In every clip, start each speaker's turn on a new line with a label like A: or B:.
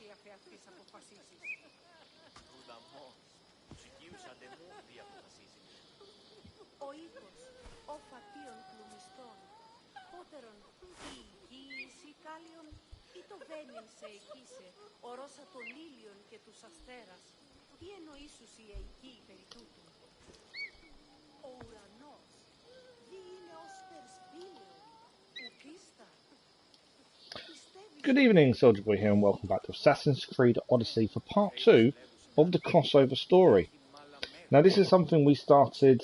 A: Ο οίκος, ο φατίων κλουμιστών, πότερον η ηγήση κάλιον ή το βένιν σε εκείσε, ορώσα των ήλιων και τους αστέρας. Τι εννοήσους η εικοί περί τούτου. Ο ουρανός, δι είναι ως περσπήλαιο, ουκίστα.
B: Good evening, Soldier Boy here, and welcome back to Assassin's Creed Odyssey for part 2 of the crossover story. Now, this is something we started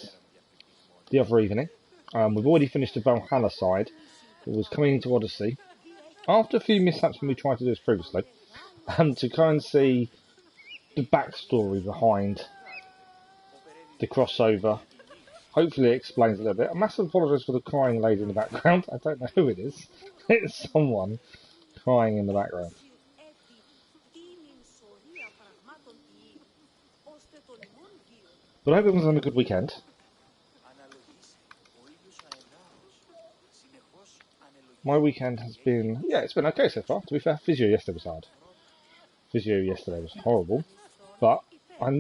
B: the other evening. We've already finished the Valhalla side. It was coming into Odyssey. After a few mishaps when we tried to do this previously, to kind and see the backstory behind the crossover. Hopefully it explains a little bit. A massive apologies for the crying lady in the background. I don't know who it is. It's someone crying in the background. But I hope everyone's having a good weekend. My weekend has been, yeah, it's been okay so far. To be fair, physio yesterday was hard. Physio yesterday was horrible, but I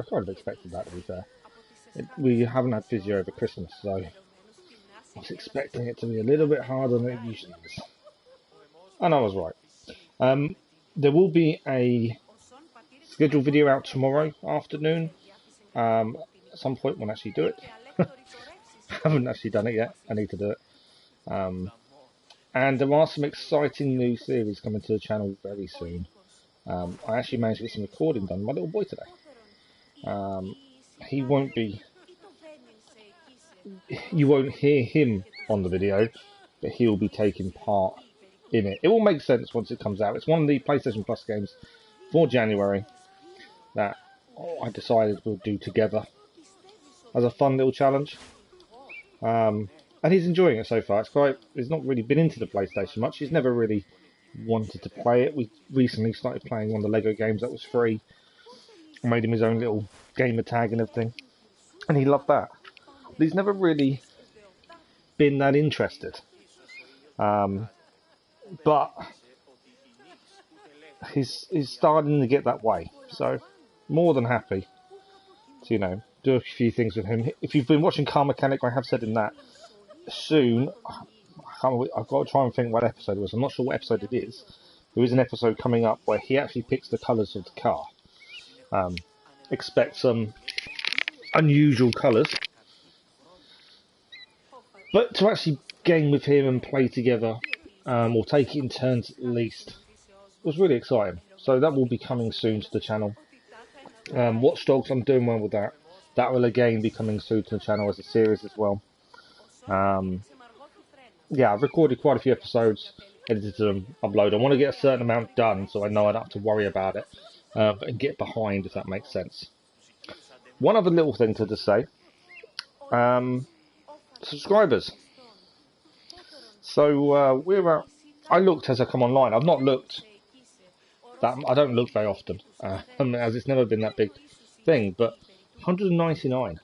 B: kind of expected that, to be fair. We haven't had physio over Christmas, so I was expecting it to be a little bit harder than it usually is. And I was right. There will be a scheduled video out tomorrow afternoon. At some point we'll actually do it. I haven't actually done it yet. I need to do it. And there are some exciting new series coming to the channel very soon. I actually managed to get some recording done with my little boy today. He won't be... You won't hear him on the video, but he'll be taking part in it. It will make sense once it comes out. It's one of the PlayStation Plus games for January that I decided we'll do together as a fun little challenge. And he's enjoying it so far. He's not really been into the PlayStation much. He's never really wanted to play it. We recently started playing one of the Lego games that was free. I made him his own little gamer tag and everything. And he loved that. But he's never really been that interested. But he's starting to get that way. So, more than happy to, do a few things with him. If you've been watching Car Mechanic, I have said in that soon, I've got to try and think what episode it was. I'm not sure what episode it is. There is an episode coming up where he actually picks the colours of the car. Expect some unusual colours. But to actually game with him and play together, or take it in turns at least, was really exciting. So that will be coming soon to the channel. Watch Dogs, I'm doing well with that. That will again be coming soon to the channel as a series as well. Yeah, I've recorded quite a few episodes, edited them, uploaded. I want to get a certain amount done so I know I don't have to worry about it, and get behind, if that makes sense. One other little thing to just say, subscribers. So I looked as I come online. I've not looked I don't look very often, as it's never been that big thing, but 199.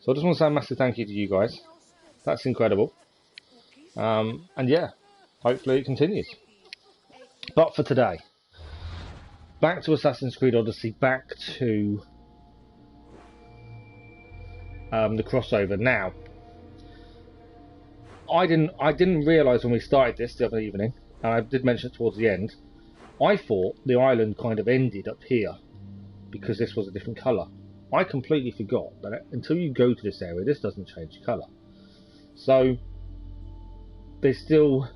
B: So I just want to say a massive thank you to you guys. That's incredible. And yeah, hopefully it continues. But for today, back to Assassin's Creed Odyssey, back to the crossover. Now, I didn't realise when we started this the other evening, and I did mention it towards the end, I thought the island kind of ended up here because this was a different colour. I completely forgot that until you go to this area, this doesn't change colour. So there's still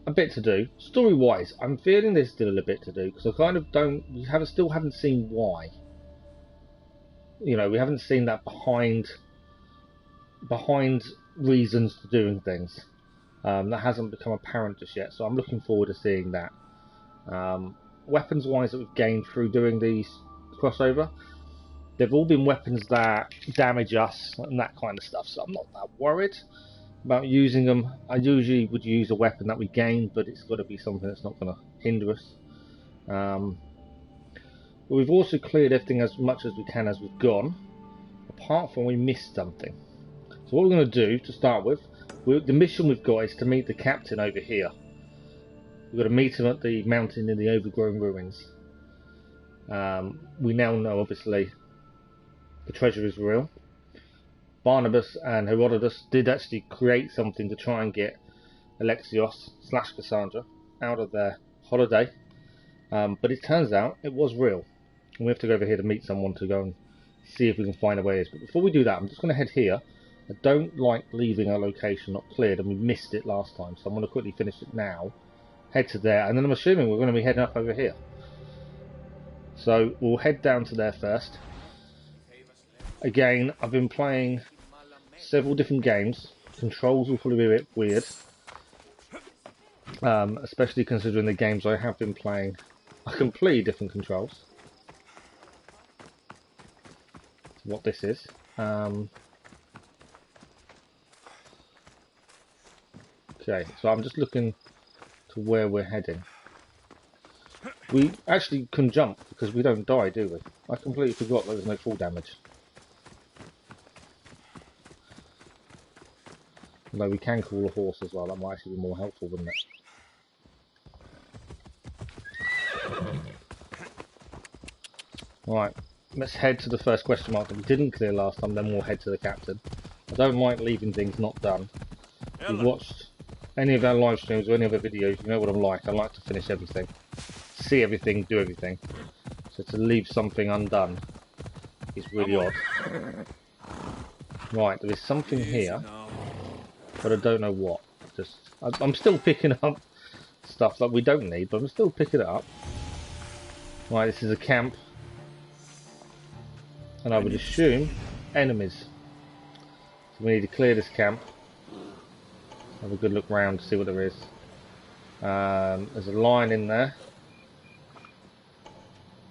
B: a bit to do. Story-wise, I'm feeling there's still a bit to do because I kind of still haven't seen why. We haven't seen that behind reasons for doing things. That hasn't become apparent just yet. So I'm looking forward to seeing that. Weapons-wise that we've gained through doing these crossover, they've all been weapons that damage us and that kind of stuff, so I'm not that worried about using them. I usually would use a weapon that we gain, but it's got to be something that's not going to hinder us. But we've also cleared everything as much as we can as we've gone, apart from we missed something. So what we're going to do to start with, the mission we've got is to meet the captain over here. We've got to meet him at the mountain in the overgrown ruins. We now know, obviously, the treasure is real. Barnabas and Herodotus did actually create something to try and get Alexios / Kassandra out of their holiday. But it turns out it was real. And we have to go over here to meet someone to go and see if we can find out where it is. But before we do that, I'm just going to head here. I don't like leaving a location not cleared, and we missed it last time. So I'm going to quickly finish it now. Head to there, and then I'm assuming we're going to be heading up over here. So we'll head down to there first. Again, I've been playing several different games. Controls will probably be a bit weird. Especially considering the games I have been playing are completely different controls. What this is. Okay, so I'm just looking to where we're heading. We actually can jump because we don't die, do we? I completely forgot there was no fall damage. Although we can call a horse as well, that might actually be more helpful, wouldn't it? Right, let's head to the first question mark that we didn't clear last time, then we'll head to the captain. I don't like leaving things not done. If you've watched any of our live streams or any other videos, you know what I'm like. I like to finish everything. See everything, do everything. So to leave something undone is really odd. Right, there is something here, but I don't know what. I'm still picking up stuff that we don't need, but I'm still picking it up. Right, this is a camp. And I would assume enemies. So we need to clear this camp. Have a good look round to see what there is. There's a lion in there.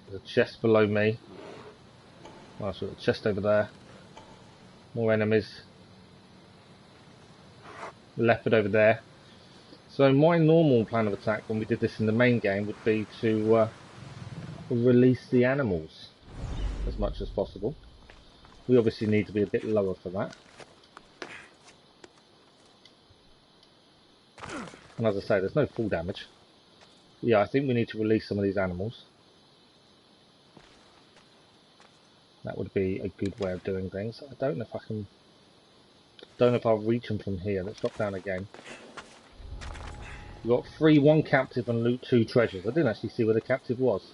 B: There's a chest below me. Oh, so a chest over there. More enemies. Leopard over there. So my normal plan of attack when we did this in the main game would be to release the animals as much as possible. We obviously need to be a bit lower for that. And as I say, there's no full damage. Yeah, I think we need to release some of these animals. That would be a good way of doing things. I don't know if I can... Don't know if I'll reach them from here. Let's drop down again. We've got 3, 1 captive and loot 2 treasures. I didn't actually see where the captive was.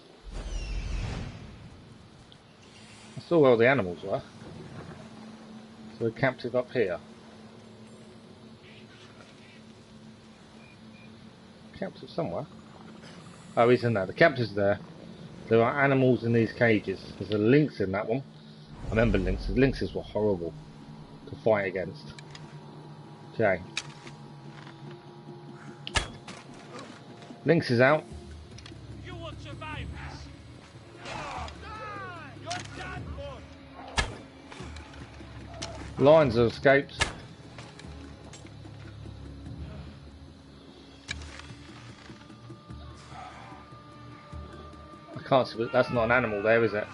B: I saw where all the animals were. So the captive up here. Captive somewhere. Oh, he's in there. The captive's there. There are animals in these cages. There's a lynx in that one. I remember lynxes. Lynxes were horrible to fight against. Okay. Lynx is out.
C: You will survive this. You're done for.
B: Lions have escaped. I can't see, but that's not an animal there, is it?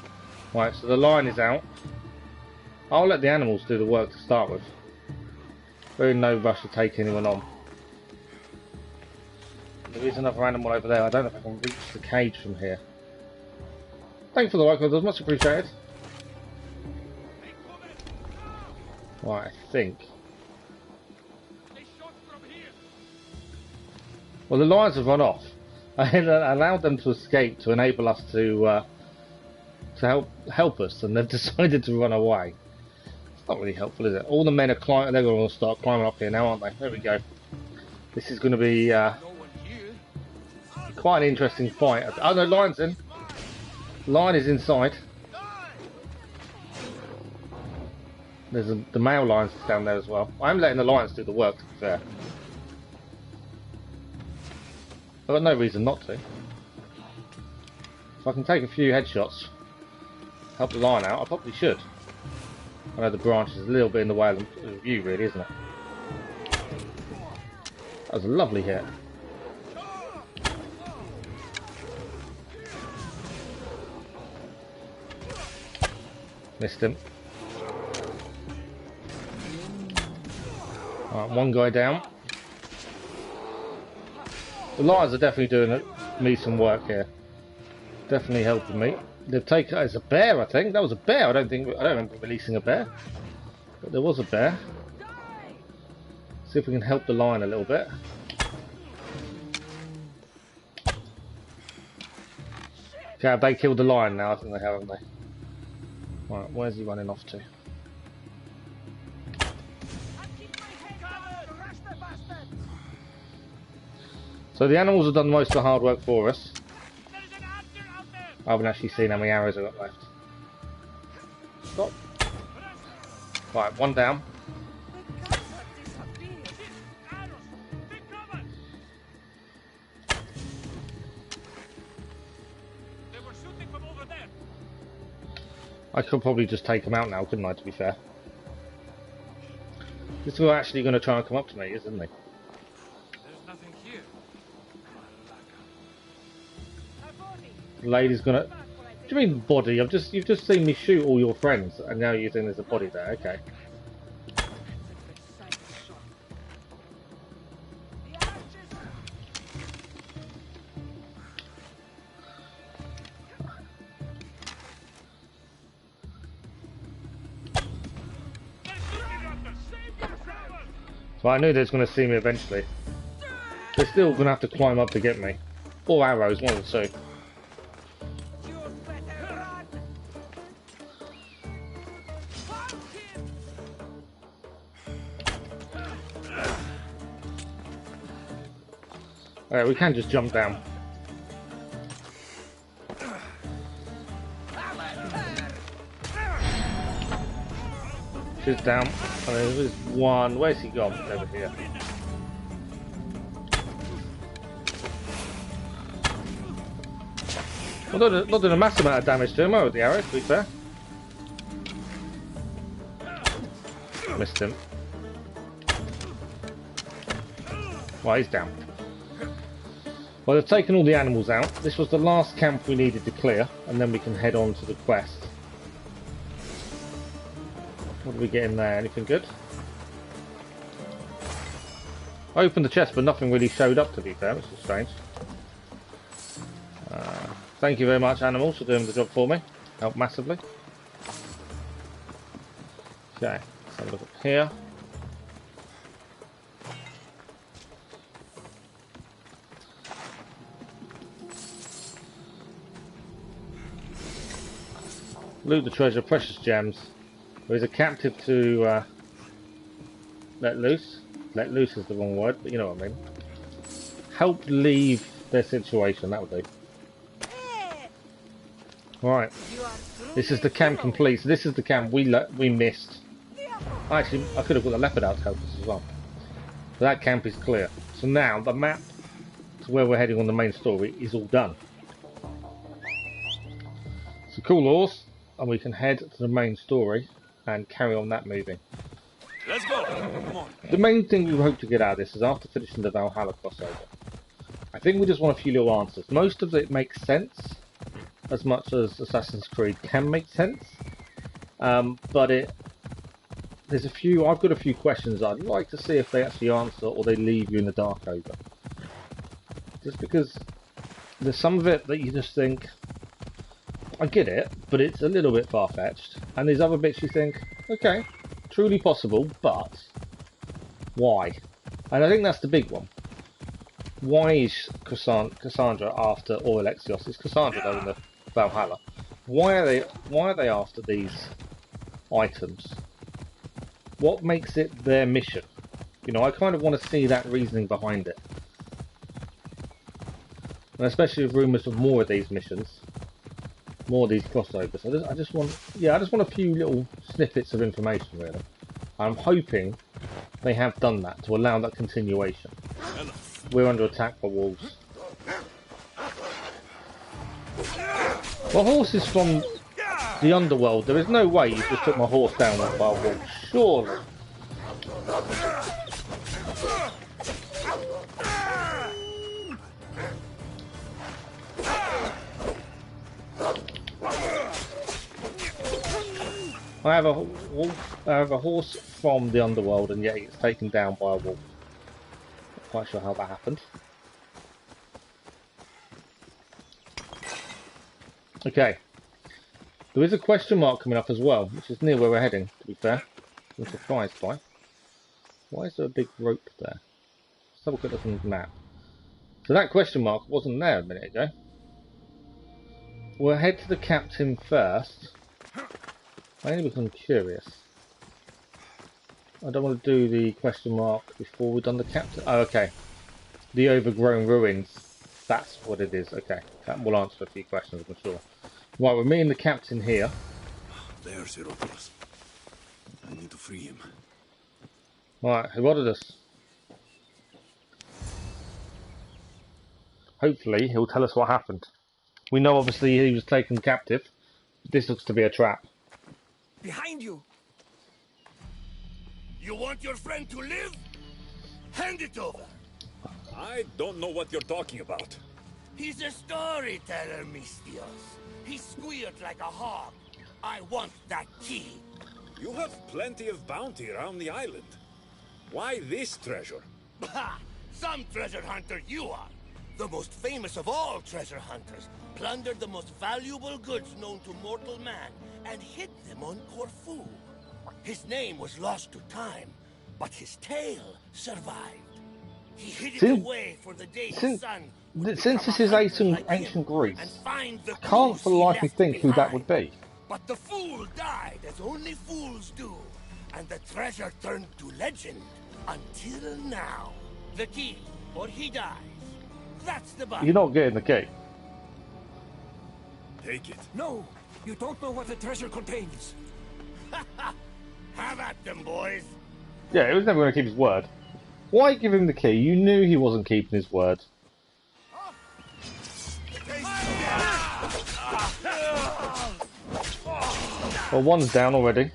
B: Right, so the lion is out. I'll let the animals do the work to start with. We're in no rush to take anyone on. There is another animal over there. I don't know if I can reach the cage from here. Thanks for the like, that's much appreciated. Right, I think. Well, the lions have run off. I allowed them to escape to enable us to help us, and they've decided to run away. It's not really helpful, is it? All the men are climbing. They're going to start climbing up here now, aren't they? There we go. This is going to be quite an interesting fight. Oh no, lion's in. Lion is inside. There's the male lions down there as well. I'm letting the lions do the work, to be fair. I've got no reason not to. If I can take a few headshots, help the lion out, I probably should. I know the branch is a little bit in the way of the view, really, isn't it? That was a lovely hit. Missed him. Alright, one guy down. The lions are definitely doing me some work here. Definitely helping me. They've taken. It's a bear, I think. That was a bear. I don't remember releasing a bear, but there was a bear. See if we can help the lion a little bit. Okay, have they killed the lion now? I think they have, haven't they? Right, where's he running off to? So the animals have done most of the hard work for us. I haven't actually seen how many arrows I've got left. Stop. Right, one down. I could probably just take them out now, couldn't I, to be fair? This is actually going to try and come up to me, isn't he?
C: There's nothing here.
B: The lady's gonna... Do you mean body? You've just seen me shoot all your friends, and now you're saying there's a body there. Okay. So I knew they was going to see me eventually. They're still going to have to climb up to get me. Or arrows, one of the two. Alright, we can just jump down. She's down. And there's one. Where's he gone? Over here. Well, not doing a massive amount of damage to him with the arrows, to be fair. Missed him. Well, he's down. Well, they've taken all the animals out. This was the last camp we needed to clear, and then we can head on to the quest. What do we get in there? Anything good? I opened the chest, but nothing really showed up, to be fair, which is strange. Thank you very much, animals, for doing the job for me. Helped massively. Okay, let's have a look up here. Loot the treasure, precious gems. There is a captive to let loose. Let loose is the wrong word, but you know what I mean. Help leave their situation, that would do. Right, this is the camp complete. So this is the camp we missed. Actually, I could have got the leopard out to help us as well. So that camp is clear. So now the map to where we're heading on the main story is all done. So cool horse, and we can head to the main story and carry on that moving.
C: Let's go. Come on.
B: The main thing we hope to get out of this is after finishing the Valhalla crossover. I think we just want a few little answers. Most of it makes sense, as much as Assassin's Creed can make sense. But there's a few. I've got a few questions I'd like to see if they actually answer or they leave you in the dark over. Just because there's some of it that you just think, I get it, but it's a little bit far-fetched. And there's other bits you think, okay, truly possible, but why? And I think that's the big one. Why is Kassandra after or Alexios? It's Kassandra though in the Valhalla. Why are they after these items? What makes it their mission? You know, I kind of want to see that reasoning behind it. And especially with rumours of more of these missions. More of these crossovers. I just want a few little snippets of information, really. I'm hoping they have done that to allow that continuation. We're under attack by wolves. My horse is from the underworld. There is no way you just took my horse down by a wolf. Surely. I have a horse from the underworld, and yet it's taken down by a wolf. Not quite sure how that happened. Okay. There is a question mark coming up as well, which is near where we're heading, to be fair. I'm surprised by. Why is there a big rope there? Let's have a quick look on the map. So that question mark wasn't there a minute ago. We'll head to the captain first. I only become curious. I don't want to do the question mark before we've done the captain. Oh, okay. The overgrown ruins. That's what it is. Okay. That will answer a few questions, I'm sure. Right, we're meeting the captain here.
D: There's Herodotus. I need to free him.
B: Right, Herodotus. Hopefully he'll tell us what happened. We know obviously he was taken captive. This looks to be a trap.
E: Behind you! You want your friend to live? Hand it over!
D: I don't know what you're talking about.
E: He's a storyteller, Mistios. He squealed like a hog. I want that key.
D: You have plenty of bounty around the island. Why this treasure?
E: Ha! Some treasure hunter you are. The most famous of all treasure hunters. Plundered the most valuable goods known to mortal man and hid them on Corfu. His name was lost to time, but his tale survived. He hid it away for the day his son would
B: Since this is ancient Greece, I can't for the life of me think who that would be.
E: But the fool died as only fools do, and the treasure turned to legend until now. The key, or he dies. That's the button.
B: You're not getting the key.
D: Take it.
E: No, you don't know what the treasure contains. Have at them, boys.
B: Yeah, he was never going to keep his word. Why give him the key? You knew he wasn't keeping his word. Well, one's down already.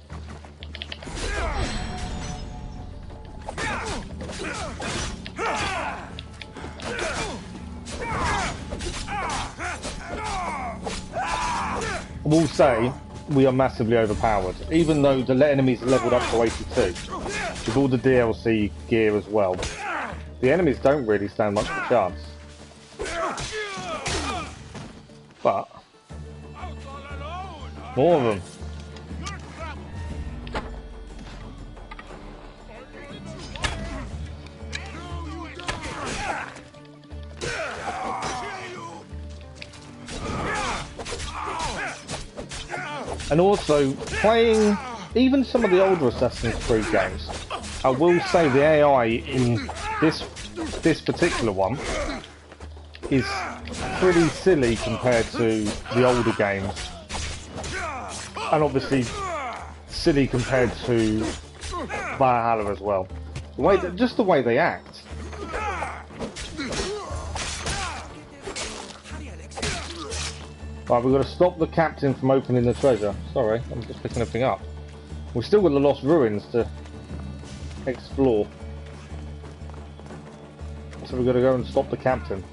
B: I will say, we are massively overpowered, even though the enemies are leveled up to 82, with all the DLC gear as well. The enemies don't really stand much of a chance. But, more of them. And also, playing even some of the older Assassin's Creed games, I will say the AI in this particular one is pretty silly compared to the older games. And obviously, silly compared to Valhalla as well. Just the way they act. Right, we've got to stop the captain from opening the treasure. Sorry, I'm just picking everything up. We've still got the lost ruins to explore. So we've got to go and stop the captain.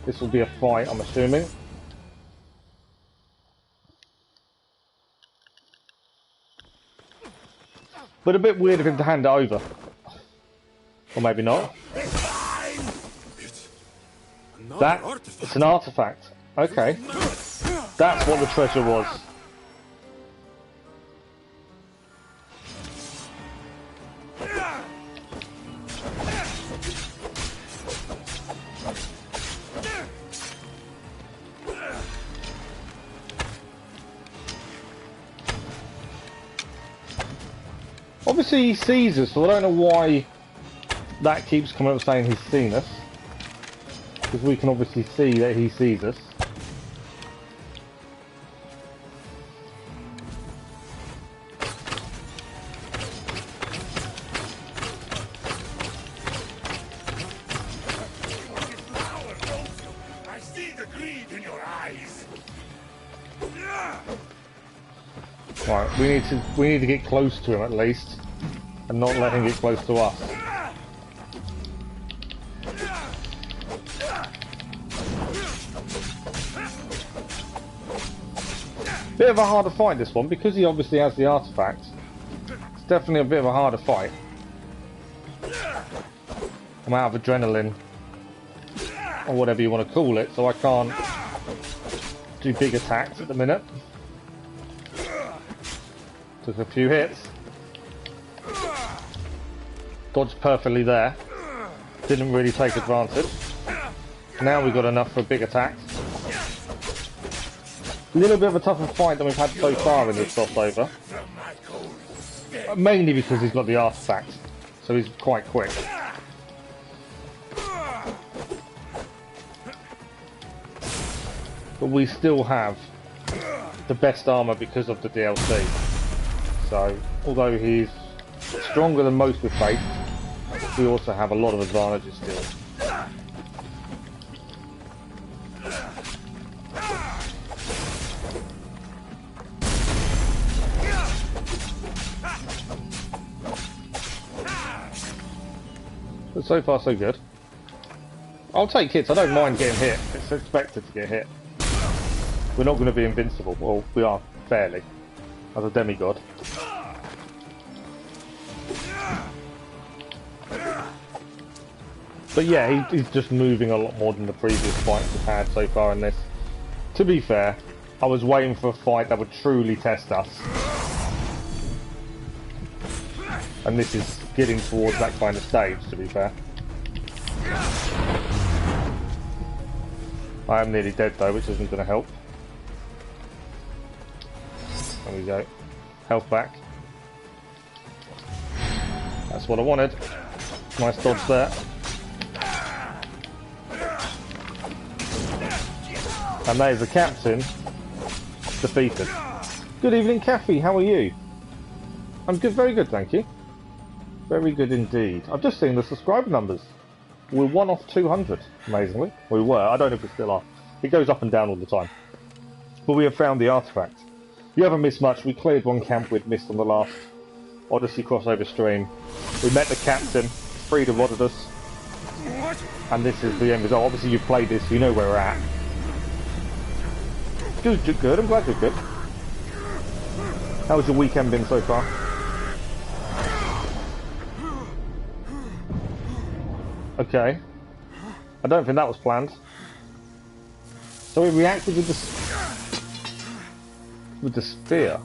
B: This will be a fight, I'm assuming. But a bit weird of him to hand it over. Or maybe not. It's an artifact. Okay. That's what the treasure was. Obviously he sees us, so I don't know why that keeps coming up saying he's seen us. Because we can obviously see that he sees us.
E: I see the greed in your eyes.
B: Right, we need to get close to him at least, and not let him get close to us. Bit of a harder fight this one, because he obviously has the artifact. It's definitely a bit of a harder fight. I'm out of adrenaline, or whatever you want to call it, so I can't do big attacks at the minute. Took a few hits. Dodged perfectly there. Didn't really take advantage. Now we've got enough for big attacks. A little bit of a tougher fight than we've had so far in this crossover. Mainly because he's got the artifact, so he's quite quick. But we still have the best armor because of the DLC. So, although he's stronger than most with Faith, we also have a lot of advantages still. But so far so good. I'll take hits, I don't mind getting hit. It's expected to get hit. We're not going to be invincible. Well, we are fairly, as a demigod. But yeah, he's just moving a lot more than the previous fights we've had so far in this. To be fair, I was waiting for a fight that would truly test us. And this is getting towards that kind of stage, to be fair. I am nearly dead though, which isn't going to help. There we go. Health back. That's what I wanted. Nice dodge there. And there's the captain defeated. Good evening, Kathy. How are you? I'm good, very good, thank you. Very good indeed. I've just seen the subscriber numbers. We're 1 off 200, amazingly. We were. I don't know if we still are. It goes up and down all the time. But we have found the artifact. You haven't missed much. We cleared one camp we'd missed on the last Odyssey crossover stream. We met the captain, freed Herodotus, and this is the end result. Obviously you've played this, so you know where we're at. Good, good. I'm glad you're good. How's your weekend been so far? Okay. I don't think that was planned. So we reacted with the spear.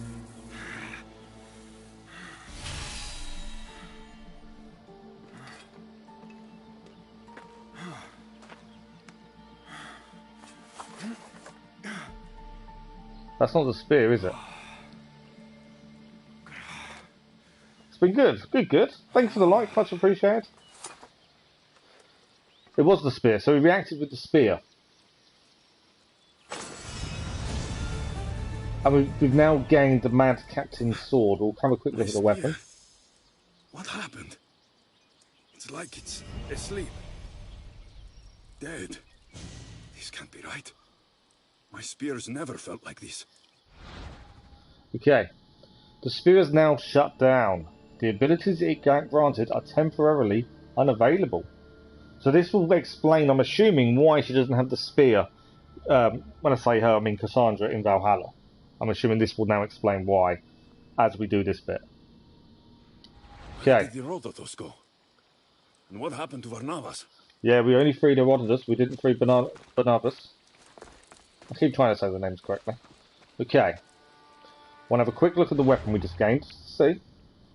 B: That's not the spear, is it? It's been good. Good, good. Thanks for the like, much appreciated. It was the spear, so we reacted with the spear. And we've now gained the Mad Captain's sword. We'll have a quick look at the weapon.
D: What happened? It's like it's asleep. Dead. This can't be right. My spears never felt like this.
B: Okay. The spear is now shut down. The abilities it granted are temporarily unavailable. So this will explain, I'm assuming, why she doesn't have the spear. When I say her, I mean Kassandra in Valhalla. I'm assuming this will now explain why, as we do this bit. Okay.
D: Where did the Herodotus go? And what happened to Barnabas?
B: Yeah, we only freed Herodotus. We didn't free Barnabas. I keep trying to say the names correctly. Okay. Want to have a quick look at the weapon we just gained. See?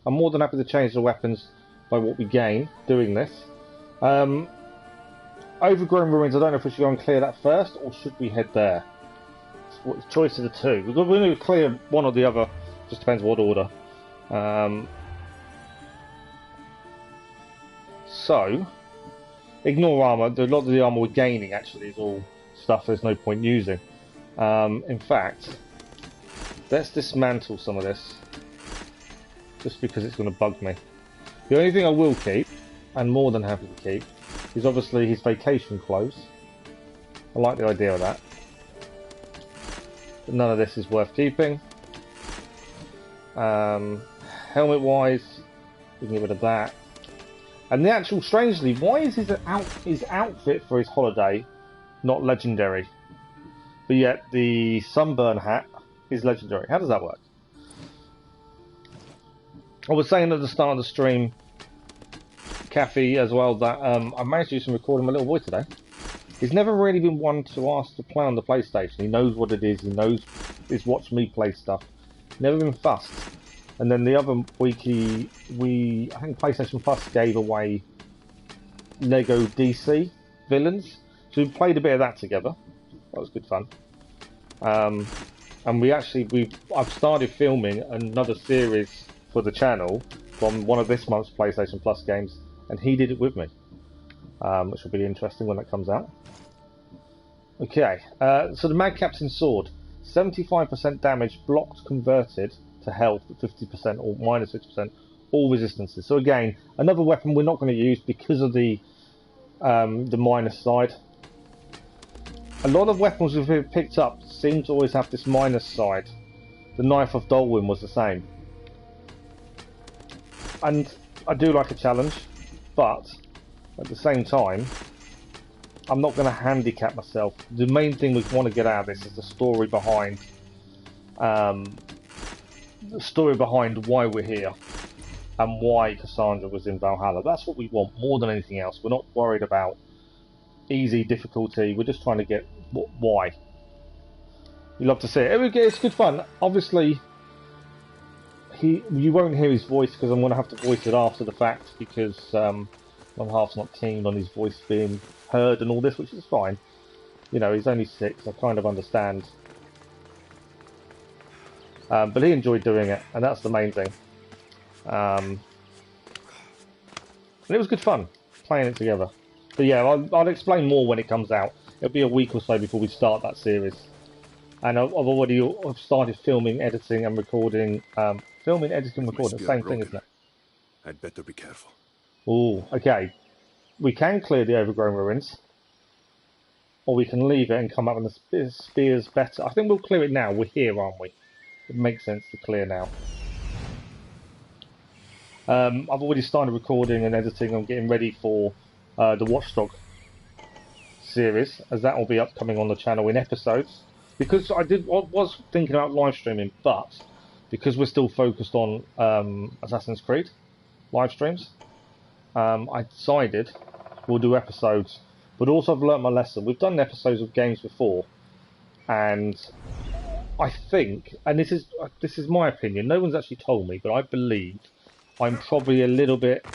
B: I'm more than happy to change the weapons by what we gain doing this. Overgrown ruins, I don't know if we should go and clear that first, or should we head there? It's choice of the two. We're going to clear one or the other, just depends what order. So, ignore armour. A lot of the armour we're gaining actually is all stuff there's no point using. In fact, let's dismantle some of this, just because it's going to bug me. The only thing I will keep, and more than happy to keep, is obviously his vacation clothes. I like the idea of that. But none of this is worth keeping. Helmet wise, we can get rid of that. And the actual, strangely, why is his outfit for his holiday not legendary? But yet the sunburn hat is legendary. How does that work? I was saying at the start of the stream, Kathy, as well, that I managed to do some recording with my little boy today. He's never really been one to ask to play on the PlayStation. He knows what it is. He knows he's watched me play stuff. Never been fussed. And then the other week, I think PlayStation Plus gave away Lego DC villains. So we played a bit of that together. That was good fun. And I've started filming another series for the channel from one of this month's PlayStation Plus games, and he did it with me, which will be interesting when that comes out. Okay, so the Mad Captain Sword, 75% damage, blocked, converted to health at 50% or minus 6%, all resistances. So again, another weapon we're not going to use because of the minus side. A lot of weapons we've picked up seem to always have this minus side. The Knife of Dolwyn was the same. And I do like a challenge, but at the same time, I'm not going to handicap myself. The main thing we want to get out of this is the story behind why we're here and why Kassandra was in Valhalla. That's what we want more than anything else. We're not worried about easy, difficulty. We're just trying to get why. You love to see it. It's good fun. Obviously, you won't hear his voice because I'm going to have to voice it after the fact because one half's not keen on his voice being heard and all this, which is fine. You know, he's only 6. I kind of understand. But he enjoyed doing it, and that's the main thing. And it was good fun playing it together. But yeah, I'll explain more when it comes out. It'll be a week or so before we start that series. And I've started filming, editing, and recording. Filming, editing, recording, the same thing, isn't it?
D: I'd better be careful.
B: Ooh, okay. We can clear the overgrown ruins, or we can leave it and come up with the spears better. I think we'll clear it now. We're here, aren't we? It makes sense to clear now. I've already started recording and editing. I'm getting ready for the Watchdog series, as that will be upcoming on the channel in episodes. Because I was thinking about live streaming, but because we're still focused on Assassin's Creed live streams, I decided we'll do episodes. But also I've learnt my lesson. We've done episodes of games before, and I think, and this is my opinion, no one's actually told me, but I believe I'm probably a little bit,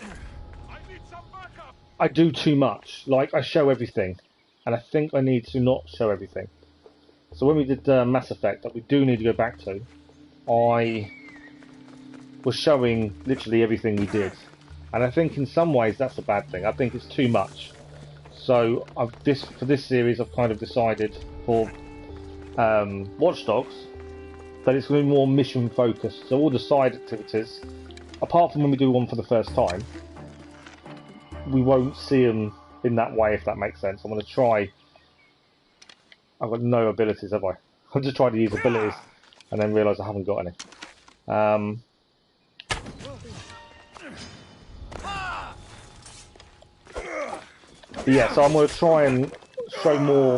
B: I do too much. Like, I show everything, and I think I need to not show everything. So when we did Mass Effect, that we do need to go back to, I was showing literally everything we did. And I think in some ways that's a bad thing. I think it's too much. So for this series I've kind of decided for Watch Dogs that it's going to be more mission focused. So all the side activities, apart from when we do one for the first time, we won't see them in that way, if that makes sense. I'm going to try. I've got no abilities, have I? I've just tried to use abilities and then realised I haven't got any. Yeah, so I'm going to try and show more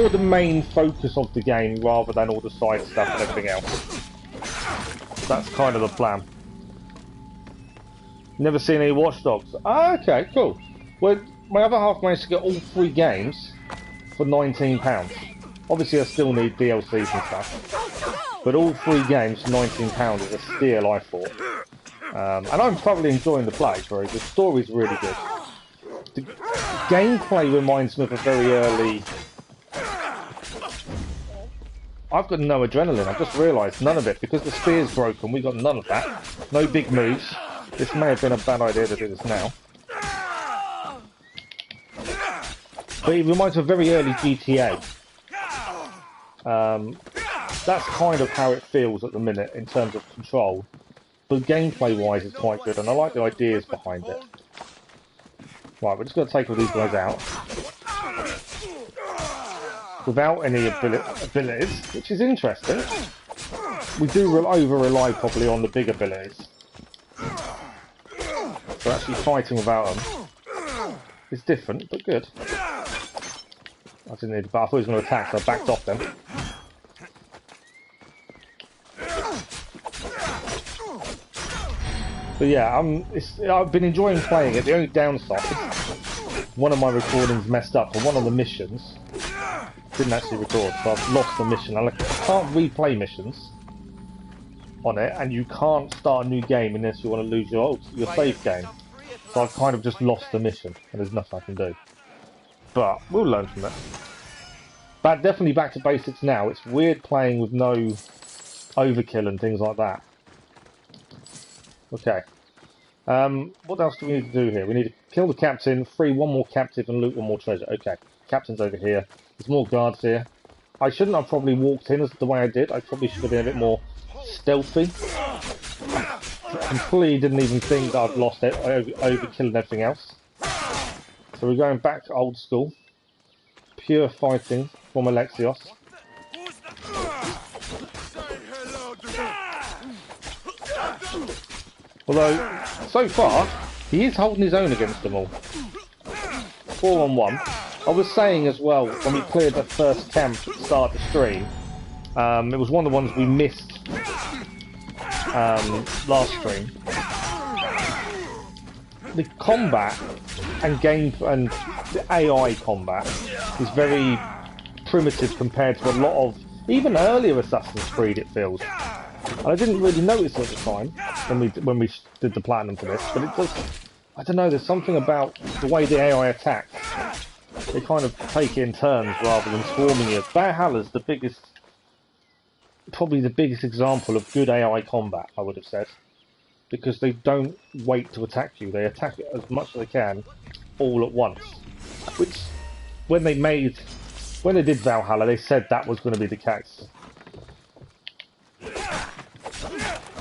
B: the main focus of the game rather than all the side stuff and everything else. That's kind of the plan. Never seen any Watch Dogs. Ah, okay, cool. Well, my other half managed to get all 3 games for £19. Obviously, I still need DLCs and stuff, but all 3 games for £19 is a steal, I thought. And I'm thoroughly enjoying the play. The story's really good. The gameplay reminds me of a very early. I've got no adrenaline. I've just realised none of it because the spear's broken. We got none of that. No big moves. This may have been a bad idea to do this now. But it reminds me of very early GTA. That's kind of how it feels at the minute in terms of control. But gameplay-wise, it's quite good, and I like the ideas behind it. Right, we're just going to take all these guys out. Without any abilities, which is interesting. We do over-rely probably on the big abilities. So actually fighting without them is different, but good. I didn't need, but I thought he was going to attack, so I backed off then. But yeah, I've been enjoying playing it. The only downside one of my recordings messed up, or one of the missions didn't actually record, so I've lost the mission. I can't replay missions on it, and you can't start a new game unless you want to lose your save game. So I've kind of just lost the mission, and there's nothing I can do. But we'll learn from it. But definitely back to basics now. It's weird playing with no overkill and things like that. Okay. What else do we need to do here? We need to kill the captain, free one more captive, and loot one more treasure. Okay. Captain's over here. There's more guards here. I shouldn't have probably walked in as the way I did. I probably should have been a bit more stealthy. Completely didn't even think that I'd lost it, overkilling everything else. So we're going back to old school. Pure fighting from Alexios. Although, so far, he is holding his own against them all. 4-on-1. I was saying as well, when we cleared the first camp at the start of the stream, it was one of the ones we missed last stream. The combat and the AI combat is very primitive compared to a lot of even earlier Assassin's Creed, it feels. And I didn't really notice at the time when we did the platinum for this, but it does. I don't know. There's something about the way the AI attacks. They kind of take it in turns rather than swarming you. Valhalla's probably the biggest example of good AI combat, I would have said, because they don't wait to attack you. They attack it as much as they can, all at once. Which, when they did Valhalla, they said that was going to be the case.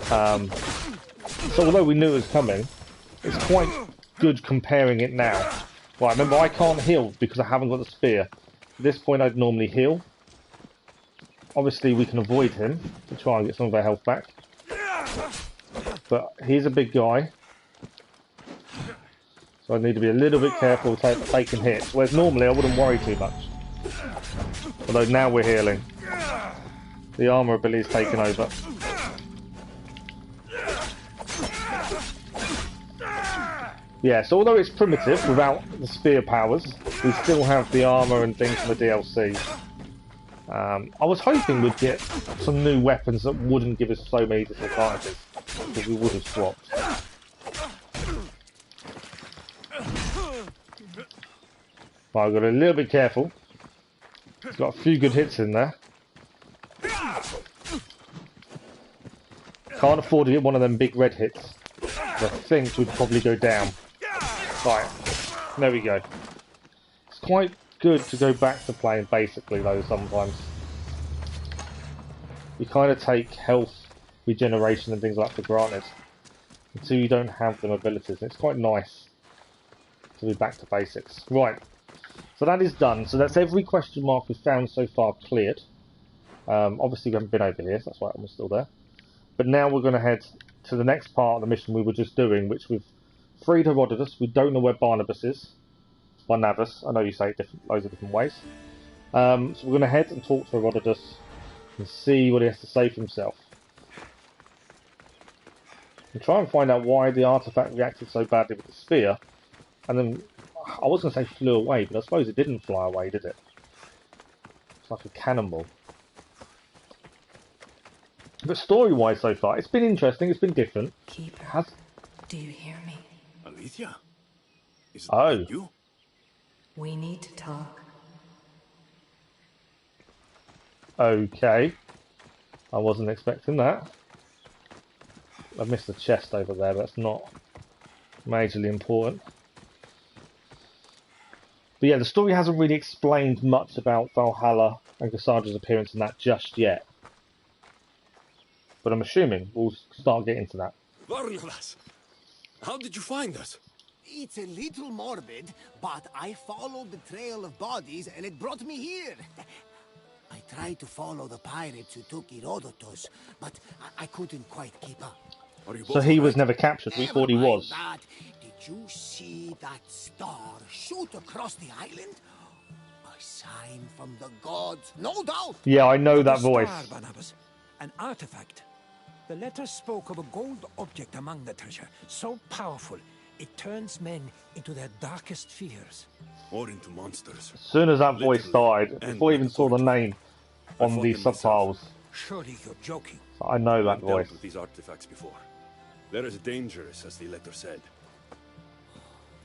B: So although we knew it was coming, it's quite good comparing it now. Right, remember I can't heal because I haven't got the spear. At this point I'd normally heal. Obviously we can avoid him to try and get some of our health back. But he's a big guy. So I need to be a little bit careful taking hits. Whereas normally I wouldn't worry too much. Although now we're healing. The armor ability is taken over. Yeah, so although it's primitive without the spear powers, we still have the armor and things from the DLC. I was hoping we'd get some new weapons that wouldn't give us so many disadvantages, because we would have swapped. Right, I've got to be a little bit careful. He's got a few good hits in there. Can't afford to get one of them big red hits. I think we'd probably go down. Right, there we go. It's quite good to go back to playing basically though sometimes. You kind of take health, regeneration and things like that for granted until you don't have them abilities. And it's quite nice to be back to basics. Right, so that is done. So that's every question mark we've found so far cleared. Obviously we haven't been over here, so that's why I'm still there. But now we're going to head to the next part of the mission we were just doing, which we've freed Herodotus. We don't know where Barnabas is. Barnabas. I know you say it loads of different ways. So we're going to head and talk to Herodotus and see what he has to say for himself. And try and find out why the artifact reacted so badly with the spear. And then, I was going to say flew away, but I suppose it didn't fly away, did it? It's like a cannonball. But story-wise so far, it's been interesting, it's been different.
F: Keeper, do you hear me?
D: Alicia? Is
B: that
D: you?
F: We need to talk.
B: Okay. I wasn't expecting that. I missed the chest over there, but that's not majorly important. But yeah, the story hasn't really explained much about Valhalla and Kassandra's appearance in that just yet. But I'm assuming we'll start getting to that.
D: Barnabas, how did you find us?
E: It's a little morbid, but I followed the trail of bodies and it brought me here. I tried to follow the pirates who took Herodotus, but I couldn't quite keep up.
B: So he was never captured, we thought he was.
E: That. Did you see that star shoot across the island? A sign from the gods, no doubt.
B: Yeah, I know that voice.
G: Star, Barnabas. An artifact. The letter spoke of a gold object among the treasure, so powerful It turns men into their darkest fears.
D: Or into monsters.
B: As soon as that voice
D: Literally,
B: died,
D: and
B: before I even saw the
D: metaphorically.
B: name
D: I
B: on
D: fought
B: the
D: them myself.
B: subtitles,
G: Surely you're joking.
B: I know that
D: I've dealt
B: voice.
D: with these artifacts before. They're as dangerous as the letter said.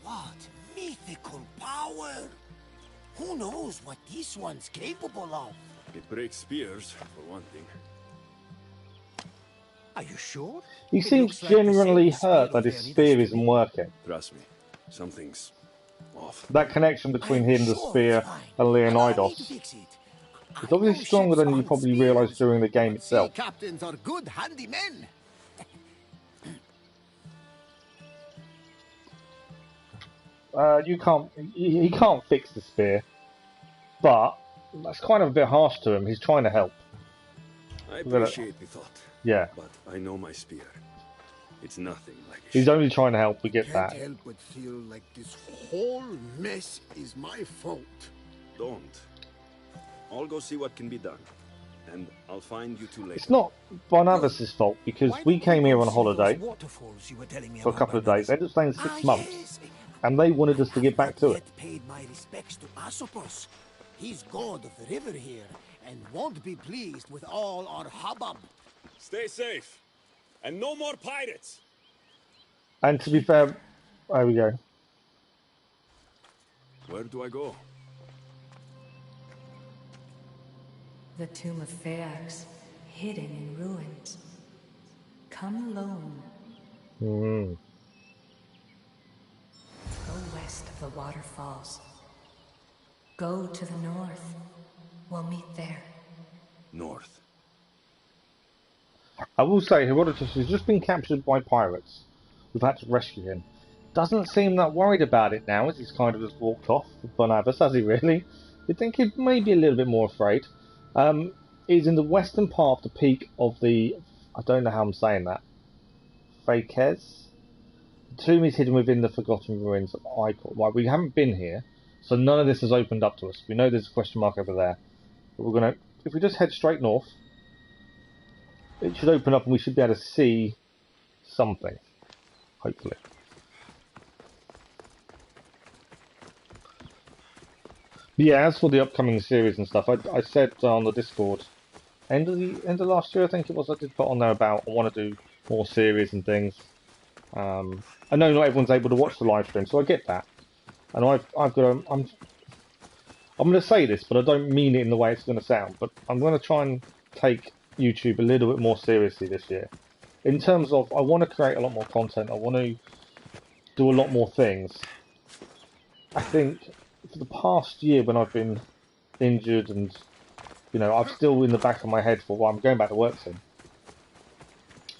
E: What mythical power! Who knows what this one's capable of?
D: It breaks spears, for one thing.
G: Are you sure?
B: He
G: It
B: seems
G: looks like the
B: genuinely
G: same
B: hurt
G: spear
B: that
G: of
B: his
G: Leonidas
B: spear
G: to
B: isn't
G: me.
B: working.
D: Trust me, something's off.
B: That connection between
E: I'm
B: him, the
E: sure
B: spear,
E: it's fine.
B: and
E: Allow me to
B: Leonidas
E: fix it.
B: is
E: I
B: obviously
E: know
B: stronger
E: ships
B: than you
E: on
B: probably
E: spears,
B: realised during the game
E: but
B: itself.
E: sea captains are good handymen.
B: He can't fix the spear, but that's kind of a bit harsh to him. He's trying to help.
D: I appreciate the thought.
B: Yeah.
D: But I know my spear. It's nothing like a
B: He's
D: ship.
B: only trying to help, we get
H: Can't
B: that.
H: help but feel like this whole mess is my fault.
D: Don't. I'll go see what can be done. And I'll find you two later.
B: It's not Barnabas' fault, because
G: Why
B: we
G: don't
B: came
G: go
B: here on
G: see
B: holiday
G: those waterfalls you were telling me
B: for a
G: about,
B: couple of days.
G: Barnabas?
B: They ended up staying 6 months,
E: Yes.
B: and they wanted us to get back to it.
E: Yet paid my respects to Asopos. He's god of the river here, and won't be pleased with all our hubbub.
D: Stay safe. And no more pirates.
B: And to be fair, there we go.
D: Where do I go?
F: The tomb of Phaeax, hidden in ruins. Come alone. Go west of the waterfalls. Go to the north. We'll meet there.
D: North.
B: I will say, Herodotus has just been captured by pirates. We've had to rescue him. Doesn't seem that worried about it now, as he's kind of just walked off with Barnabas, has he really? You'd think he'd maybe a little bit more afraid. He's in the western part of the peak of the... I don't know how I'm saying that. Phaeax? The tomb is hidden within the forgotten ruins of Icor. Right, we haven't been here, so none of this has opened up to us. We know there's a question mark over there. But we're going to... If we just head straight north, it should open up and we should be able to see something. Hopefully. Yeah, as for the upcoming series and stuff, I said on the Discord, end of last year I think it was, I did put on there about I want to do more series and things. I know not everyone's able to watch the live stream, so I get that. And I'm going to say this, but I don't mean it in the way it's going to sound. But I'm going to try and take YouTube a little bit more seriously this year. In terms of, I want to create a lot more content. I want to do a lot more things. I think for the past year when I've been injured and, you know, I'm still in the back of my head for, well, I'm going back to work soon.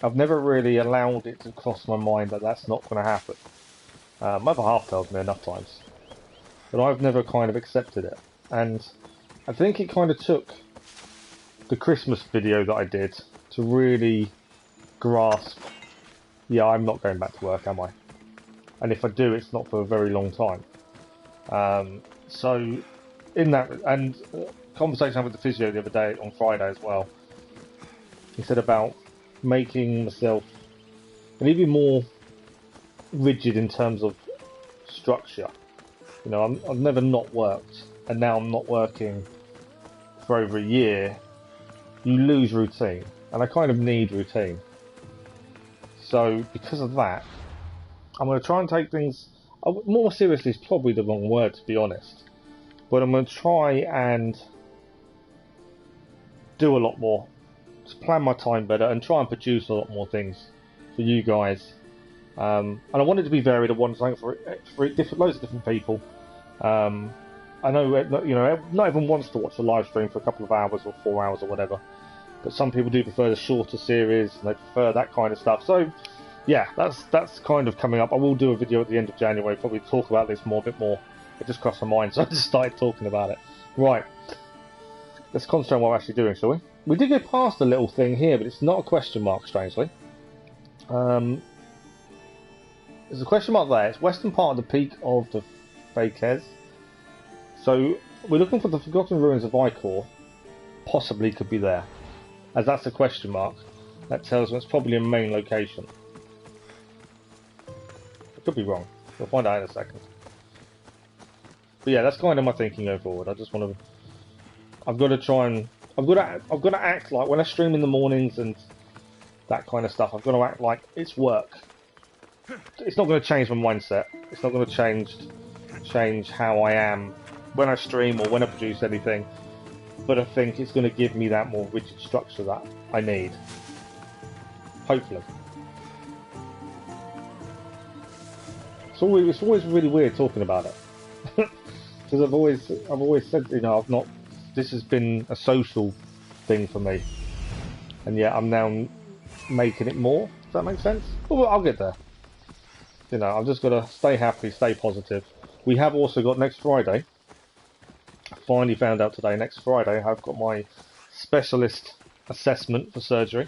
B: I've never really allowed it to cross my mind that that's not going to happen. My other half tells me enough times. But I've never kind of accepted it. And I think it kind of took the Christmas video that I did to really grasp, yeah, I'm not going back to work, am I? And if I do, it's not for a very long time. So, in that, and conversation I had with the physio the other day, on Friday as well, he said about making myself maybe more rigid in terms of structure. You know, I've never not worked, and now I'm not working for over a year. You lose routine, and I kind of need routine. So, because of that, I'm going to try and take things more seriously. Is probably the wrong word, to be honest. But I'm going to try and do a lot more, to plan my time better, and try and produce a lot more things for you guys. And I want it to be varied. I want something for different, loads of different people. I know, you know, not everyone wants to watch a live stream for a couple of hours or 4 hours or whatever, but some people do prefer the shorter series and they prefer that kind of stuff. So, yeah, that's kind of coming up. I will do a video at the end of January, probably talk about this a bit more. It just crossed my mind, so I just started talking about it. Right, let's concentrate on what we're actually doing, shall we? We did go past a little thing here, but it's not a question mark, strangely. There's a question mark there. It's western part of the peak of the Phaeax. So we're looking for the forgotten ruins of Icor. Possibly could be there, as that's a question mark. That tells me it's probably a main location. Could be wrong. We'll find out in a second. But yeah, that's kind of my thinking going forward. I just want to. I've got to try and. I've got to act like when I stream in the mornings and that kind of stuff. I've got to act like it's work. It's not going to change my mindset. It's not going to change how I am when I stream or when I produce anything. But I think it's going to give me that more rigid structure that I need. Hopefully. It's always really weird talking about it. Because I've always said, you know, this has been a social thing for me. And yet I'm now making it more. Does that make sense? Well, I'll get there. You know, I've just got to stay happy, stay positive. We have also got next Friday. I finally found out today, next Friday, I've got my specialist assessment for surgery.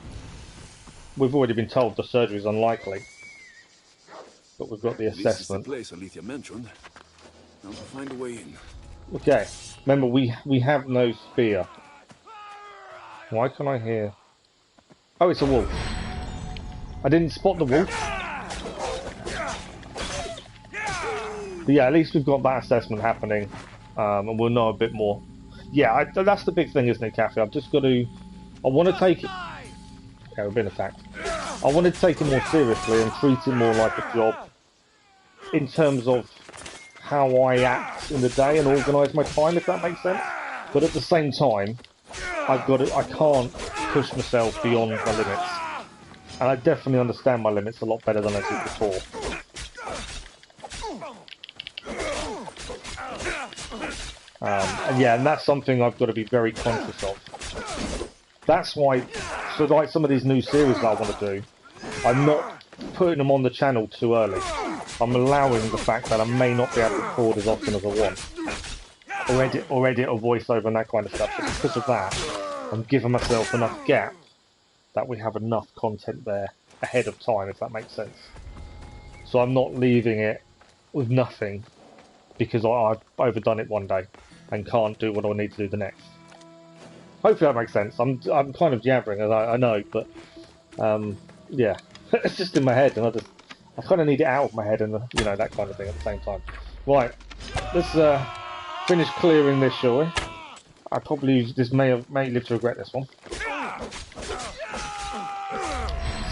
B: We've already been told the surgery is unlikely. But we've got the assessment.
D: This is the place Alethea mentioned. Now to find a way in.
B: Okay. Remember, we have no spear. Why can I hear... Oh, it's a wolf. I didn't spot the wolf. But yeah, at least we've got that assessment happening. And we'll know a bit more. Yeah, that's the big thing, isn't it, Kathy? I've just got to... I want to take it... Okay, we've been attacked. I want to take it more seriously and treat it more like a job. In terms of how I act in the day and organise my time, if that makes sense. But at the same time, I can't push myself beyond my limits. And I definitely understand my limits a lot better than I did before. And yeah, and that's something I've got to be very conscious of. That's why, so like some of these new series that I want to do, I'm not putting them on the channel too early. I'm allowing the fact that I may not be able to record as often as I want. Or edit a voiceover and that kind of stuff. So because of that, I'm giving myself enough gap that we have enough content there ahead of time, if that makes sense. So I'm not leaving it with nothing because I've overdone it one day and can't do what I need to do the next. Hopefully that makes sense. I'm kind of jabbering, as I know, but yeah, it's just in my head, and I kind of need it out of my head, and you know, that kind of thing at the same time. Right, let's finish clearing this, shall we? I probably just may live to regret this one.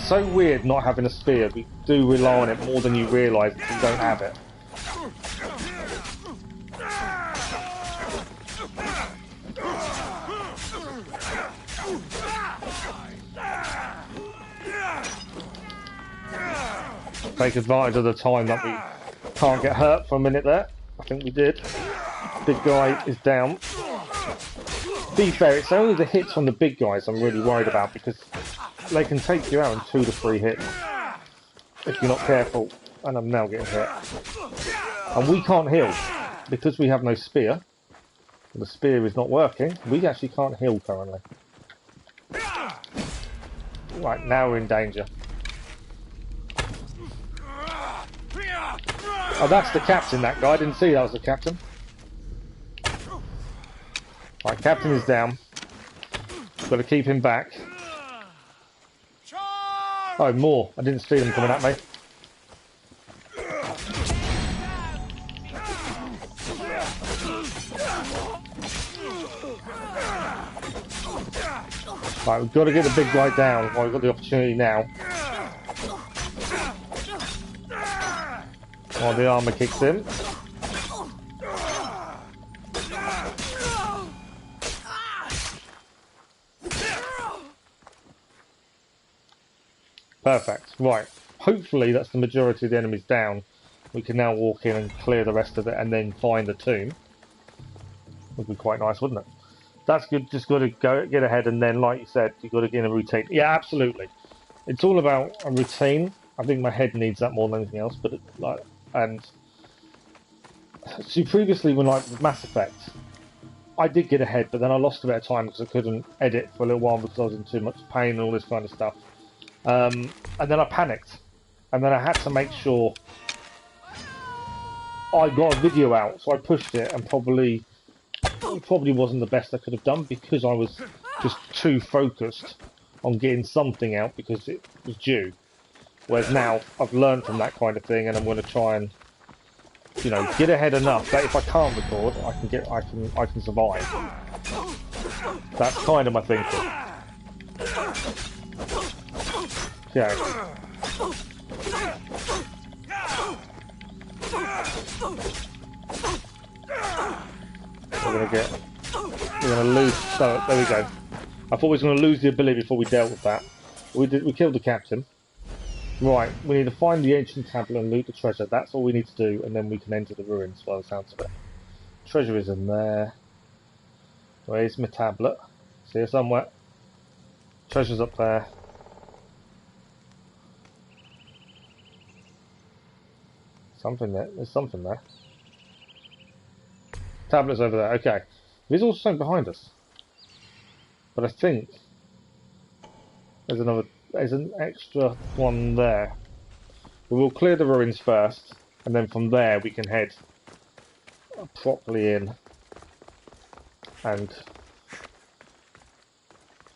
B: So weird not having a spear. We do rely on it more than you realise if you don't have it. Take advantage of the time that we can't get hurt for a minute there. I think we did. Big guy is down. To be fair, it's only the hits from the big guys I'm really worried about because they can take you out in 2 to 3 hits if you're not careful. And I'm now getting hit. And we can't heal because we have no spear. The spear is not working. We actually can't heal currently. Right, now we're in danger. Oh, that's the captain, that guy. I didn't see that was the captain. Right, captain is down. Got to keep him back. Oh, more. I didn't see them coming at me. Right, we've got to get the big guy down while we've got the opportunity now. While the armour kicks in. Perfect. Right. Hopefully that's the majority of the enemies down. We can now walk in and clear the rest of it and then find the tomb. Would be quite nice, wouldn't it? That's good. Just got to get ahead and then, like you said, you've got to get in a routine. Yeah, absolutely. It's all about a routine. I think my head needs that more than anything else. But and see, previously when with Mass Effect, I did get ahead, but then I lost a bit of time because I couldn't edit for a little while because I was in too much pain and all this kind of stuff. And then I panicked, and then I had to make sure I got a video out, so I pushed it, and probably wasn't the best I could have done because I was just too focused on getting something out because it was due. Whereas now I've learned from that kind of thing, and I'm going to try and, you know, get ahead enough that if I can't record, I can survive. That's kind of my thinking. Okay. We're gonna lose. So there we go. I thought we was gonna lose the ability before we dealt with that. We killed the captain. Right, we need to find the ancient tablet and loot the treasure. That's all we need to do, and then we can enter the ruins by the sounds of it. Treasure is in there. Where's my tablet? It's here somewhere. Treasure's up there. Something there. There's something there. Tablet's over there. Okay. There's also something behind us. But I think there's an extra one there. We will clear the ruins first, and then from there we can head properly in and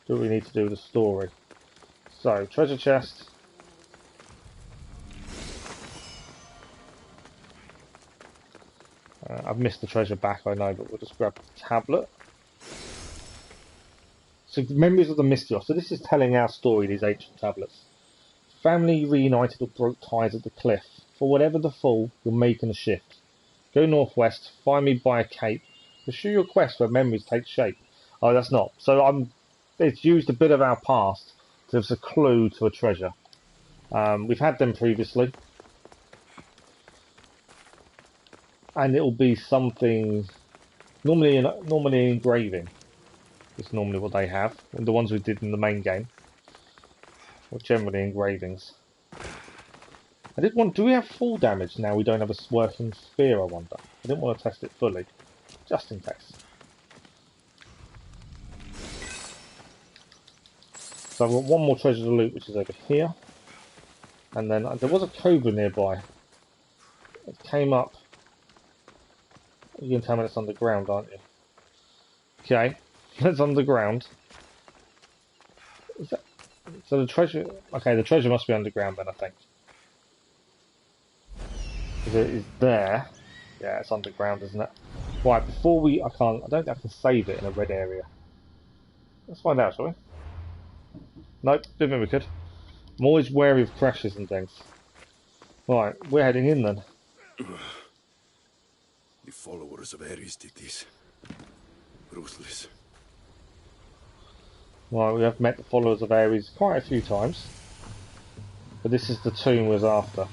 B: do what we need to do with the story. So, treasure chest. I've missed the treasure back, I know, but we'll just grab the tablet. So, Memories of the Mystios. So this is telling our story, these ancient tablets. Family reunited or broke ties at the cliff. For whatever the fall, you're making a shift. Go northwest, find me by a cape. Pursue your quest where memories take shape. Oh, that's not. So it's used a bit of our past to give us a clue to a treasure. We've had them previously. And it'll be something, normally engraving. It's normally what they have. And the ones we did in the main game. Or generally engravings. I did want, do we have full damage now we don't have a working spear, I wonder? I didn't want to test it fully. Just in case. So I've got one more treasure to loot, which is over here. And then there was a cobra nearby. It came up. You can tell me it's underground, aren't you? Okay, it's underground. Is that, so the treasure... Okay, the treasure must be underground then, I think. Because it is there. Yeah, it's underground, isn't it? Right, before we... I don't think I can save it in a red area. Let's find out, shall we? Nope, didn't think we could. I'm always wary of crashes and things. Right, we're heading in then.
D: The followers of Ares did this. Ruthless.
B: Right, we have met the followers of Ares quite a few times. But this is the tomb we was after.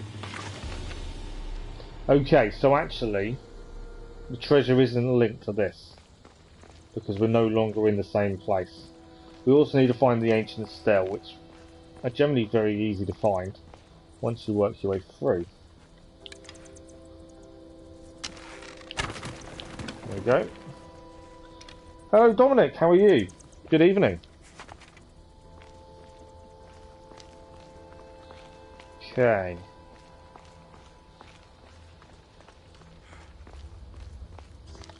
B: Okay, so actually, the treasure isn't linked to this. Because we're no longer in the same place. We also need to find the ancient stele, which are generally very easy to find once you work your way through. There we go. Hello Dominic, how are you? Good evening. Okay.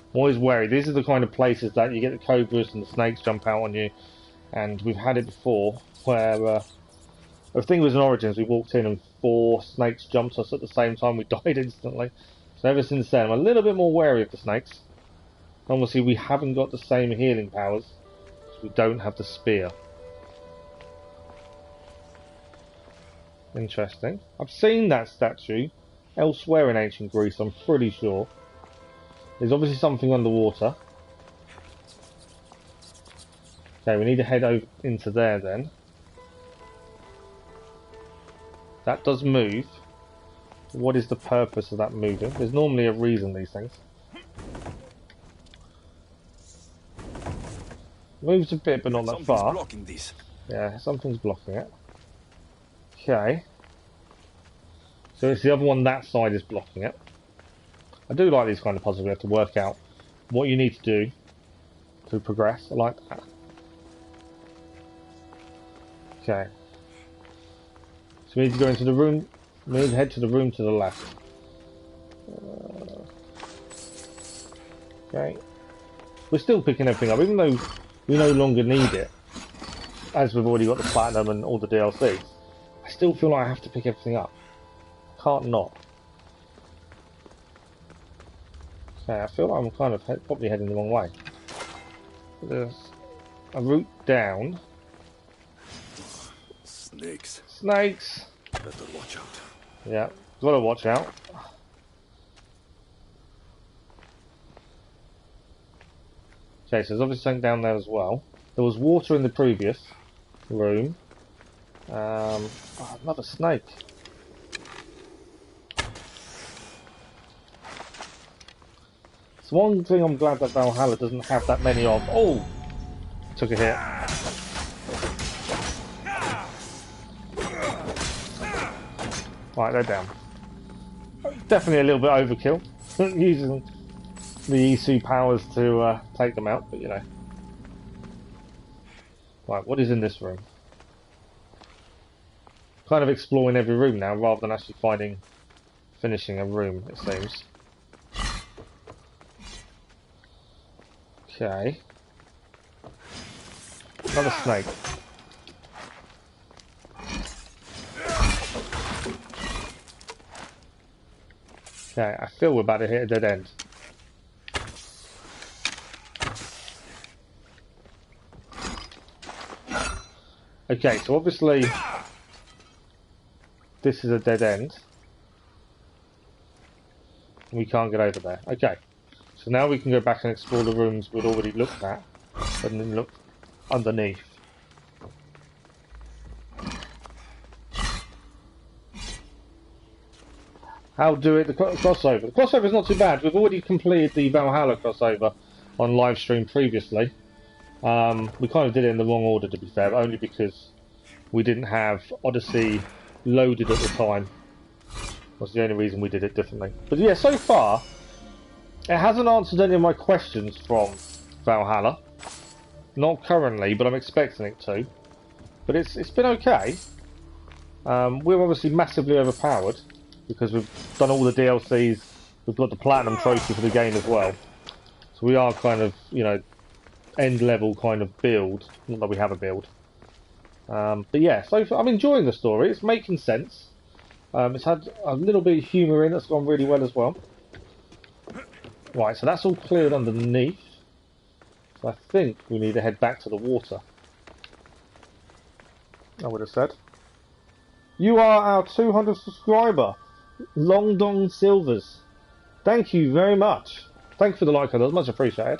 B: I'm always wary. These are the kind of places that you get the cobras and the snakes jump out on you. And we've had it before where the thing was in Origins, we walked in and 4 snakes jumped us at the same time, we died instantly. So ever since then I'm a little bit more wary of the snakes. Obviously we haven't got the same healing powers, because we don't have the spear. Interesting. I've seen that statue elsewhere in ancient Greece, I'm pretty sure. There's obviously something underwater. Okay, we need to head over into there then. That does move. What is the purpose of that moving? There's normally a reason these things. Moves a bit, but not that far.
D: Something's blocking this.
B: Yeah, something's blocking it. Okay. So it's the other one, that side is blocking it. I do like these kind of puzzles. We have to work out what you need to do to progress. I like that. Okay. So we need to go into the room. We need to head to the room to the left. Okay. We're still picking everything up, even though we no longer need it. As we've already got the platinum and all the DLCs. I I still feel like I have to pick everything up. Can't not. Okay, I feel like I'm kind of probably heading the wrong way. There's a route down.
D: Snakes.
B: Snakes!
D: Better watch out.
B: Yeah, gotta watch out. Okay, so there's obviously something down there as well. There was water in the previous room. Oh, another snake. It's one thing I'm glad that Valhalla doesn't have that many of. Oh! Took a hit. Right, they're down. Definitely a little bit overkill. Using the EC powers to take them out, but you know. Right, what is in this room? Kind of exploring every room now, rather than actually finishing a room, it seems. Okay. Another snake. Okay, I feel we're about to hit a dead end. Okay, so obviously this is a dead end. We can't get over there. Okay, so now we can go back and explore the rooms we'd already looked at, and then look underneath. How do it? The crossover. The crossover is not too bad. We've already completed the Valhalla crossover on live stream previously. We kind of did it in the wrong order, to be fair, only because we didn't have Odyssey loaded at the time. Was the only reason we did it differently. But yeah, so far it hasn't answered any of my questions from Valhalla. Not currently, but I'm expecting it to. But it's been okay. We're obviously massively overpowered because we've done all the DLCs. We've got the platinum trophy for the game as well. So we are kind of, you know, end level kind of build. Not that we have a build. But yeah, so I'm enjoying the story. It's making sense. It's had a little bit of humour in. That's gone really well as well. Right, so that's all cleared underneath. So I think we need to head back to the water. I would have said. You are our 200 subscriber. Long Dong Silvers. Thank you very much. Thank you for the like on those. Much appreciated.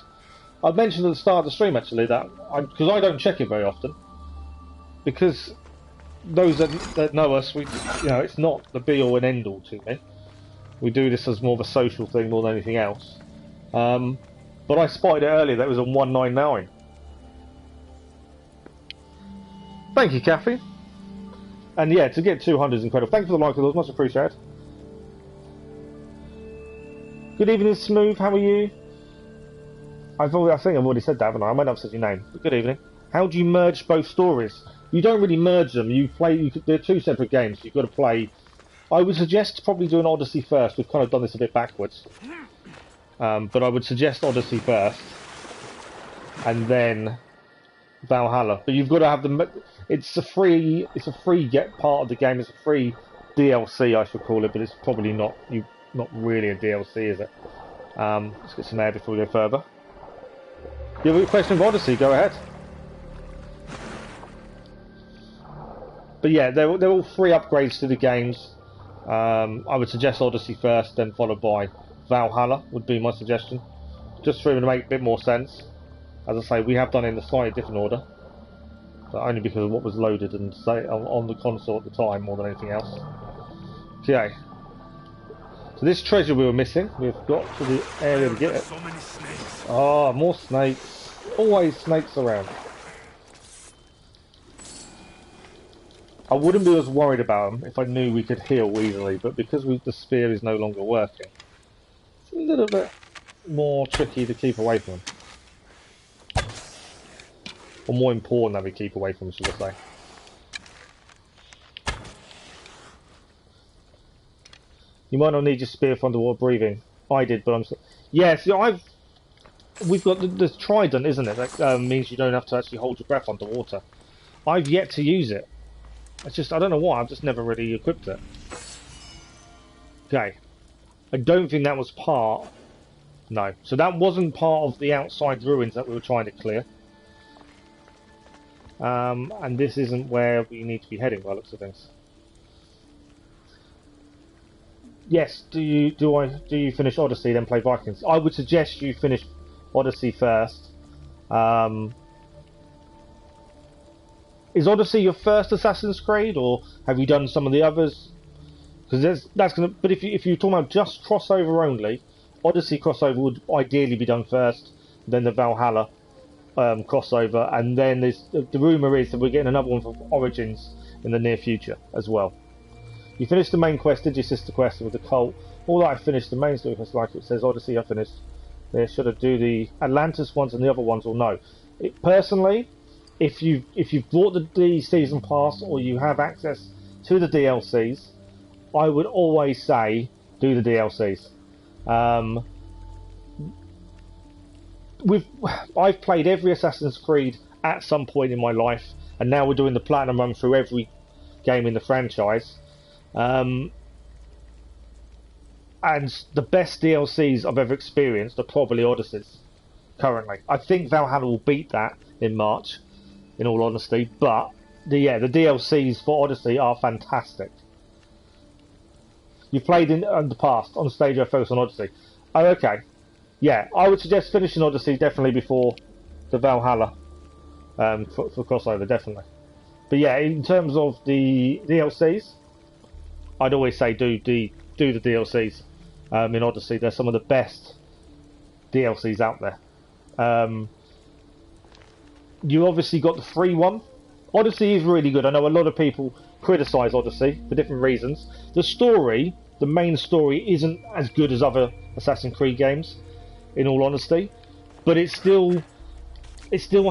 B: I mentioned at the start of the stream actually that because I don't check it very often. Because those that know us, you know, it's not the be all and end all to me. We do this as more of a social thing more than anything else. But I spotted it earlier that it was on 199. Thank you, Kathy. And yeah, to get 200 is incredible. Thank you for the like of those, much appreciated. Good evening, Smooth. How are you? I think I've already said that, haven't I? I might not have said your name. But good evening. How do you merge both stories? You don't really merge them. They're two separate games. You've got to play. I would suggest probably doing Odyssey first. We've kind of done this a bit backwards. But I would suggest Odyssey first, and then Valhalla. But you've got to have the. It's a free get part of the game. It's a free DLC, I should call it, but it's probably not really a DLC, is it? Let's get some air before we go further. You have a question of Odyssey? Go ahead. But yeah, they're all free upgrades to the games. I would suggest Odyssey first, then followed by Valhalla would be my suggestion. Just for it to make a bit more sense. As I say, we have done it in a slightly different order. But only because of what was loaded and say on the console at the time more than anything else. Okay. So this treasure we were missing, we've got to the area to get it.
C: So many snakes.
B: Oh, more snakes. Always snakes around. I wouldn't be as worried about them if I knew we could heal easily, but because the spear is no longer working, it's a little bit more tricky to keep away from them. Or more important that we keep away from them, should I say. You might not need your spear for underwater breathing. I did, but I'm... Yeah, see, we've got the trident, isn't it? That means you don't have to actually hold your breath underwater. I've yet to use it. It's just, I don't know why, I've just never really equipped it. Okay. I don't think that was part... No. So that wasn't part of the outside ruins that we were trying to clear. And this isn't where we need to be heading by the looks of things. Yes, do you finish Odyssey then play Vikings? I would suggest you finish Odyssey first. Is Odyssey your first Assassin's Creed, or have you done some of the others? Because that's gonna. But if you're talking about just crossover only, Odyssey crossover would ideally be done first, then the Valhalla crossover, and then the rumor is that we're getting another one for Origins in the near future as well. You finished the main quest, did your sister quest with the cult? All that I finished the main story quest, like it says Odyssey, I finished. They should have do the Atlantis ones and the other ones, or no. Personally, if you've bought the season pass or you have access to the DLCs, I would always say do the DLCs. I've played every Assassin's Creed at some point in my life, and now we're doing the platinum run through every game in the franchise. And the best DLCs I've ever experienced are probably Odysseys currently. I think Valhalla will beat that in March, in all honesty, but the DLCs for Odyssey are fantastic. You've played in the past on stage I focus on Odyssey. Oh, okay. Yeah, I would suggest finishing Odyssey definitely before the Valhalla for crossover, definitely. But yeah, in terms of the DLCs, I'd always say do the DLCs in Odyssey. They're some of the best DLCs out there. You obviously got the free one. Odyssey is really good. I know a lot of people criticise Odyssey for different reasons. The story, the main story, isn't as good as other Assassin's Creed games, in all honesty, but it still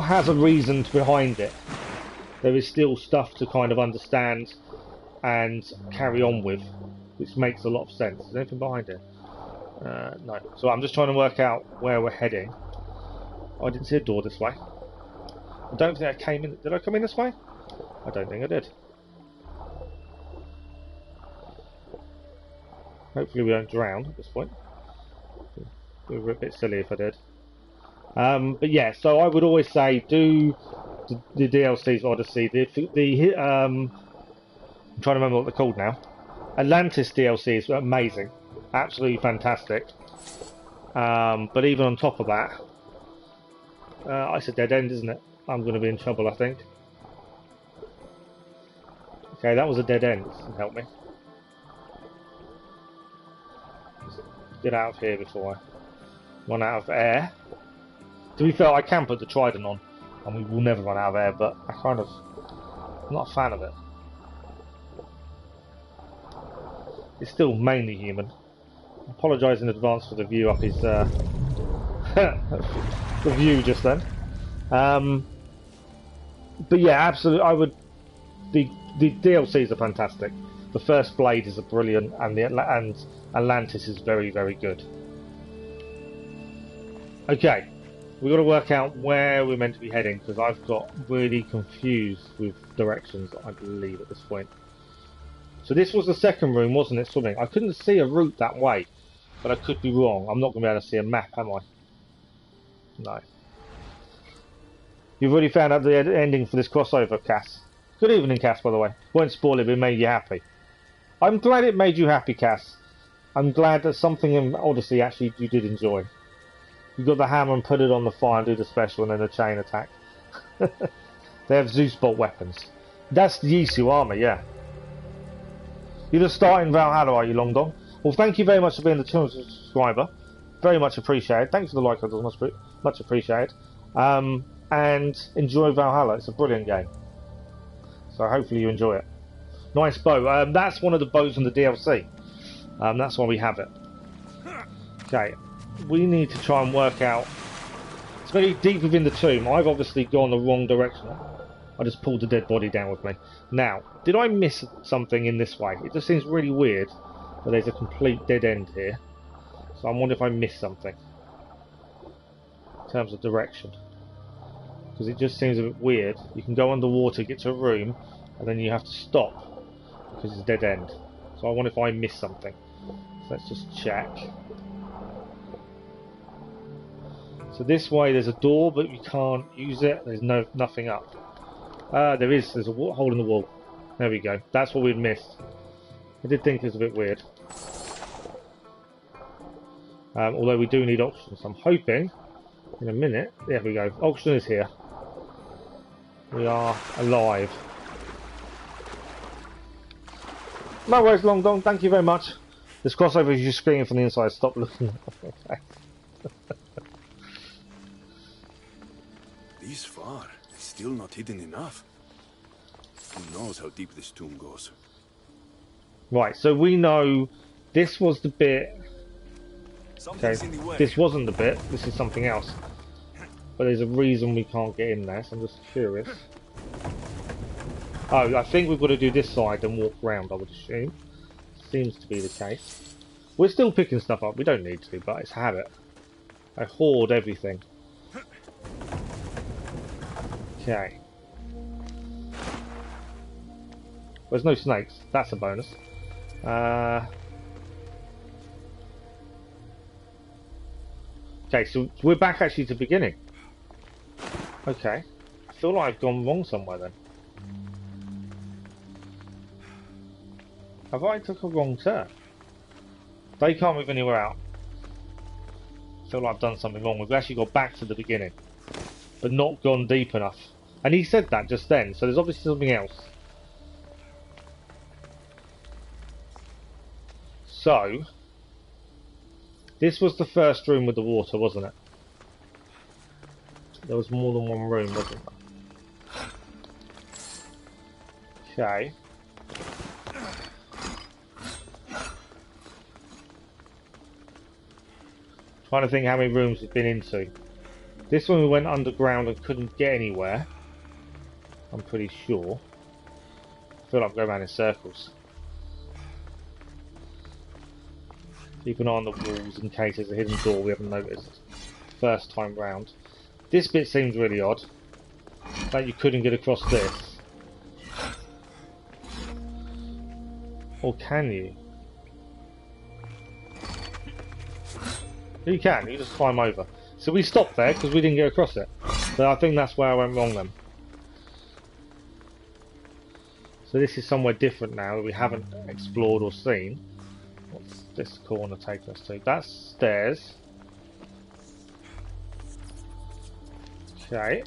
B: has a reason behind it. There is still stuff to kind of understand and carry on with, which makes a lot of sense. Is there anything behind it? No. So I'm just trying to work out where we're heading. Oh, I didn't see a door this way. I don't think I came in. Did I come in this way? I don't think I did. Hopefully we don't drown at this point. It would be a bit silly if I did. But yeah, so I would always say do the DLCs Odyssey. I'm trying to remember what they're called now. Atlantis DLCs were amazing, absolutely fantastic. But even on top of that, it's a dead end, isn't it? I'm going to be in trouble, I think. Okay, that was a dead end. Doesn't help me. Get out of here before I run out of air. To be fair, I can put the trident on, and we will never run out of air. But I'm not a fan of it. It's still mainly human. I apologise in advance for the view up his the view just then. But yeah, absolutely. I would. The DLCs are fantastic. The first Blade is brilliant, and Atlantis is very, very good. Okay, we've got to work out where we're meant to be heading, because I've got really confused with directions, I believe, at this point. So this was the second room, wasn't it, swimming? I couldn't see a route that way, but I could be wrong. I'm not going to be able to see a map, am I? No. You've already found out the ending for this crossover, Cass. Good evening, Cass, by the way. Won't spoil it, but it made you happy. I'm glad it made you happy, Cass. I'm glad that something in Odyssey actually you did enjoy. You got the hammer and put it on the fire and do the special and then the chain attack. They have Zeus bolt weapons. That's the Yisu armor, yeah. You're just starting Valhalla, are you, Long Dong? Well, thank you very much for being the 200 subscriber. Very much appreciated. Thanks for the like, much appreciated. And enjoy Valhalla. It's a brilliant game. So hopefully you enjoy it. Nice bow. That's one of the bows from the DLC. That's why we have it. Okay. We need to try and work out. It's very deep within the tomb. I've obviously gone the wrong direction. I just pulled the dead body down with me. Now, did I miss something in this way? It just seems really weird that there's a complete dead end here. So I wonder if I missed something in terms of direction. Because it just seems a bit weird. You can go underwater, get to a room, and then you have to stop because it's a dead end. So I wonder if I missed something. So let's just check. So this way there's a door, but you can't use it. There's nothing up. There is. There's a hole in the wall. There we go. That's what we'd missed. I did think it was a bit weird. Although we do need options. I'm hoping in a minute. There we go. Oxygen is here. We are alive. No worries, Long Dong. Thank you very much. This crossover is you screaming from the inside. Stop looking. Okay.
D: This far, it's still not hidden enough. Who knows how deep this tomb goes?
B: Right, so we know this was the bit. Okay,
D: Something's in the way.
B: this wasn't the bit. This is something else. But there's a reason we can't get in there, so I'm just curious. Oh, I think we've got to do this side and walk round, I would assume. Seems to be the case. We're still picking stuff up. We don't need to, but it's habit. I hoard everything. Okay. There's no snakes. That's a bonus. Okay, so we're back actually to the beginning. Okay. I feel like I've gone wrong somewhere then. Have I took a wrong turn? They can't move anywhere out. I feel like I've done something wrong. We've actually got back to the beginning. But not gone deep enough. And he said that just then, so there's obviously something else. So, this was the first room with the water, wasn't it? There was more than one room, wasn't there? Okay. Trying to think how many rooms we've been into. This one we went underground and couldn't get anywhere. I'm pretty sure. I feel like I'm going around in circles. Keep an eye on the walls in case there's a hidden door we haven't noticed. First time round. This bit seems really odd. That you couldn't get across this. Or can you? You can, you just climb over. So we stopped there because we didn't get across it. But I think that's where I went wrong then. So this is somewhere different now that we haven't explored or seen. What's this corner taking us to? That's stairs. Okay.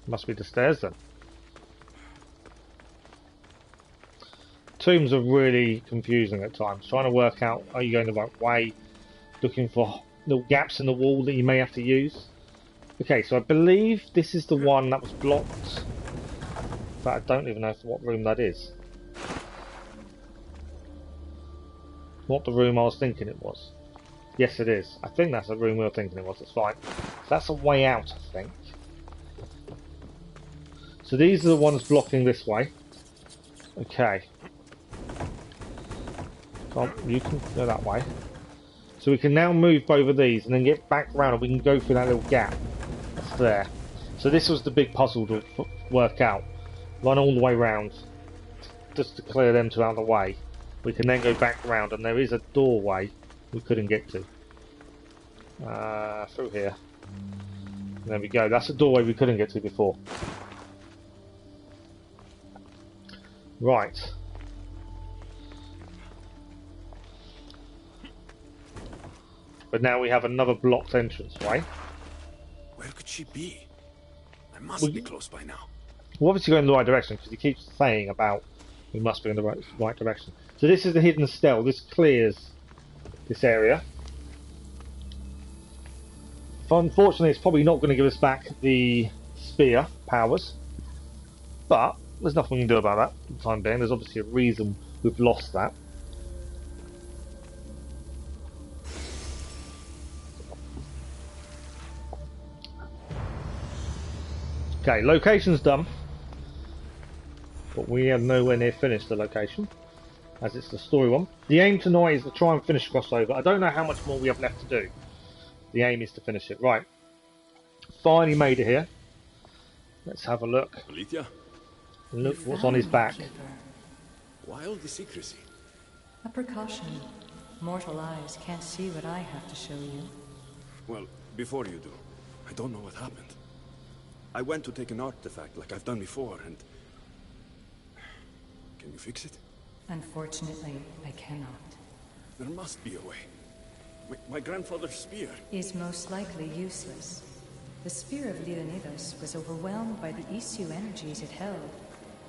B: Must be the stairs then. Tombs are really confusing at times. Trying to work out, are you going the right way? Looking for little gaps in the wall that you may have to use. Okay, so I believe this is the one that was blocked. But I don't even know what room that is. Not the room I was thinking it was. Yes, it is. I think that's the room we were thinking it was. It's fine. So that's a way out, I think. So these are the ones blocking this way. Okay. Come on, you can go that way. So we can now move over these and then get back around and we can go through that little gap. That's there. So this was the big puzzle to work out. Run all the way round. Just to clear them two out of the way. We can then go back around and there is a doorway we couldn't get to. Through here. There we go. That's a doorway we couldn't get to before. Right. But now we have another blocked entranceway.
D: Where could she be? I must be close by now.
B: We're obviously going in the right direction because he keeps saying about we must be in the right direction. So this is the hidden stele. This clears this area. Unfortunately, it's probably not going to give us back the spear powers. But there's nothing we can do about that for the time being. There's obviously a reason we've lost that. Okay, location's done. But we are nowhere near finished the location. as it's the story one. The aim tonight is to try and finish crossover. I don't know how much more we have left to do. The aim is to finish it. Right. Finally made it here. Let's have a look.
D: Alethea,
B: Look what's on his back.
F: Keeper.
D: why all the secrecy?
F: A precaution. Mortal eyes can't see what I have to show you.
D: Well, before you do, I don't know what happened. I went to take an artifact like I've done before, and... Can you fix it?
F: Unfortunately, I cannot.
D: There must be a way. My grandfather's spear.
F: Is most likely useless. The spear of Leonidas was overwhelmed by the issue energies it held.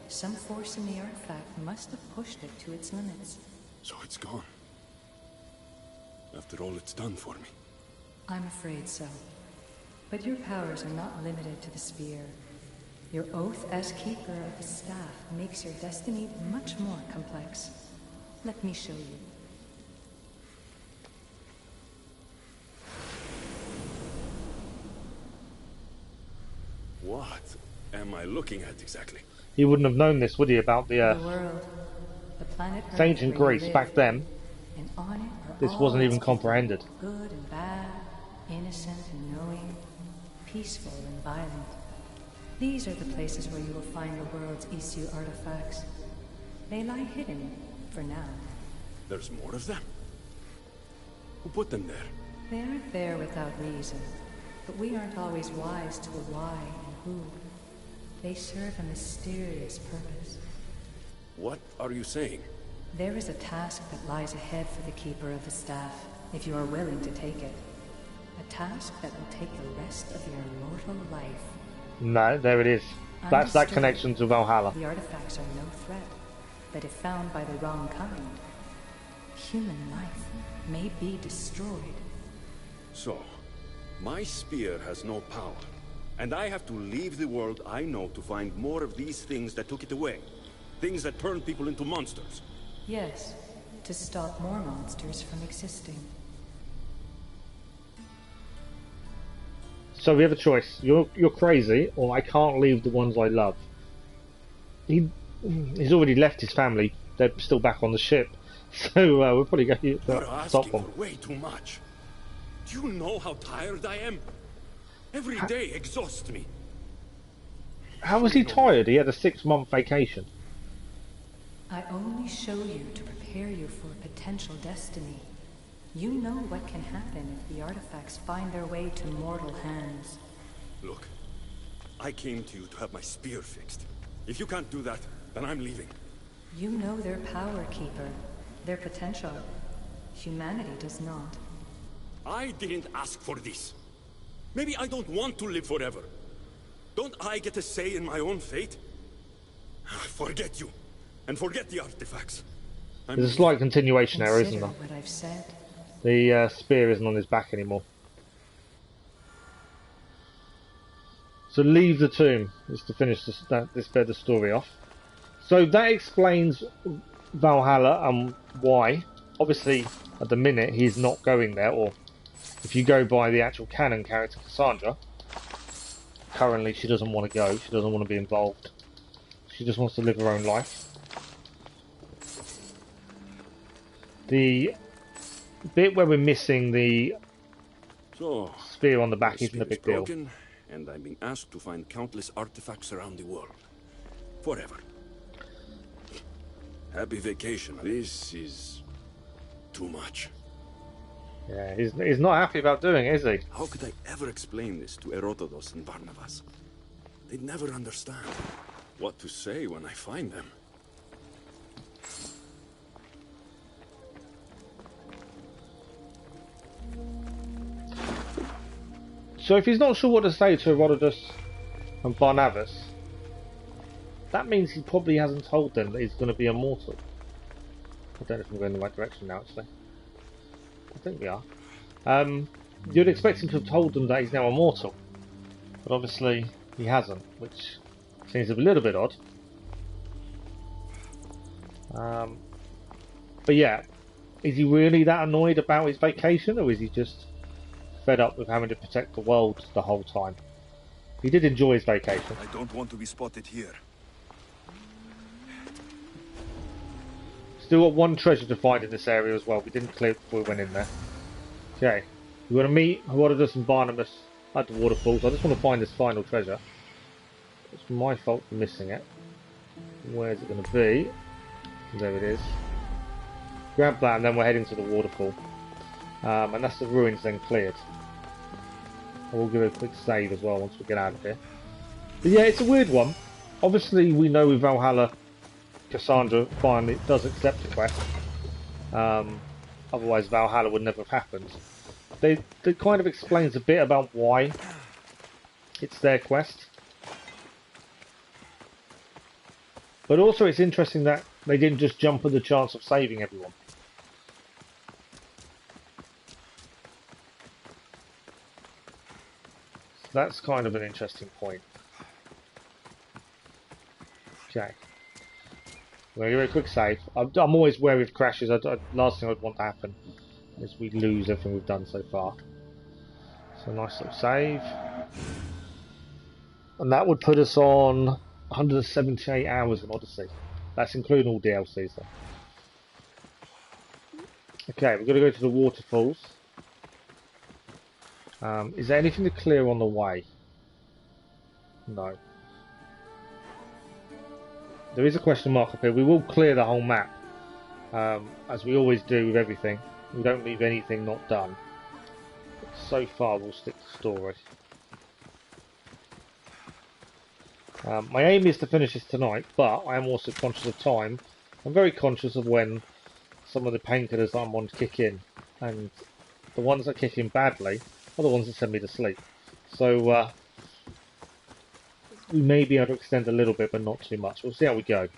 F: Some force in the artifact must have pushed it to its limits.
D: So it's gone. After all it's done for me.
F: I'm afraid so. But your powers are not limited to the spear. Your oath as keeper of the staff makes your destiny much more complex. Let me show you.
D: What am I looking at exactly?
B: You wouldn't have known this, would you, about the
F: world, the planet Earth
B: ancient
F: where you
B: Greece
F: live,
B: back then?
F: and on it are
B: This
F: all
B: wasn't even
F: its people,
B: comprehended.
F: Good and bad, innocent and knowing, peaceful and violent. These are the places where you will find the world's issue artifacts. They lie hidden, for now.
D: There's more of them? Who put them there?
F: They aren't there without reason, but we aren't always wise to the why and who. They serve a mysterious purpose.
D: What are you saying?
F: There is a task that lies ahead for the Keeper of the Staff, if you are willing to take it. A task that will take the rest of your mortal life.
B: No, there it is. That's that
F: Understood.
B: connection to Valhalla.
F: The artifacts are no threat, but if found by the wrong kind, human life may be destroyed.
D: So, my spear has no power, and I have to leave the world I know to find more of these things that took it away. Things that turn people into monsters.
F: Yes, to stop more monsters from existing.
B: So we have a choice. You're crazy, or I can't leave the ones I love. He's already left his family. They're still back on the ship. So we'll probably go
D: You're
B: stop
D: asking
B: them.
D: for way too much. Do you know how tired I am? Every day exhausts me.
B: How was he tired? He had a 6-month vacation.
F: I only show you to prepare you for a potential destiny. You know what can happen if the artifacts find their way to mortal hands.
D: Look, I came to you to have my spear fixed. If you can't do that, then I'm leaving.
F: You know their power, Keeper. Their potential. Humanity does not.
D: I didn't ask for this. Maybe I don't want to live forever. Don't I get a say in my own fate? Forget you. And forget the artifacts.
B: There's a slight continuation there, isn't
F: Consider
B: there?
F: what I've said.
B: The spear isn't on his back anymore. So leave the tomb is to finish this bit of the story off. So that explains Valhalla and why. Obviously, at the minute, he's not going there, or if you go by the actual canon character, Kassandra, currently she doesn't want to go, she doesn't want to be involved. She just wants to live her own life. The bit where we're missing the spear on the back isn't a big deal.
D: Broken, and I'm being asked to find countless artifacts around the world. Forever. Happy vacation. This is too much.
B: Yeah, he's not happy about doing it, is he?
D: How could I ever explain this to Herodotus and Barnabas? They'd never understand what to say when I find them.
B: So if he's not sure what to say to Herodotus and Barnabas, that means he probably hasn't told them that he's going to be immortal. I don't know if I'm going in the right direction now, actually. I think we are. You'd expect him to have told them that he's now immortal, but obviously he hasn't, which seems a little bit odd. But yeah, is he really that annoyed about his vacation, or is he just fed up with having to protect the world the whole time? He did enjoy his vacation.
D: I don't want to be spotted here.
B: Still got one treasure to find in this area as well. We didn't clear it before we went in there. Okay. We're going to meet Herodotus and Barnabas at the waterfalls. I just want to find this final treasure. It's my fault for missing it. Where's it going to be? There it is. Grab that and then we're heading to the waterfall. And that's the ruins then cleared. I will give it a quick save as well once we get out of here. But yeah, it's a weird one. Obviously we know with Valhalla, Kassandra finally does accept the quest. Otherwise Valhalla would never have happened. They kind of explains a bit about why it's their quest. But also it's interesting that they didn't just jump at the chance of saving everyone. So that's kind of an interesting point. Okay. I'm going to give it a quick save. I'm always wary of crashes. Last thing I'd want to happen is we lose everything we've done so far. So nice little save. And that would put us on 178 hours in Odyssey. That's including all DLCs though. Okay, we're going to go to the waterfalls. Is there anything to clear on the way? No. There is a question mark up here. We will clear the whole map, as we always do with everything. We don't leave anything not done. But so far we'll stick to story. My aim is to finish this tonight, but I am also conscious of time. I'm very conscious of when some of the painkillers that I'm on kick in, and the ones that kick in badly are the ones that send me to sleep. So we may be able to extend a little bit, but not too much. We'll see how we go.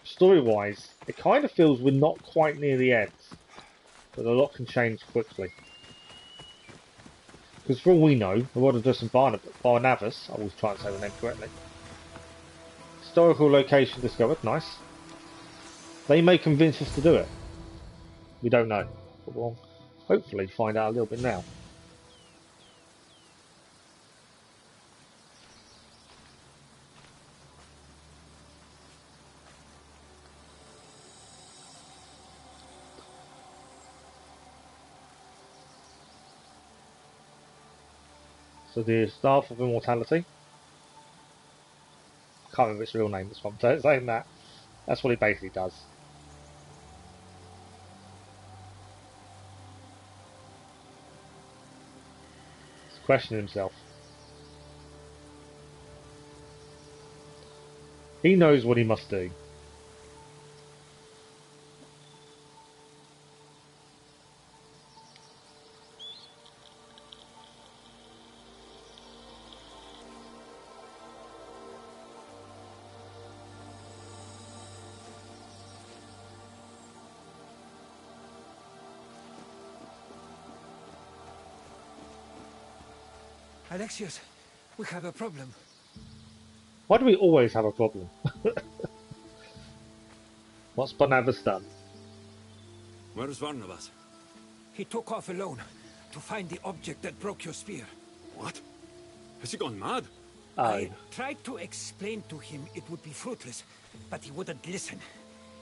B: Story-wise, it kind of feels we're not quite near the end, but a lot can change quickly. Because for all we know, Herodotus and Barnabas, I always try and say the name correctly. Historical location discovered, nice. They may convince us to do it. We don't know, but we'll hopefully find out a little bit now. So the Staff of Immortality. I can't remember its real name, this one, so it's saying that. That's what it basically does. He's questioning himself. He knows what he must do.
G: Alexios, we have a problem.
B: Why do we always have a problem? What's Barnabas done?
D: Where's Barnabas?
G: He took off alone to find the object that broke your spear.
D: What? Has he gone mad?
G: I tried to explain to him it would be fruitless, but he wouldn't listen.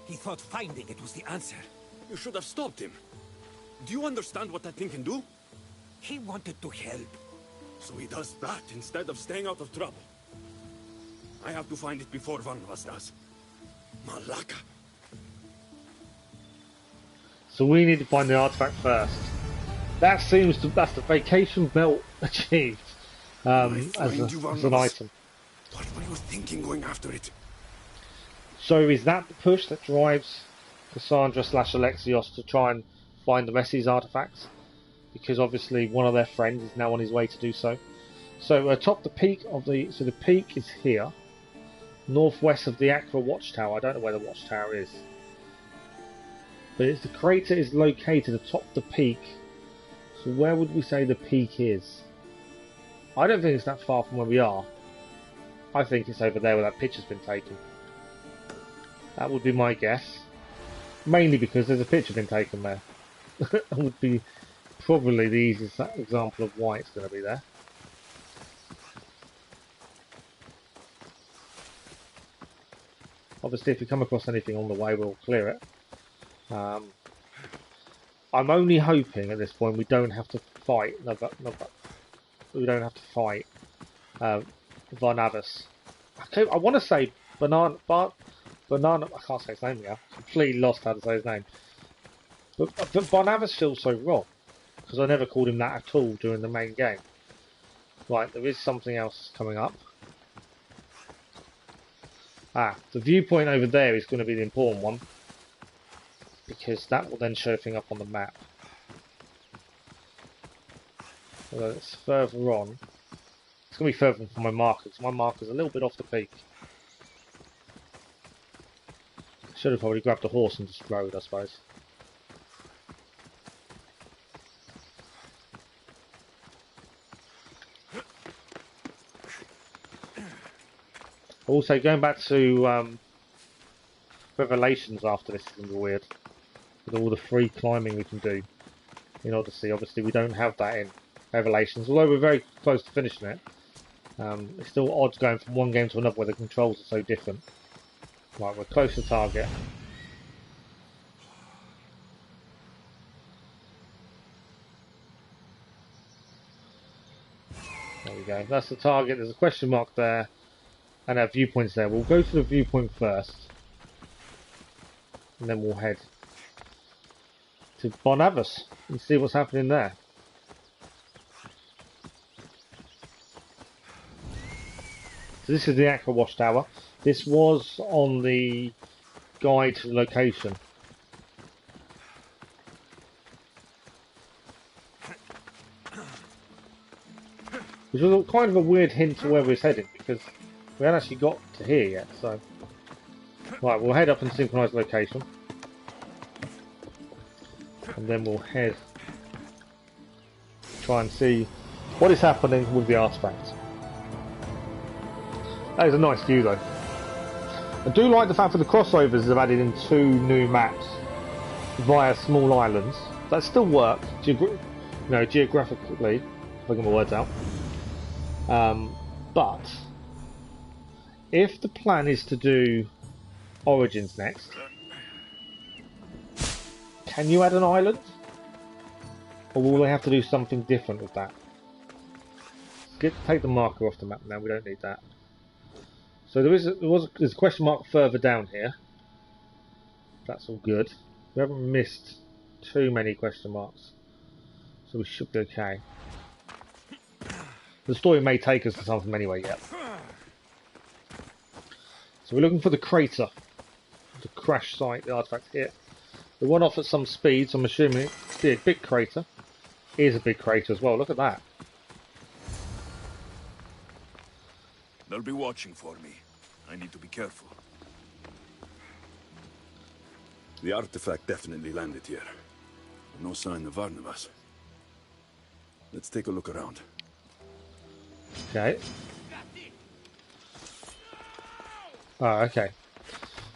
G: He thought finding it was the answer.
D: You should have stopped him. Do you understand what that thing can do?
G: He wanted to help.
D: So he does that instead of staying out of trouble. I have to find it before Barnabas does. Malaka.
B: So we need to find the artifact first. That seems to, that's the vacation belt achieved as an item.
D: What were you thinking going after it?
B: So is that the push that drives Kassandra / Alexios to try and find the rest of these artifacts? Because obviously one of their friends is now on his way to do so. So atop the peak of the, so the peak is here, northwest of the Aqua Watchtower. I don't know where the watchtower is, but it's, the crater is located atop the peak. So where would we say the peak is? I don't think it's that far from where we are. I think it's over there where that picture's been taken. That would be my guess. Mainly because there's a picture been taken there. That would be probably the easiest example of why it's going to be there. Obviously if we come across anything on the way we'll clear it. I'm only hoping at this point we don't have to fight. We don't have to fight Varnavas. I want to say Banana. I can't say his name now. Completely lost how to say his name. But Barnabas feels so wrong because I never called him that at all during the main game. Right, there is something else coming up. The viewpoint over there is going to be the important one because that will then show everything up on the map. Although it's further on. It's going to be further from my markers. My marker's a little bit off the peak. Should have probably grabbed a horse and just rode, I suppose. Also, going back to Revelations after this is going to be weird. With all the free climbing we can do in Odyssey. Obviously, we don't have that in Revelations. Although we're very close to finishing it. It's still odd going from one game to another where the controls are so different. Right, we're close to target. There we go. That's the target. There's a question mark there. And our viewpoint's there. We'll go to the viewpoint first. And then we'll head to Barnabas and see what's happening there. So this is the Aqua Watchtower. This was on the guide to the location. Which was kind of a weird hint to where we're heading because we haven't actually got to here yet. So, right, we'll head up and synchronise location, and then we'll head try and see what is happening with the artifacts. That is a nice view though. I do like the fact that the crossovers have added in 2 new maps via small islands. That still work, geographically, if I get my words out. But if the plan is to do Origins next, can you add an island? Or will they have to do something different with that? Take the marker off the map now, we don't need that. So there's a question mark further down here. That's all good. We haven't missed too many question marks, so we should be okay. The story may take us to something anyway yet. So we're looking for the crater, the crash site, the artifact here. The one off at some speed, so I'm assuming it's a big crater. It is a big crater as well. Look at that.
C: They'll be watching for me. I need to be careful.
D: The artifact definitely landed here. No sign of Varnavas. Let's take a look around.
B: Okay. Oh, okay.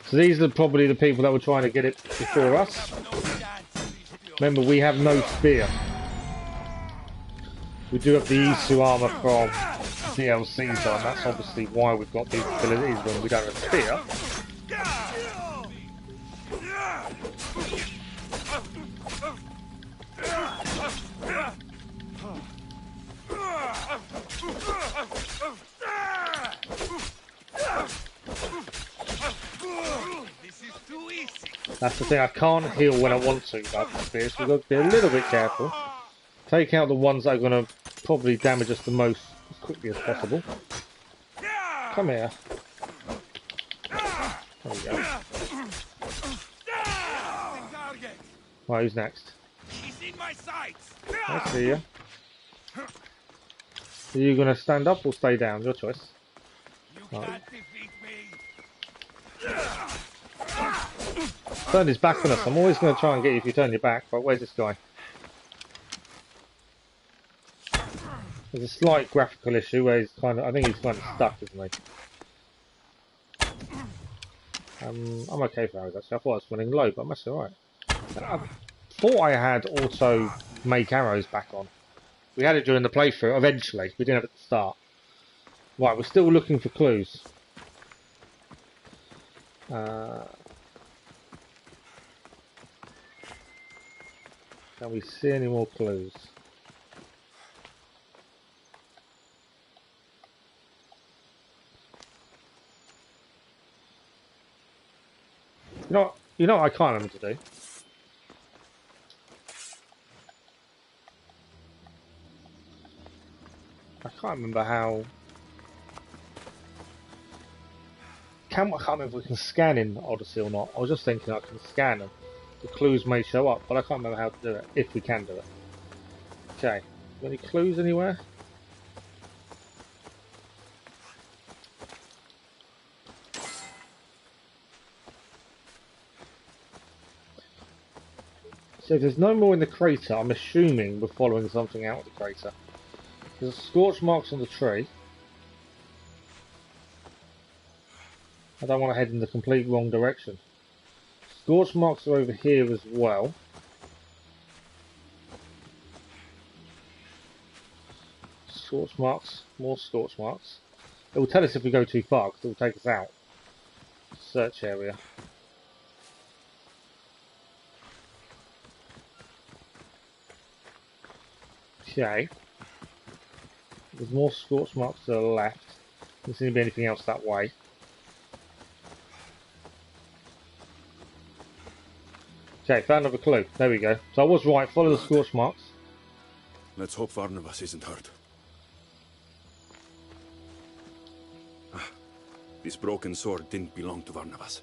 B: So these are probably the people that were trying to get it before us. Remember, we have no spear. We do have the Isu armor from DLCs on. That's obviously why we've got these abilities when we don't have spear. That's the thing, I can't heal when I want to without the spears, so we've got to be a little bit careful. Take out the ones that are going to probably damage us the most as quickly as possible. Come here. There we go. Right, who's next? I see you. Are you going to stand up or stay down? Your choice. Right. Turned his back on us. I'm always going to try and get you if you turn your back. But where's this guy? There's a slight graphical issue where he's kind of. I think he's kind of stuck, isn't he? I'm okay for arrows actually. I thought I was running low, but I'm actually alright. I thought I had auto make arrows back on. We had it during the playthrough. Eventually, we didn't have it at the start. Right, we're still looking for clues. Can we see any more clues? You know what I can't remember to do? I can't remember how... I can't remember if we can scan in Odyssey or not. I was just thinking I can scan them. The clues may show up, but I can't remember how to do it, if we can do it. Okay, any clues anywhere? So if there's no more in the crater, I'm assuming we're following something out of the crater. There's scorch marks on the tree. I don't want to head in the complete wrong direction. Scorch marks are over here as well. Scorch marks, more scorch marks. It will tell us if we go too far because it will take us out. Search area. Okay. There's more scorch marks to the left. Doesn't seem to be anything else that way. Okay, found another clue. There we go. So I was right, follow the scorch marks.
C: Let's hope Varnavas isn't hurt. This broken sword didn't belong to Varnavas.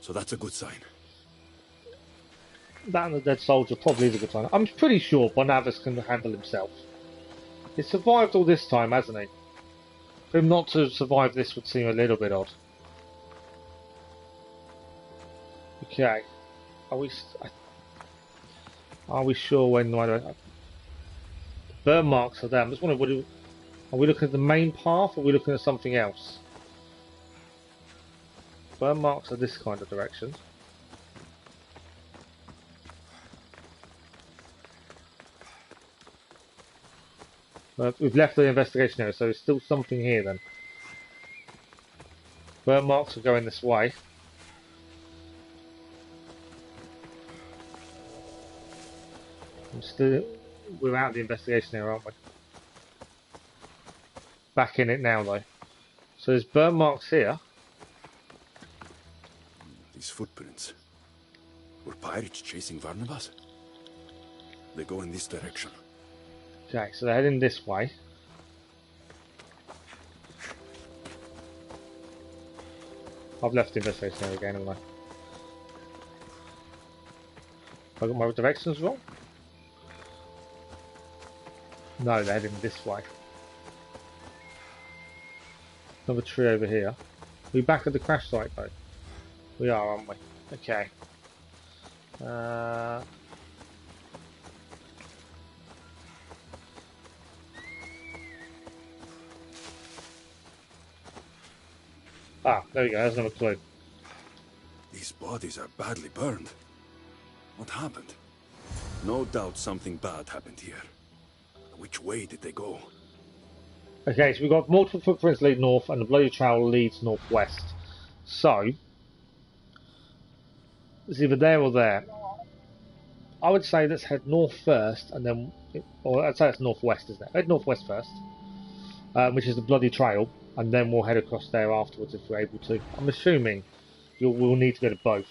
C: So that's a good sign.
B: That and the dead soldier probably is a good sign. I'm pretty sure Barnabas can handle himself. He survived all this time, hasn't he? For him not to survive this would seem a little bit odd. Okay. Are we sure when... Burn marks are there. I'm just wondering, are we looking at the main path or are we looking at something else? Burn marks are this kind of direction. We've left the investigation area, so there's still something here then. Burn marks are going this way. We're out of the investigation area, aren't we? Back in it now though. So there's burn marks here.
C: These footprints. Were pirates chasing Varnavas? They go in this direction.
B: Okay, so they're heading this way. I've left the investigation area again, haven't I? Have I got my directions wrong? No, they're heading this way. Another tree over here. Are we back at the crash site though? We are, aren't we? Okay. There we go, there's another clue.
C: These bodies are badly burned. What happened? No doubt something bad happened here. Which way did they go?
B: Okay, so we've got multiple footprints lead north and the bloody trail leads northwest. So, it's either there or there. I would say let's head north first and then... Or I'd say it's northwest, isn't it? Head northwest first. Which is the bloody trail. And then we'll head across there afterwards if we're able to. I'm assuming we'll need to go to both.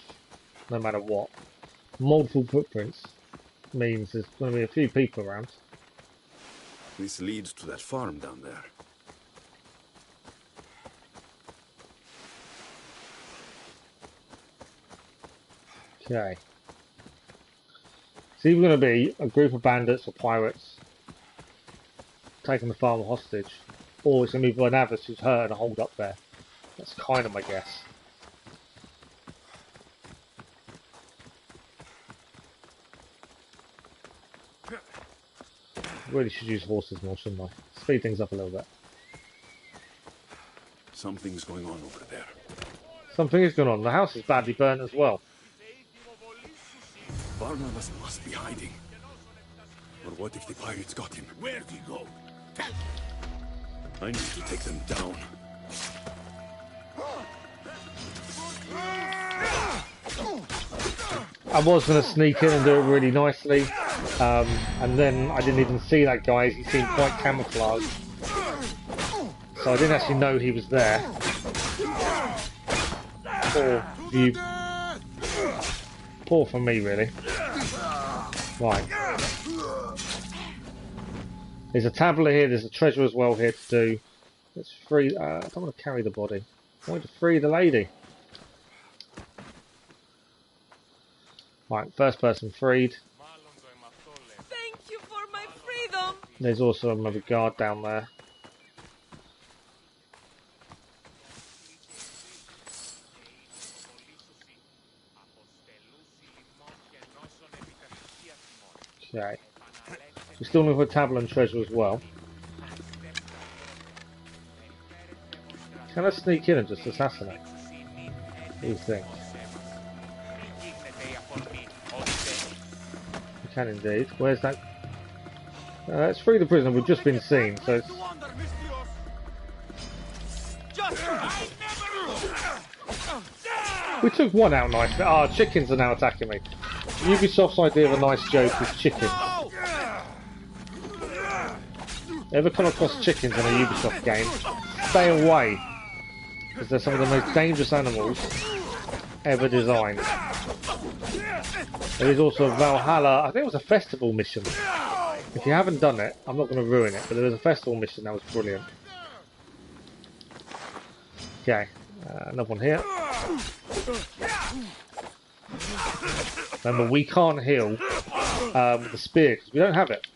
B: No matter what. Multiple footprints means there's going to be a few people around.
C: This leads to that farm down there.
B: Okay. It's either going to be a group of bandits or pirates taking the farm hostage, or it's going to be Barnabas who's hurt and hold up there. That's kind of my guess. Really should use horses more, shouldn't I? Speed things up a little bit.
C: Something's going on over there.
B: Something is going on. The house is badly burnt as well.
C: Barnabas must be hiding. Or what if the pirates got him?
E: Where'd he go?
C: I need to take them down.
B: I was going to sneak in and do it really nicely, and then I didn't even see that guy. He seemed quite camouflaged, so I didn't actually know he was there. Poor for me, really. Right. There's a tablet here. There's a treasure as well here to do. Let's free. I don't want to carry the body. I want to free the lady. Right, first person freed.
A: Thank you for my freedom.
B: There's also another guard down there. Okay. We're still looking for tablet and treasure as well. Can I sneak in and just assassinate? What do you think? We can indeed. Where's that? It's free the prisoner. We've just been seen, so it's... We took one out nicely. Ah, chickens are now attacking me. Ubisoft's idea of a nice joke is chicken. Ever come across chickens in a Ubisoft game? Stay away, because they're some of the most dangerous animals ever designed. There is also a Valhalla. I think it was a festival mission. If you haven't done it, I'm not going to ruin it, but there was a festival mission that was brilliant. Okay, another one here. Remember, we can't heal with the spear because we don't have it.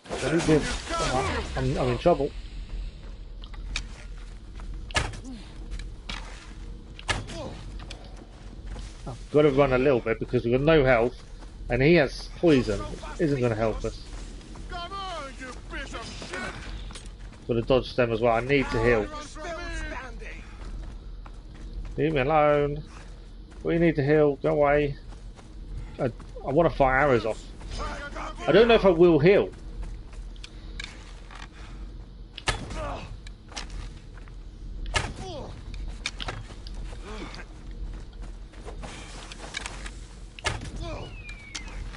B: I'm in trouble. I've got to run a little bit because we've got no health, and he has poison, which isn't going to help us. Got to dodge them as well. I need to heal. Leave me alone. We need to heal. Go away. I want to fire arrows off. I don't know if I will heal.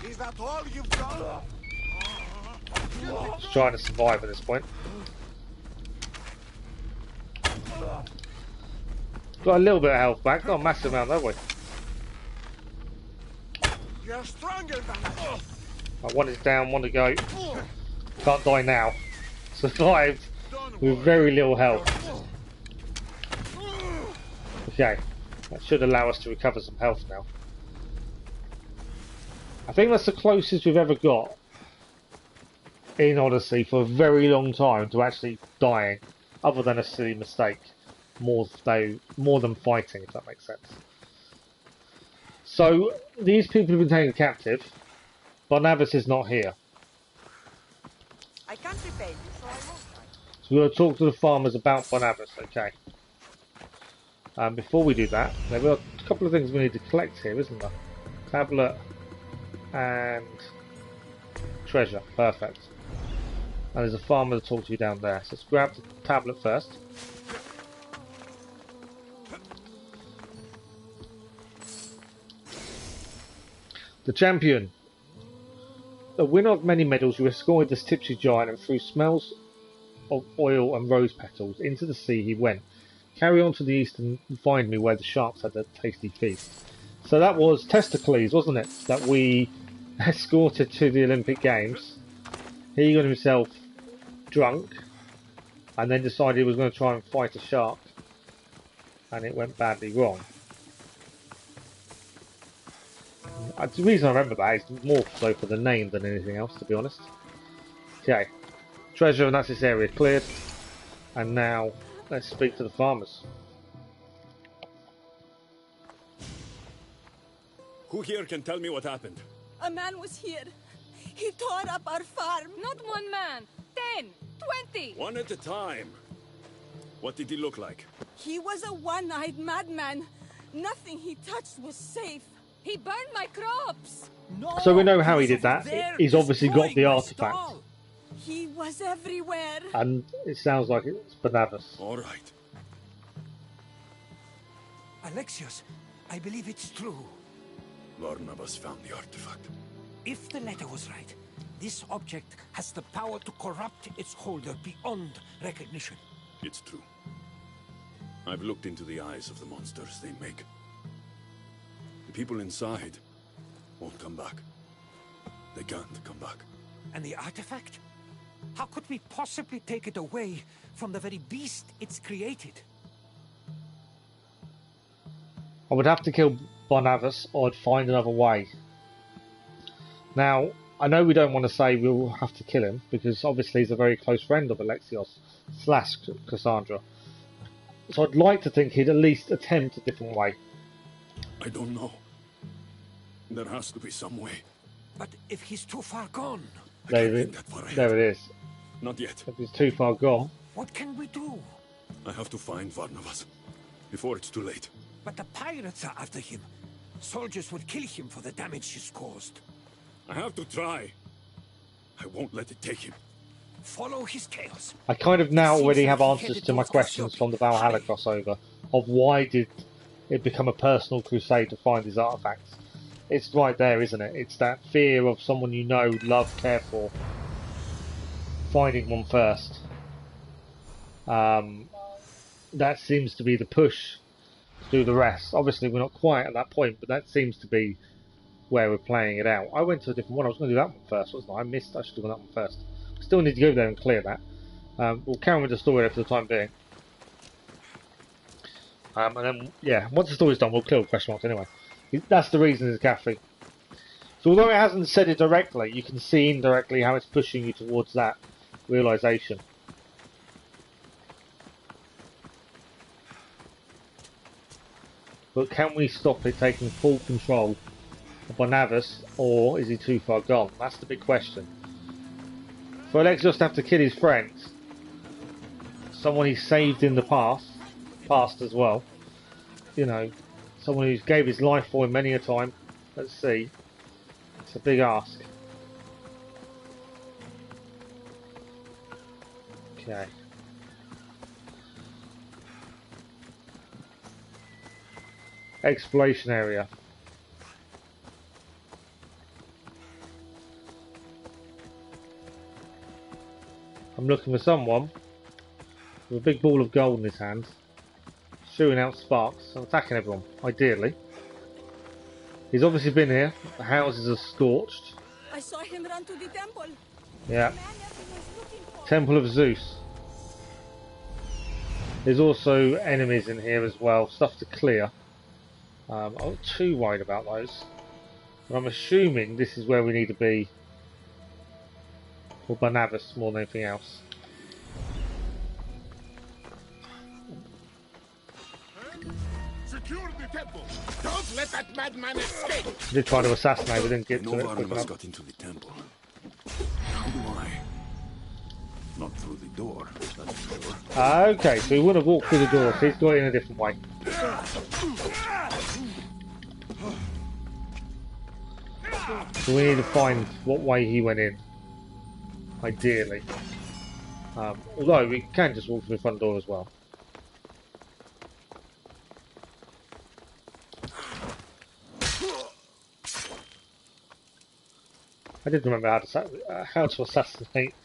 H: Is that all you've got?
B: Just trying to survive at this point. Got a little bit of health back, not a massive amount, have we?
H: You're stronger than I.
B: One is down, one to go. Can't die now. Survived with very little health. Okay, that should allow us to recover some health now. I think that's the closest we've ever got in Odyssey for a very long time to actually dying, other than a silly mistake. More than fighting, if that makes sense. So these people have been taken captive. Barnabas is not here.
A: I can't repay you, so I won't.
B: So we're going to talk to the farmers about Barnabas, okay? Before we do that, there are a couple of things we need to collect here, isn't there? Tablet and treasure, perfect. And there's a farmer to talk to you down there. So let's grab the tablet first. The champion. A winner of many medals, you escorted this tipsy giant and threw smells of oil and rose petals into the sea he went. Carry on to the east and find me where the sharks had their tasty feast. So that was Testicles, wasn't it? That we escorted to the Olympic Games. He got himself drunk and then decided he was going to try and fight a shark. And it went badly wrong. The reason I remember that is more so for the name than anything else, to be honest. Okay, treasure, and that's this area cleared. And now, let's speak to the farmers.
D: Who here can tell me what happened?
A: A man was here. He tore up our farm.
I: Not one man. 10, 20.
D: One at a time. What did he look like?
A: He was a one-eyed madman. Nothing he touched was safe.
I: He burned my crops.
A: No,
B: So we know how he did that. He's obviously got the artifact.
A: He was everywhere.
B: And it sounds like it's Barnabas.
D: All right.
G: Alexios, I believe it's true.
C: Barnabas found the artifact.
G: If the letter was right, this object has the power to corrupt its holder beyond recognition.
C: It's true. I've looked into the eyes of the monsters they make. The people inside won't come back. They can't come back.
G: And the artifact? How could we possibly take it away from the very beast it's created?
B: I would have to kill Barnabas, or I'd find another way. Now, I know we don't want to say we'll have to kill him, because obviously he's a very close friend of Alexios / Kassandra. So I'd like to think he'd at least attempt a different way.
C: I don't know. There has to be some way.
G: But if he's too far gone...
B: There it is.
C: Not yet.
B: If he's too far gone...
G: What can we do?
C: I have to find Barnabas before it's too late.
G: But the pirates are after him. Soldiers would kill him for the damage he's caused.
C: I have to try. I won't let it take him.
G: Follow his tails.
B: I kind of now already have answers to my questions from the Valhalla crossover of why did it become a personal crusade to find these artifacts. It's right there, isn't it? It's that fear of someone you know, love, care for, finding one first. That seems to be the push to do the rest. Obviously we're not quite at that point, but that seems to be where we're playing it out. I went to a different one. I was going to do that one first, wasn't I? I should have done that one first. Still need to go there and clear that. We'll carry on with the story for the time being. And then, yeah, once the story's done, we'll clear the question marks anyway. That's the reason it's Cafe. So although it hasn't said it directly, you can see indirectly how it's pushing you towards that realisation. But can we stop it taking full control of Barnabas, or is he too far gone? That's the big question. For Alexios to have to kill his friend, someone he saved in the past as well, you know, someone who gave his life for him many a time. Let's see. It's a big ask. Okay. Exploration area. I'm looking for someone with a big ball of gold in his hand, shooting out sparks and attacking everyone, ideally. He's obviously been here. The houses are scorched.
I: I saw him run to the temple.
B: Yeah. Temple of Zeus. There's also enemies in here as well, stuff to clear. I'm not too worried about those. But I'm assuming this is where we need to be for Barnabas more than anything else.
H: Secure the temple. Don't let that madman escape.
B: I did try to assassinate, but didn't get to it.
C: Barnabas got into the temple. How do I? Not through the door, that's for sure.
B: Okay, so he would have walked through the door, so he's got it in a different way. So we need to find what way he went in, ideally. Although we can just walk through the front door as well. I did remember how to assassinate.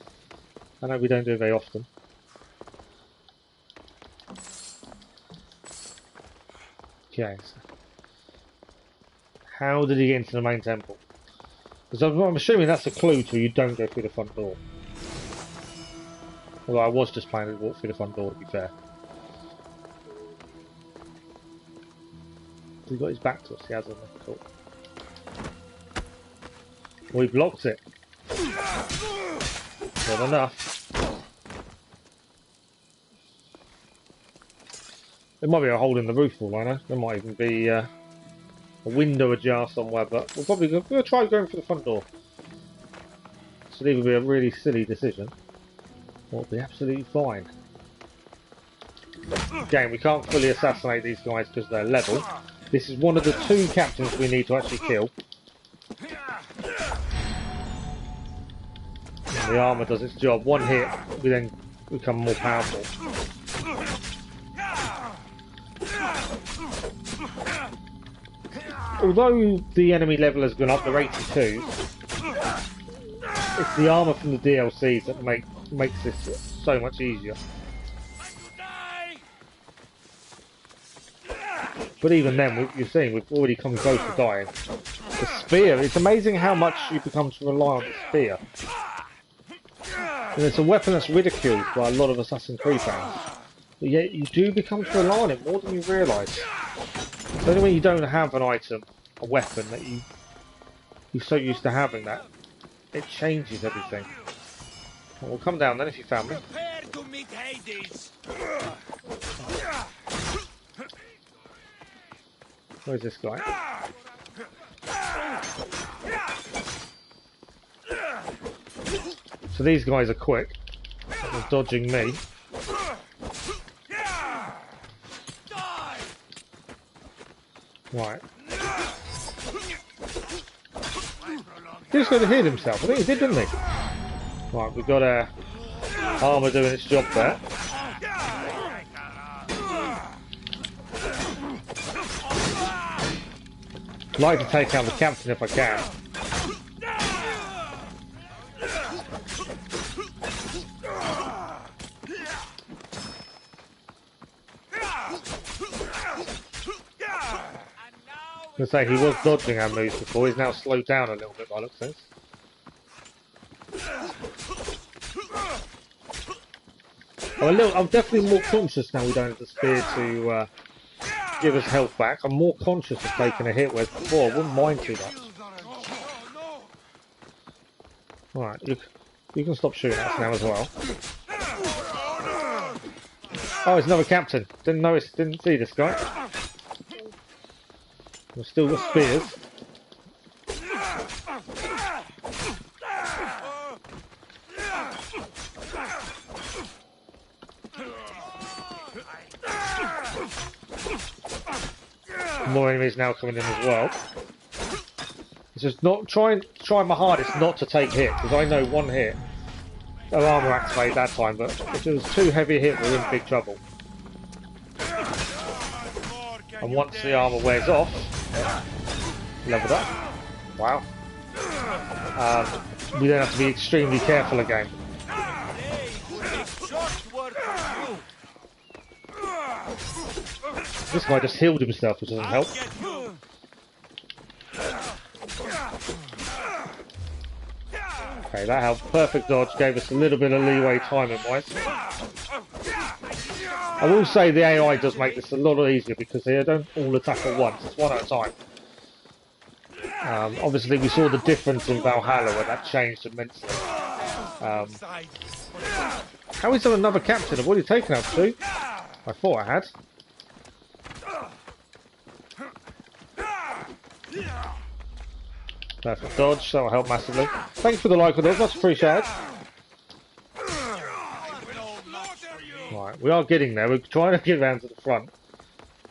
B: I know we don't do it very often. Okay, so how did he get into the main temple? Because I'm assuming that's a clue to you don't go through the front door. Although I was just planning to walk through the front door, to be fair. He got his back to us, he hasn't. Cool. Well, he blocked it. Not enough. There might be a hole in the roof, all I know. There might even be a window ajar somewhere, but we'll try going for the front door. This will either be a really silly decision, or it'll be absolutely fine. Again, we can't fully assassinate these guys because they're level. This is one of the 2 captains we need to actually kill. The armour does its job. One hit, we then become more powerful. although the enemy level has gone up to 82, it's the armour from the DLCs that makes this so much easier. But even then, you're seeing we've already come close to dying. The spear, it's amazing how much you become to rely on the spear. And it's a weapon that's ridiculed by a lot of Assassin's Creed fans. But yet you do become to rely on it more than you realise. It's only when you don't have an item, a weapon, that you're so used to having that, it changes everything. Well, we'll come down then if you found me. Where's this guy? So these guys are quick. They're dodging me. Right. He's going to heal himself. I think he did, didn't he? Right, we've got armour doing its job there. I'd like to take out the captain if I can. I was going to say, he was dodging our moves before, he's now slowed down a little bit by looks of things. I'm definitely more conscious now we don't have the spear to give us health back. I'm more conscious of taking a hit, whereas before I wouldn't mind too much. Alright, you can stop shooting at us now as well. Oh, it's another captain. Didn't see this guy. We've still got spears. More enemies now coming in as well. It's just not trying my hardest not to take hit, because I know one hit. No armour activated that time, but if it was too heavy a hit, we're in big trouble. And once the armour wears off, leveled up. Wow. We then have to be extremely careful again. This guy just healed himself, which doesn't help. Okay, that helped. Perfect dodge, gave us a little bit of leeway timing-wise. I will say the AI does make this a lot easier because they don't all attack at once, it's one at a time. Obviously we saw the difference in Valhalla where that changed immensely. How is there another captain? I've already taken out two. I thought I had. Perfect dodge, that will help massively. Thanks for the like on those, much appreciated. Right, we are getting there, we're trying to get around to the front.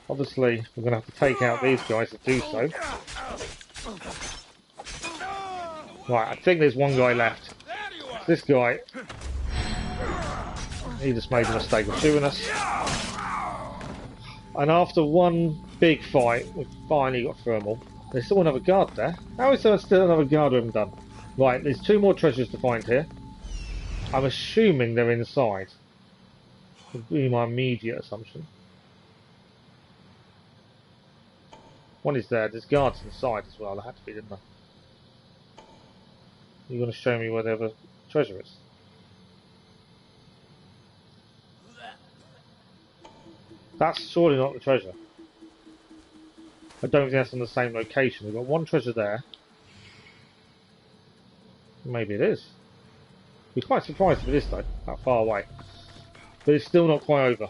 B: Obviously, we're going to have to take out these guys to do so. Right, I think there's one guy left. This guy, he just made the mistake of shooting us. And after one big fight, we finally got through them all. There's still another guard there. How is there still another guard we haven't done? Right, there's two more treasures to find here. I'm assuming they're inside. Would be my immediate assumption. One is there. There's guards inside as well. There had to be, didn't there? You're going to show me where the other treasure is. That's surely not the treasure. I don't think that's on the same location. We've got one treasure there. Maybe it is. I'd be quite surprised if it is though, that far away. But it's still not quite over.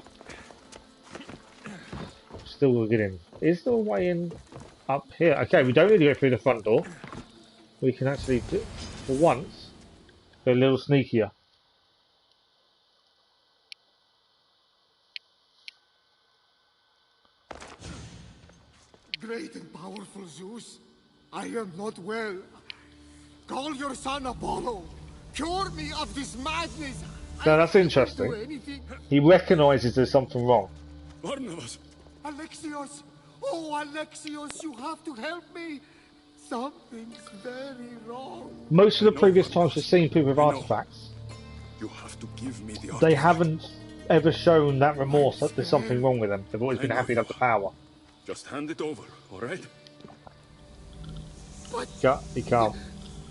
B: Still will get in. Is there a way in up here? Okay, we don't need to go through the front door. We can actually, for once, go a little sneakier.
H: Great and powerful Zeus, I am not well. Call your son Apollo. Cure me of this madness.
B: Now that's interesting. He recognises there's something wrong.
C: Barnabas.
H: Alexios, Oh, Alexios, you have to help me. Something's very wrong.
B: Most of the previous
C: what
B: times we've seen people with
C: I know.
B: artifacts,
C: You have to give me the
B: they
C: artifact.
B: haven't ever shown that remorse that there's something wrong with them. They've always been
C: I know
B: happy to
C: you
B: have the power.
C: Just hand it over, all right?
B: He can't.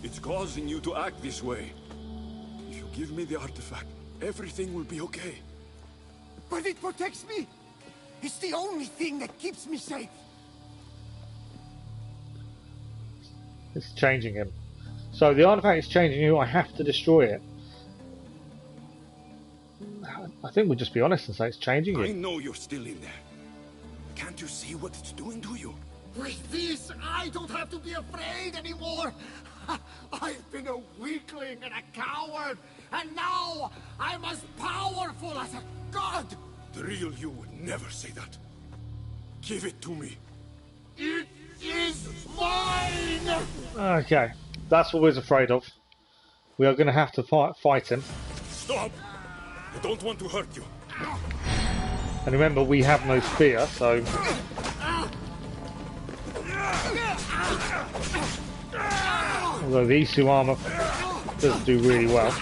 C: It's causing you to act this way. If you give me the artifact, everything will be okay.
H: But it protects me. It's the only thing that keeps me safe.
B: It's changing him. So the artifact is changing you. I have to destroy it. I think we'll just be honest and say it's changing
C: I
B: you.
C: know you're still in there. Can't you see what it's doing to you?
H: With this, I don't have to be afraid anymore. I've been a weakling and a coward, and now I'm as powerful as a god.
C: The real you would never say that. Give it to me.
H: It is mine!
B: Okay, that's what we're afraid of. We are going to have to fight him.
C: Stop! I don't want to hurt you.
B: And remember, we have no spear, so... Although the Isu armor does do really well.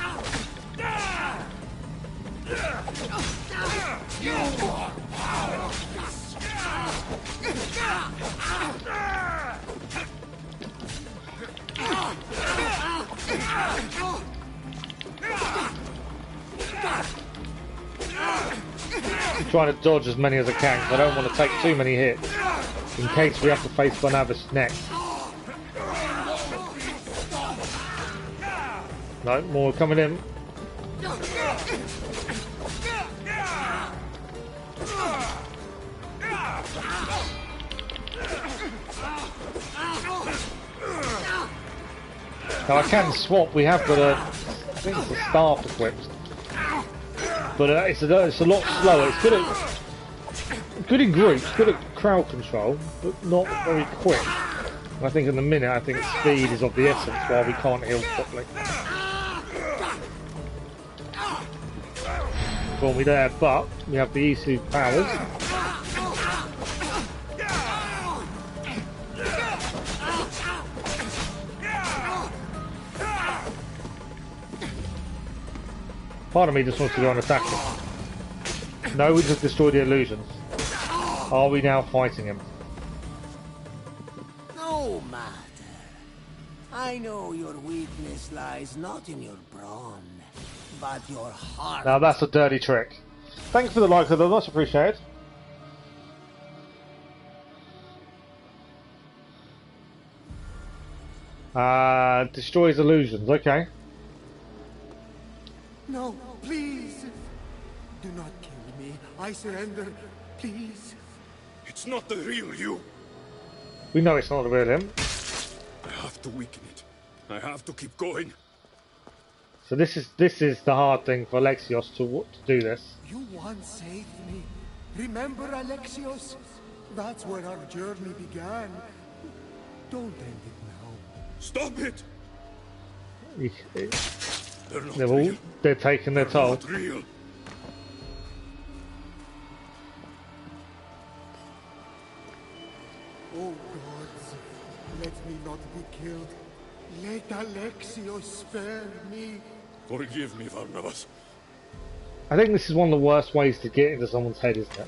B: I'm trying to dodge as many as I can because I don't want to take too many hits in case we have to face Barnabas next. No, more coming in. Now I can swap, we have got I think it's the staff equipped. But it's a lot slower. It's good in groups, good at crowd control, but not very quick. And I think in the minute, I think speed is of the essence while we can't heal properly. Call me there, but we have the Isu powers. Part of me just wants to go and attack him. No, we just destroyed the illusions. Are we now fighting him?
E: No matter. I know your weakness lies not in your brawn, but your heart.
B: Now that's a dirty trick. Thanks for the like, though. Much appreciated. Destroys illusions. Okay.
H: No, please. Do not kill me. I surrender. Please.
C: It's not the real you.
B: We know it's not the real him.
C: I have to weaken it. I have to keep going.
B: So this is the hard thing for Alexios to do this.
H: You once saved me. Remember, Alexios? That's where our journey began. Don't end it now.
C: Stop it!
B: They're taking their toll.
C: Not real.
H: Oh gods, let me not be killed. Let Alexios spare me.
C: Forgive me, Barnabas.
B: I think this is one of the worst ways to get into someone's head, isn't it?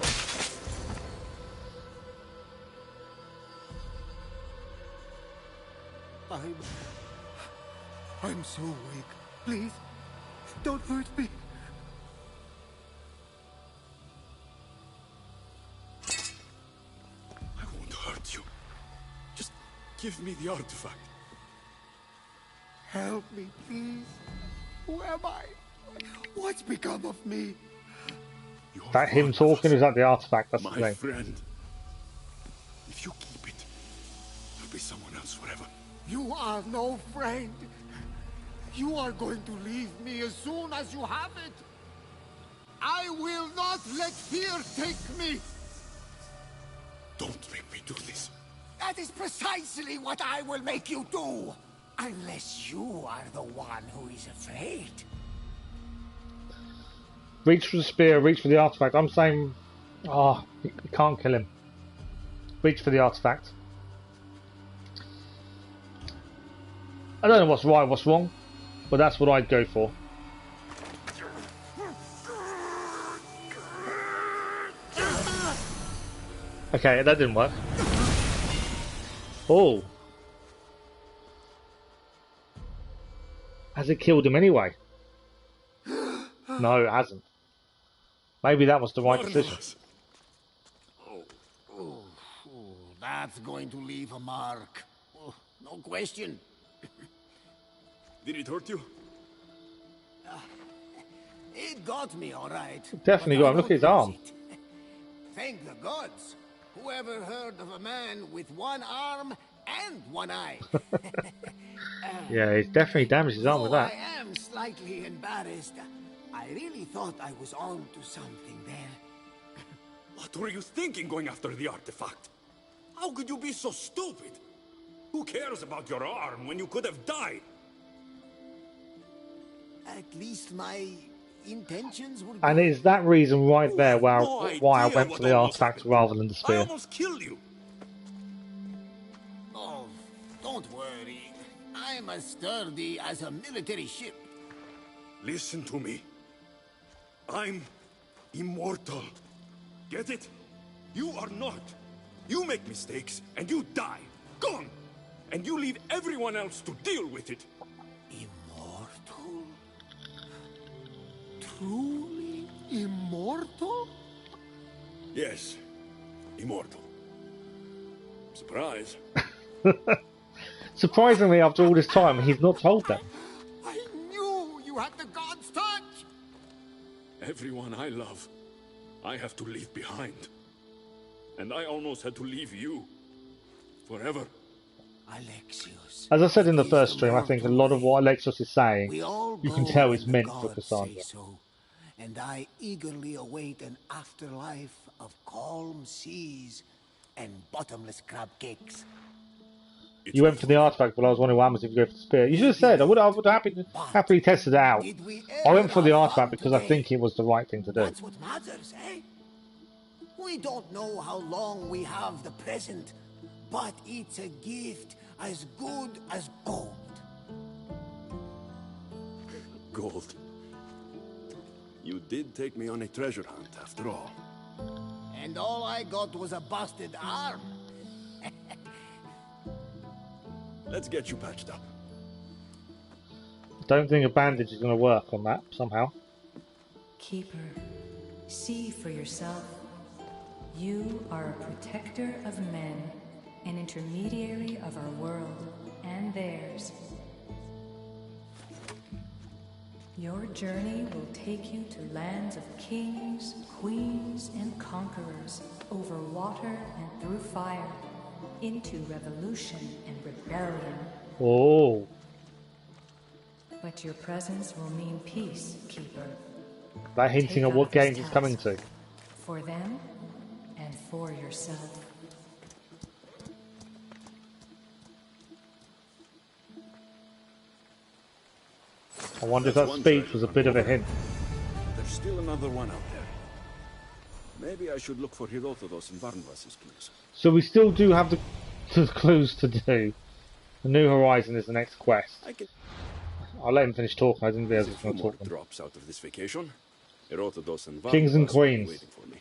H: I'm so weak. Please, don't hurt me.
C: I won't hurt you. Just give me the artifact.
H: Help me, please. Who am I? What's become of me?
C: You're
B: That him
C: Barnabas,
B: talking, or is that the artifact? That's the
C: my
B: thing.
C: friend. If you keep it, there'll be someone else forever.
H: You are no friend. You are going to leave me as soon as you have it. I will not let fear take me.
C: Don't make me do this.
H: That is precisely what I will make you do. Unless you are the one who is afraid.
B: Reach for the spear, reach for the artifact. I'm saying, you can't kill him. reach for the artifact. I don't know what's right, what's wrong, but that's what I'd go for. Okay, that didn't work. Oh. Has it killed him anyway? No, it hasn't. Maybe that was the right decision.
H: That's going to leave a mark. Oh, no question.
C: Did it hurt you?
H: It got me, all right.
B: Definitely got him. Look at his arm.
H: Thank the gods. Whoever heard of a man with one arm and one eye?
B: Yeah, he's definitely damaged his arm with that.
H: I am slightly embarrassed. I really thought I was on to something there.
D: What were you thinking going after the artifact? How could you be so stupid? Who cares about your arm when you could have died?
H: At least my intentions were good.
B: And it's that reason right there why I went for the artifact rather than the
D: I
B: spear.
D: almost killed you.
H: Oh, don't worry. I'm as sturdy as a military ship.
D: Listen to me. I'm immortal. Get it? You are not. You make mistakes and you die. Gone. And you leave everyone else to deal with it.
H: Immortal? Truly immortal?
C: Yes, immortal. Surprise.
B: Surprisingly, after all this time, he's not told them.
H: I knew you had the god's touch!
C: Everyone I love, I have to leave behind. And I almost had to leave you. Forever.
H: Alexios.
B: As I said in the first stream, I think a lot of what Alexios is saying, you can tell is meant for Kassandra.
H: So, and I eagerly await an afterlife of calm seas and bottomless crab cakes.
B: You went for the artifact, but I was wondering what happens if you go for the spear. You should have said, I would have happily tested it out. I went for the artifact because I think it was the right thing to do.
H: That's what matters, eh? We don't know how long we have the present, but it's a gift as good as gold.
C: Gold. You did take me on a treasure hunt, after all.
H: And all I got was a busted arm.
C: Let's get you patched up.
B: Don't think a bandage is going to work on that, somehow.
F: Keeper, see for yourself. You are a protector of men, an intermediary of our world and theirs. Your journey will take you to lands of kings, queens, and conquerors, over water and through fire, into revolution and rebellion.
B: Oh.
F: But your presence will mean peace, Keeper.
B: That hinting at what games it's coming to.
F: For them, and for yourself.
B: I wonder if that speech was a bit of a hint.
C: There's still another one out there. Maybe I should look for Herodotus and Barnabas' clues.
B: So we still do have the clues to do. The New Horizon is the next quest. I'll let him finish talking. I didn't realize he was going to talk.
C: Drops out of this vacation. Herodotus and
B: Kings and Queens.
C: waiting for me.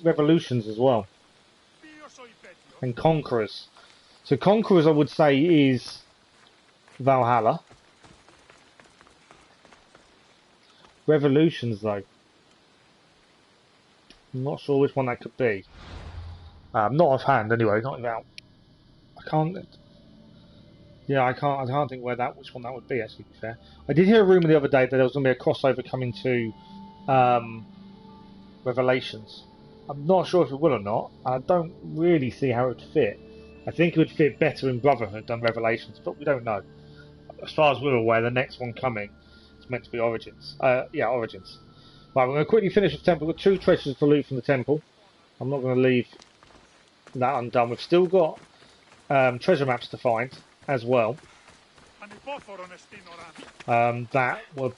B: Revolutions as well. And Conquerors. So Conquerors, I would say, is Valhalla. Revolutions, though. I'm not sure which one that could be. Not offhand, anyway. Not without. I can't. Yeah, I can't think which one that would be. Actually, to be fair, I did hear a rumor the other day that there was going to be a crossover coming to Revelations. I'm not sure if it will or not. I don't really see how it would fit. I think it would fit better in Brotherhood than Revelations, but we don't know. As far as we're aware, the next one coming is meant to be Origins. Yeah, Origins. Right, we're going to quickly finish the temple. We've got 2 treasures to loot from the temple. I'm not going to leave that undone. We've still got treasure maps to find as well. That were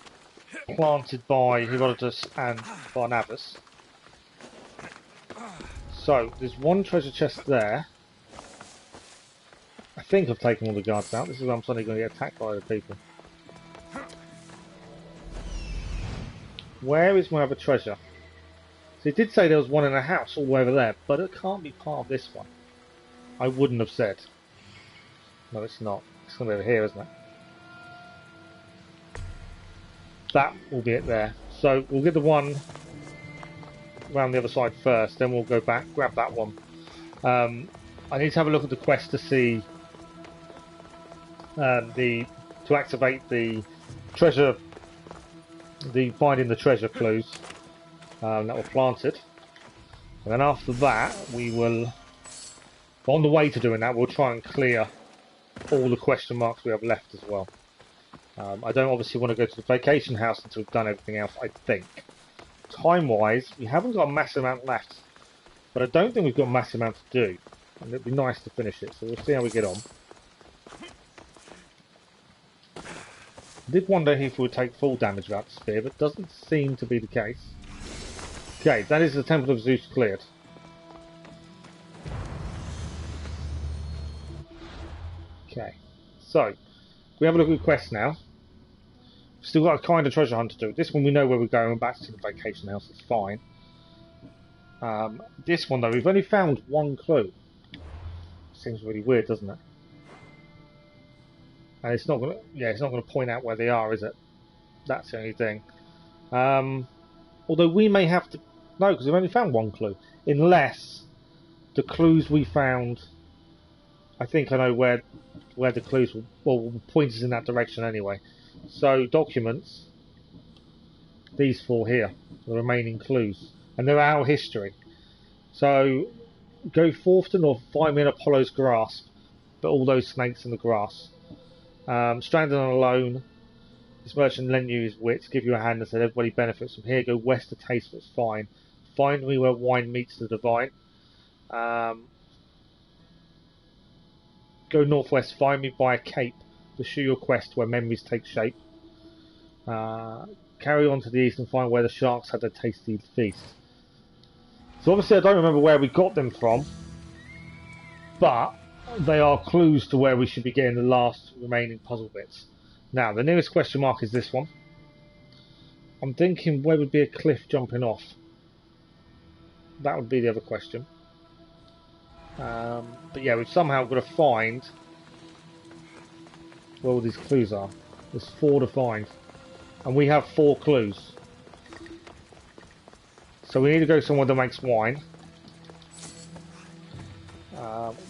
B: planted by Herodotus and Barnabas. So, there's one treasure chest there. I think I've taken all the guards out. This is where I'm suddenly going to get attacked by other people. Where is my other treasure? So it did say there was one in a house all over there, but it can't be part of this one. I wouldn't have said. No, it's not. It's going to be over here, isn't it? That will be it there. So we'll get the one around the other side first, then we'll go back, grab that one. I need to have a look at the quest to see to activate the treasure, the finding the treasure clues that were planted, and then after that we will, on the way to doing that, we'll try and clear all the question marks we have left as well. I don't obviously want to go to the vacation house until we've done everything else. I think time-wise we haven't got a massive amount left, but I don't think we've got a massive amount to do, and it'd be nice to finish it, so we'll see how we get on. I did wonder if we would take full damage without the spear, but it doesn't seem to be the case. Okay, that is the Temple of Zeus cleared. Okay, so we have a look at the quest now. Still got a kind of treasure hunt to do. This one we know where we're going, back to the vacation house, it's fine. This one though, we've only found one clue. Seems really weird, doesn't it? And it's not gonna, it's not gonna point out where they are, is it? That's the only thing. Although we may have to, no, because we've only found one clue. Unless the clues we found, I think I know where the clues will point us in that direction anyway. So documents, these four here, the remaining clues, and they're our history. So go forth to north, find me in Apollo's grasp, but all those snakes in the grass. Stranded and alone, this merchant lent you his wits, give you a hand and said everybody benefits from here. Go west to taste what's fine. Find me where wine meets the divine. Go northwest, find me by a cape. Pursue your quest where memories take shape. Carry on to the east and find where the sharks had their tasty feast. So obviously I don't remember where we got them from, but they are clues to where we should be getting the last remaining puzzle bits. Now the nearest question mark is this one. I'm thinking where would be a cliff jumping off. That would be the other question. But yeah, we've somehow got to find where all these clues are. There's 4 to find, and we have 4 clues. So we need to go somewhere that makes wine.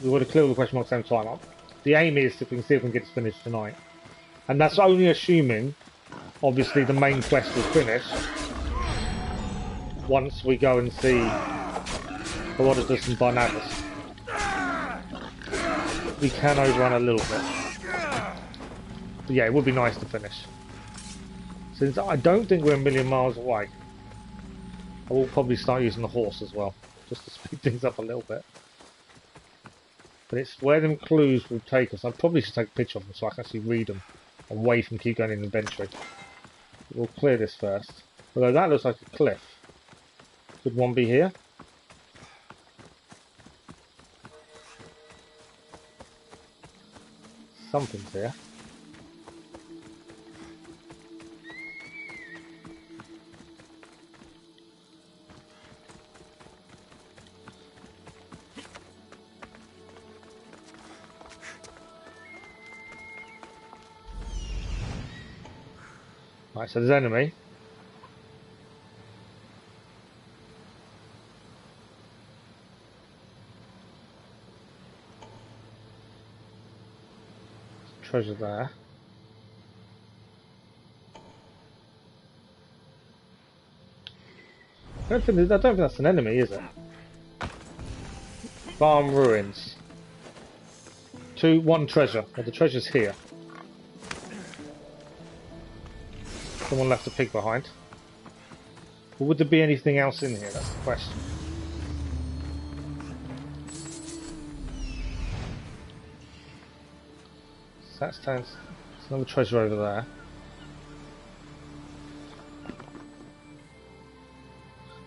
B: We want to clear all the question marks at the same time. The aim is if we can see if we can get this finished tonight, and that's only assuming, obviously, the main quest will finish once we go and see Herodotus and Barnabas. We can overrun a little bit. But yeah, it would be nice to finish. Since I don't think we're a million miles away, I will probably start using the horse as well, just to speed things up a little bit. But it's where them clues will take us. I probably should take a picture of them so I can actually read them away from keep going in inventory. We'll clear this first. Although that looks like a cliff. Could one be here? Something's here. Right, so there's enemy. Treasure there. I don't think that's an enemy, is it? Farm ruins. 1 treasure. Well, the treasure's here. Someone left a pig behind. But would there be anything else in here? That's the question. So there's another treasure over there.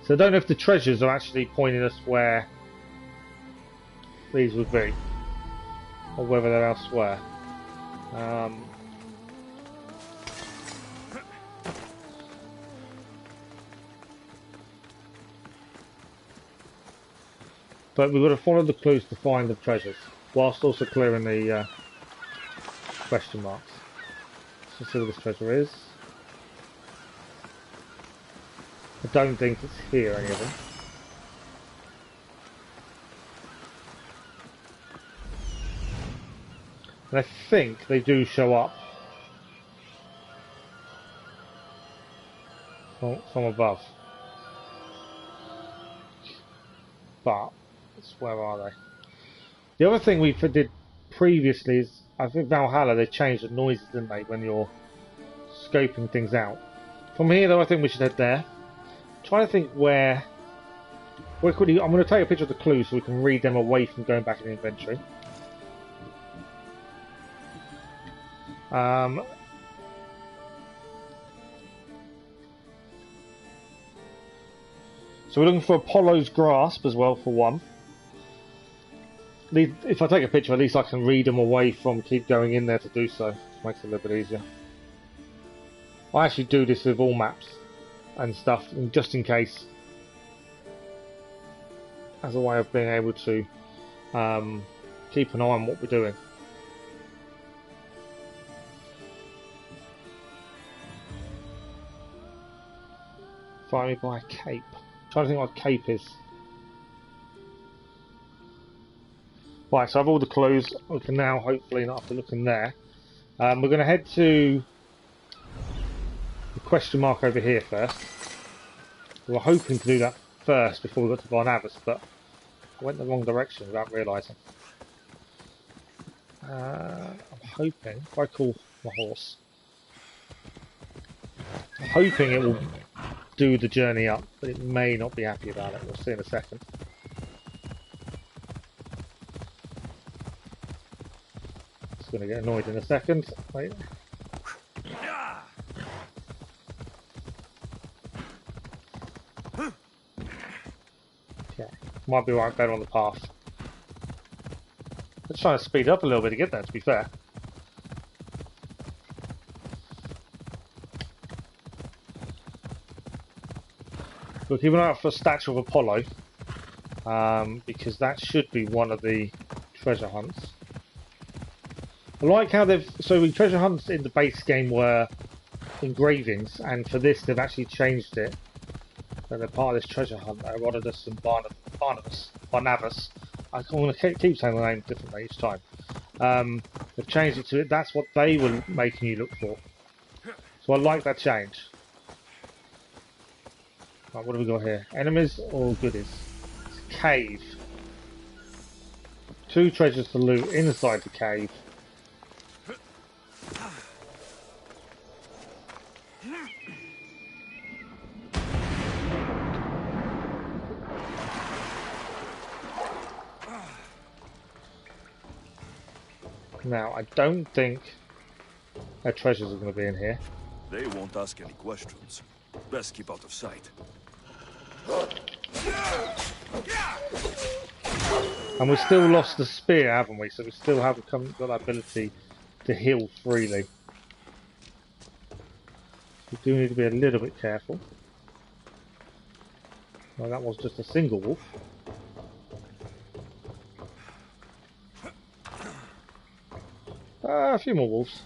B: So I don't know if the treasures are actually pointing us where these would be, or whether they're elsewhere. But we've got to follow the clues to find the treasures, whilst also clearing the question marks. Let's see what this treasure is. I don't think it's here, any of them. And I think they do show up from above. But, where are they? The other thing we did previously is, I think Valhalla, they changed the noises, didn't they, when you're scoping things out. From here though, I think we should head there. Trying to think where could he, I'm going to take a picture of the clues so we can read them away from going back in the inventory. So we're looking for Apollo's grasp as well for one. If I take a picture, at least I can read them away from keep going in there to do so. It makes it a little bit easier. I actually do this with all maps and stuff, just in case, as a way of being able to keep an eye on what we're doing. Find me by a cape. I'm trying to think what cape is. Right, so I have all the clues. We can now hopefully not have to look in there. We're going to head to the question mark over here first. We were hoping to do that first before we got to Barnabas, but I went the wrong direction without realising. I'm hoping, if I call my horse, I'm hoping it will do the journey up, but it may not be happy about it. We'll see in a second. It's going to get annoyed in a second. Wait. Okay, might be right better on the path. Let's try to speed up a little bit to get there, to be fair. We'll keep an eye out for a statue of Apollo, because that should be one of the treasure hunts. I like how the treasure hunts in the base game were engravings, and for this they've actually changed it. So they're part of this treasure hunt. Herodotus and Barnabas. I'm going to keep saying the name differently each time. They've changed it to it. That's what they were making you look for. So I like that change. Right, what do we got here? Enemies or goodies? It's a cave. 2 treasures to loot inside the cave. Now, I don't think our treasures are going to be in here.
C: They won't ask any questions. Best keep out of sight.
B: And we've still lost the spear, haven't we? So we still haven't got that ability to heal freely. We do need to be a little bit careful. Well, that was just a single wolf. A few more wolves.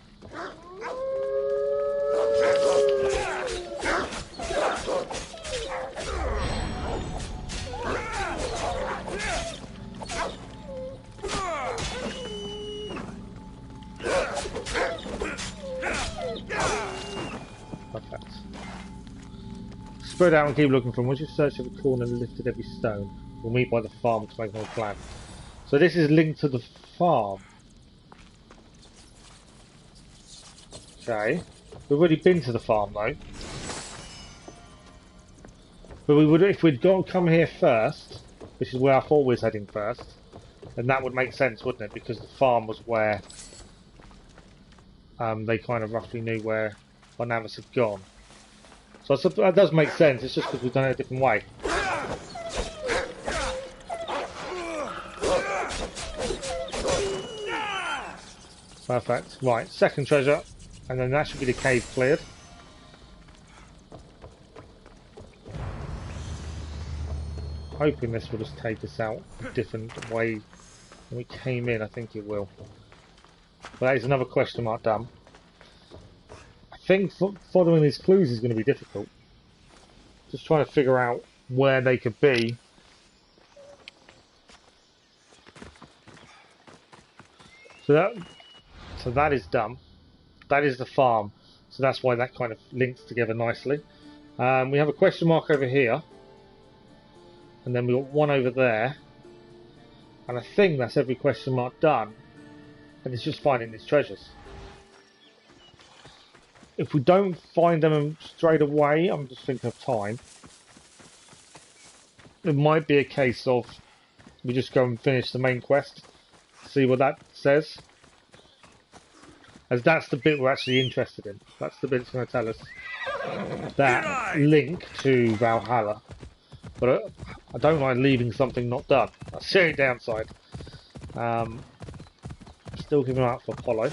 B: Perfect. Spread out and keep looking from. Once you've searched every corner and lifted every stone, we'll meet by the farm to make another plan. So this is linked to the farm. Okay. We've already been to the farm though. But we would, if we'd come here first, which is where I thought we was heading first, then that would make sense, wouldn't it? Because the farm was where they kind of roughly knew where Barnabas had gone. So that does make sense, it's just because we've done it a different way. Perfect. Right, second treasure. And then that should be the cave cleared. Hoping this will just take us out a different way than we came in. I think it will. But that is another question mark done. I think following these clues is going to be difficult. Just trying to figure out where they could be. So that is done. That is the farm. So that's why that kind of links together nicely. We have a question mark over here. And then we've got one over there. And I think that's every question mark done. And it's just finding these treasures. If we don't find them straight away, I'm just thinking of time. It might be a case of we just go and finish the main quest. See what that says. As that's the bit we're actually interested in. That's the bit that's going to tell us that link to Valhalla. But I don't like leaving something not done. That's the only downside. Still giving out for Apollo.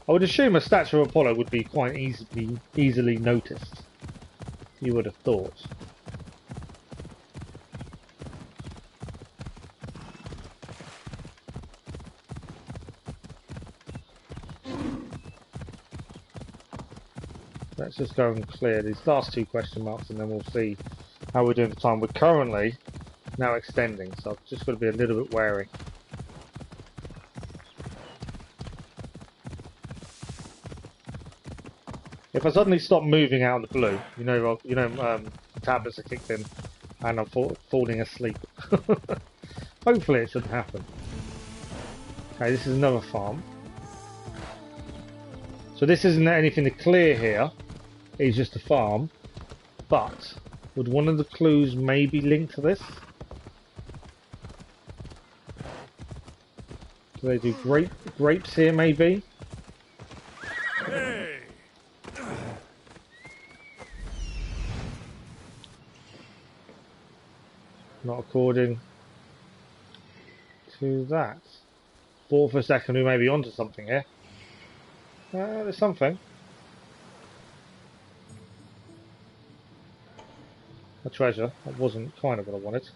B: I would assume a statue of Apollo would be quite easily noticed. You would have thought. Let's just go and clear these last two question marks and then we'll see how we're doing for time. We're currently now extending, so I've just got to be a little bit wary. If I suddenly stop moving out of the blue, tablets are kicked in and I'm falling asleep. Hopefully it shouldn't happen. Okay, this is another farm. So this isn't anything to clear here. It's just a farm. But would one of the clues maybe link to this? Do they do grapes here maybe?
D: Hey.
B: Not according to that. Thought for a second we may be onto something here. There's something. A treasure. That wasn't kind of what I wanted.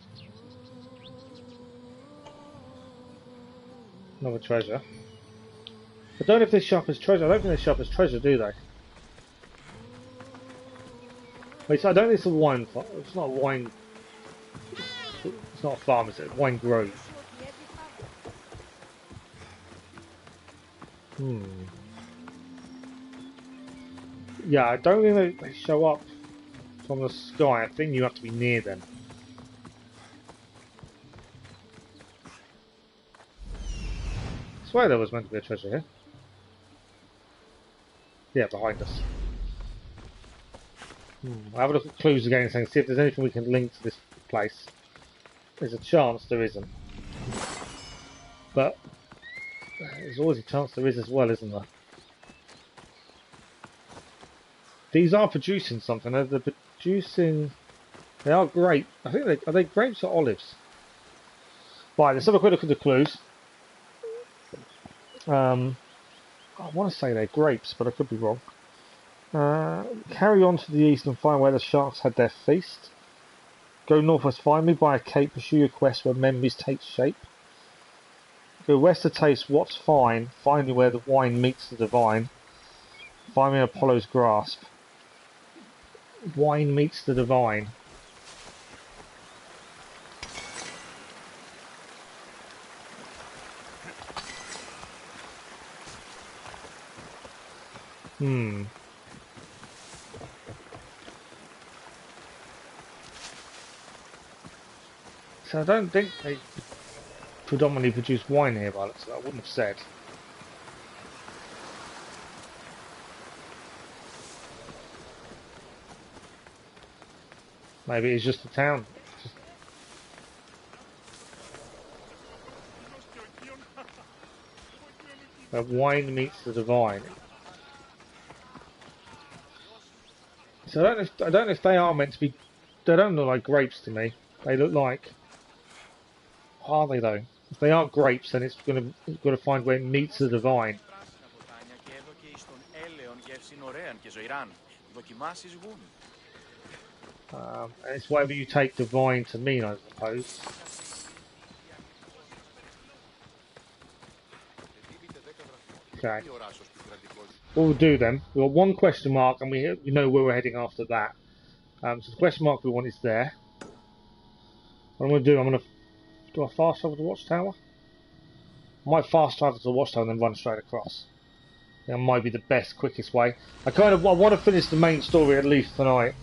B: Another treasure. I don't know if they show up as treasure. I don't think they show up as treasure, do they? Wait, so I don't think it's a wine farm. It's not a wine. It's not a farm, is it? Wine grove. Yeah, I don't think they show up from the sky. I think you have to be near them. I swear there was meant to be a treasure here. Yeah, behind us. I'll have a look at clues again and see if there's anything we can link to this place. There's a chance there isn't. But there's always a chance there is as well, isn't there? These are producing something. They're producing... They are grape. I think are they grapes or olives? Right, let's have a quick look at the clues. I want to say they're grapes, but I could be wrong. Carry on to the east and find where the sharks had their feast. Go northwest, find me by a cape, pursue your quest where memories take shape. Go west to taste what's fine, find me where the wine meets the divine. Find me in Apollo's grasp. Wine meets the divine. So I don't think they predominantly produce wine here, by so I wouldn't have said. Maybe it's just the town. Where wine meets the divine. So I don't know if they are meant to be. They don't look like grapes to me. They look like. Are they though? If they aren't grapes, then it's got to find where it meets the divine. And it's whatever you take divine to mean, I suppose. Okay. What we'll do then, we've got one question mark, and we know where we're heading after that. So the question mark we want is there. What I'm going to do, do I fast travel to the watchtower? I might fast travel to the watchtower and then run straight across. That might be the best, quickest way. I want to finish the main story at least tonight.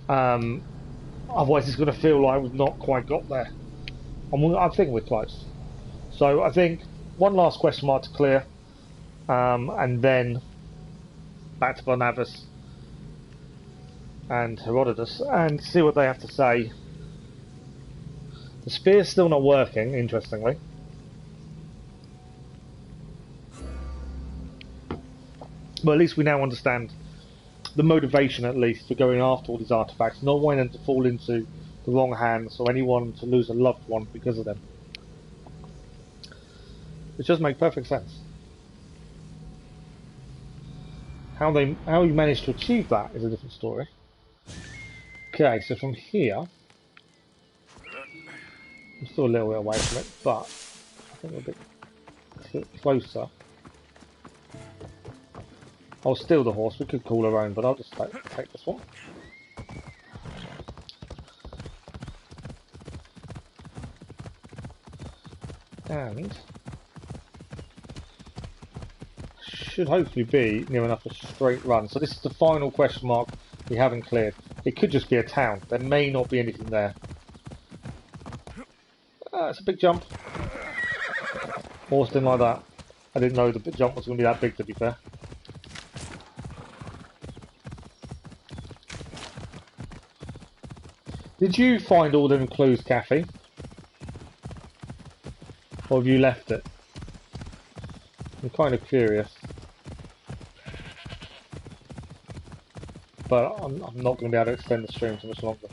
B: Otherwise it's going to feel like we've not quite got there. I think we're close. So I think one last question mark to clear. And then back to Barnabas and Herodotus and see what they have to say. The spear's still not working, interestingly. But at least we now understand the motivation, at least, for going after all these artifacts, not wanting them to fall into the wrong hands or anyone to lose a loved one because of them. Which does make perfect sense. How you managed to achieve that is a different story. Okay, so from here, I'm still a little bit away from it, but I think we're a bit closer. I'll steal the horse. We could call our own, but I'll just take this one. And should hopefully be near enough a straight run. So this is the final question mark we haven't cleared. It could just be a town. There may not be anything there. It's a big jump. Horse didn't like that. I didn't know the jump was going to be that big, to be fair. Did you find all them clues, Kathy? Or have you left it? I'm kind of curious. But I'm not going to be able to extend the stream too much longer.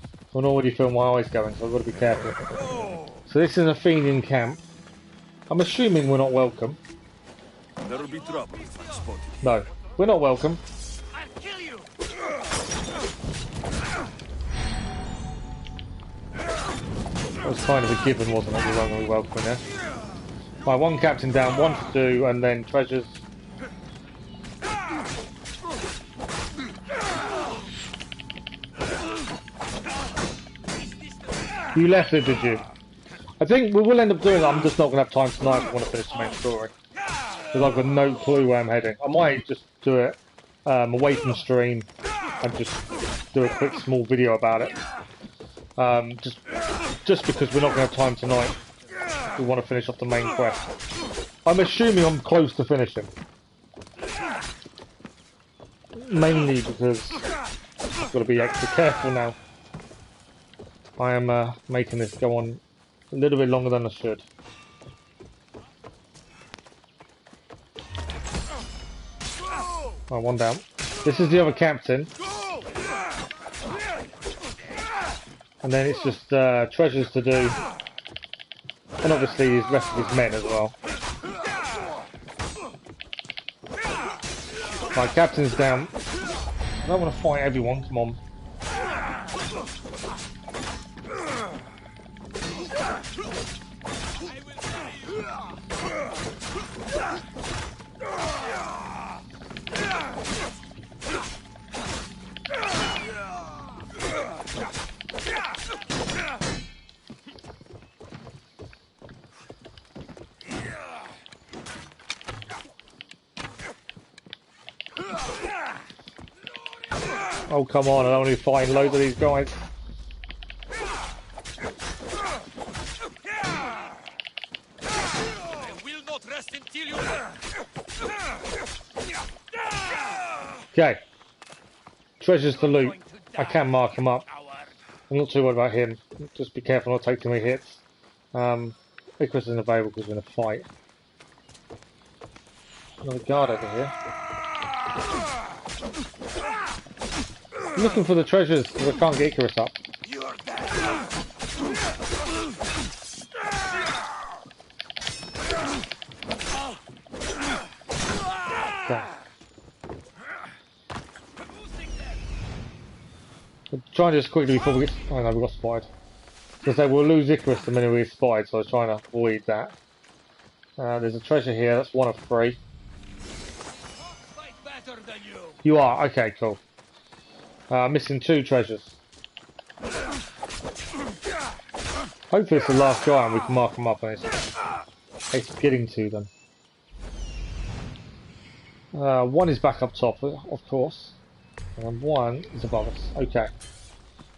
B: I can already feel my eyes going, so I've got to be careful. So this is an Athenian camp. I'm assuming we're not welcome.
C: There'll be trouble if I'm spotted.
B: No, we're not welcome.
E: I'll kill you.
B: That was kind of a given, wasn't it? We weren't going to be welcome there. Right, one captain down, one to do, and then treasures. You left it, did you? I think we will end up doing it. I'm just not going to have time tonight if I want to finish the main story. Because I've got no clue where I'm heading. I might just do it away from stream and just do a quick small video about it. Just because we're not going to have time tonight. We want to finish off the main quest. I'm assuming I'm close to finishing. Mainly because I've got to be extra careful now. I am making this go on a little bit longer than I should. Oh, one down. This is the other captain. And then it's just treasures to do. And obviously the rest of his men as well. My captain's down. I don't want to fight everyone, come on. Oh, come on, I don't want to be fighting loads of these guys.
E: I will not rest until you...
B: Okay. Treasures to loot. I can mark him up. I'm not too worried about him. Just be careful not to take too many hits. Icarus isn't available because we're in a fight. Another guard over here. I'm looking for the treasures because I can't get Icarus up. trying to just quickly before we get... Oh no, we got spied. Because they will lose Icarus the minute we get spied, so I was trying to avoid that. There's a treasure here, that's 1 of 3. You are? Okay, cool. Missing 2 treasures. Hopefully it's the last guy and we can mark them up and it's getting to them. 1 is back up top, of course. And 1 is above us. Okay.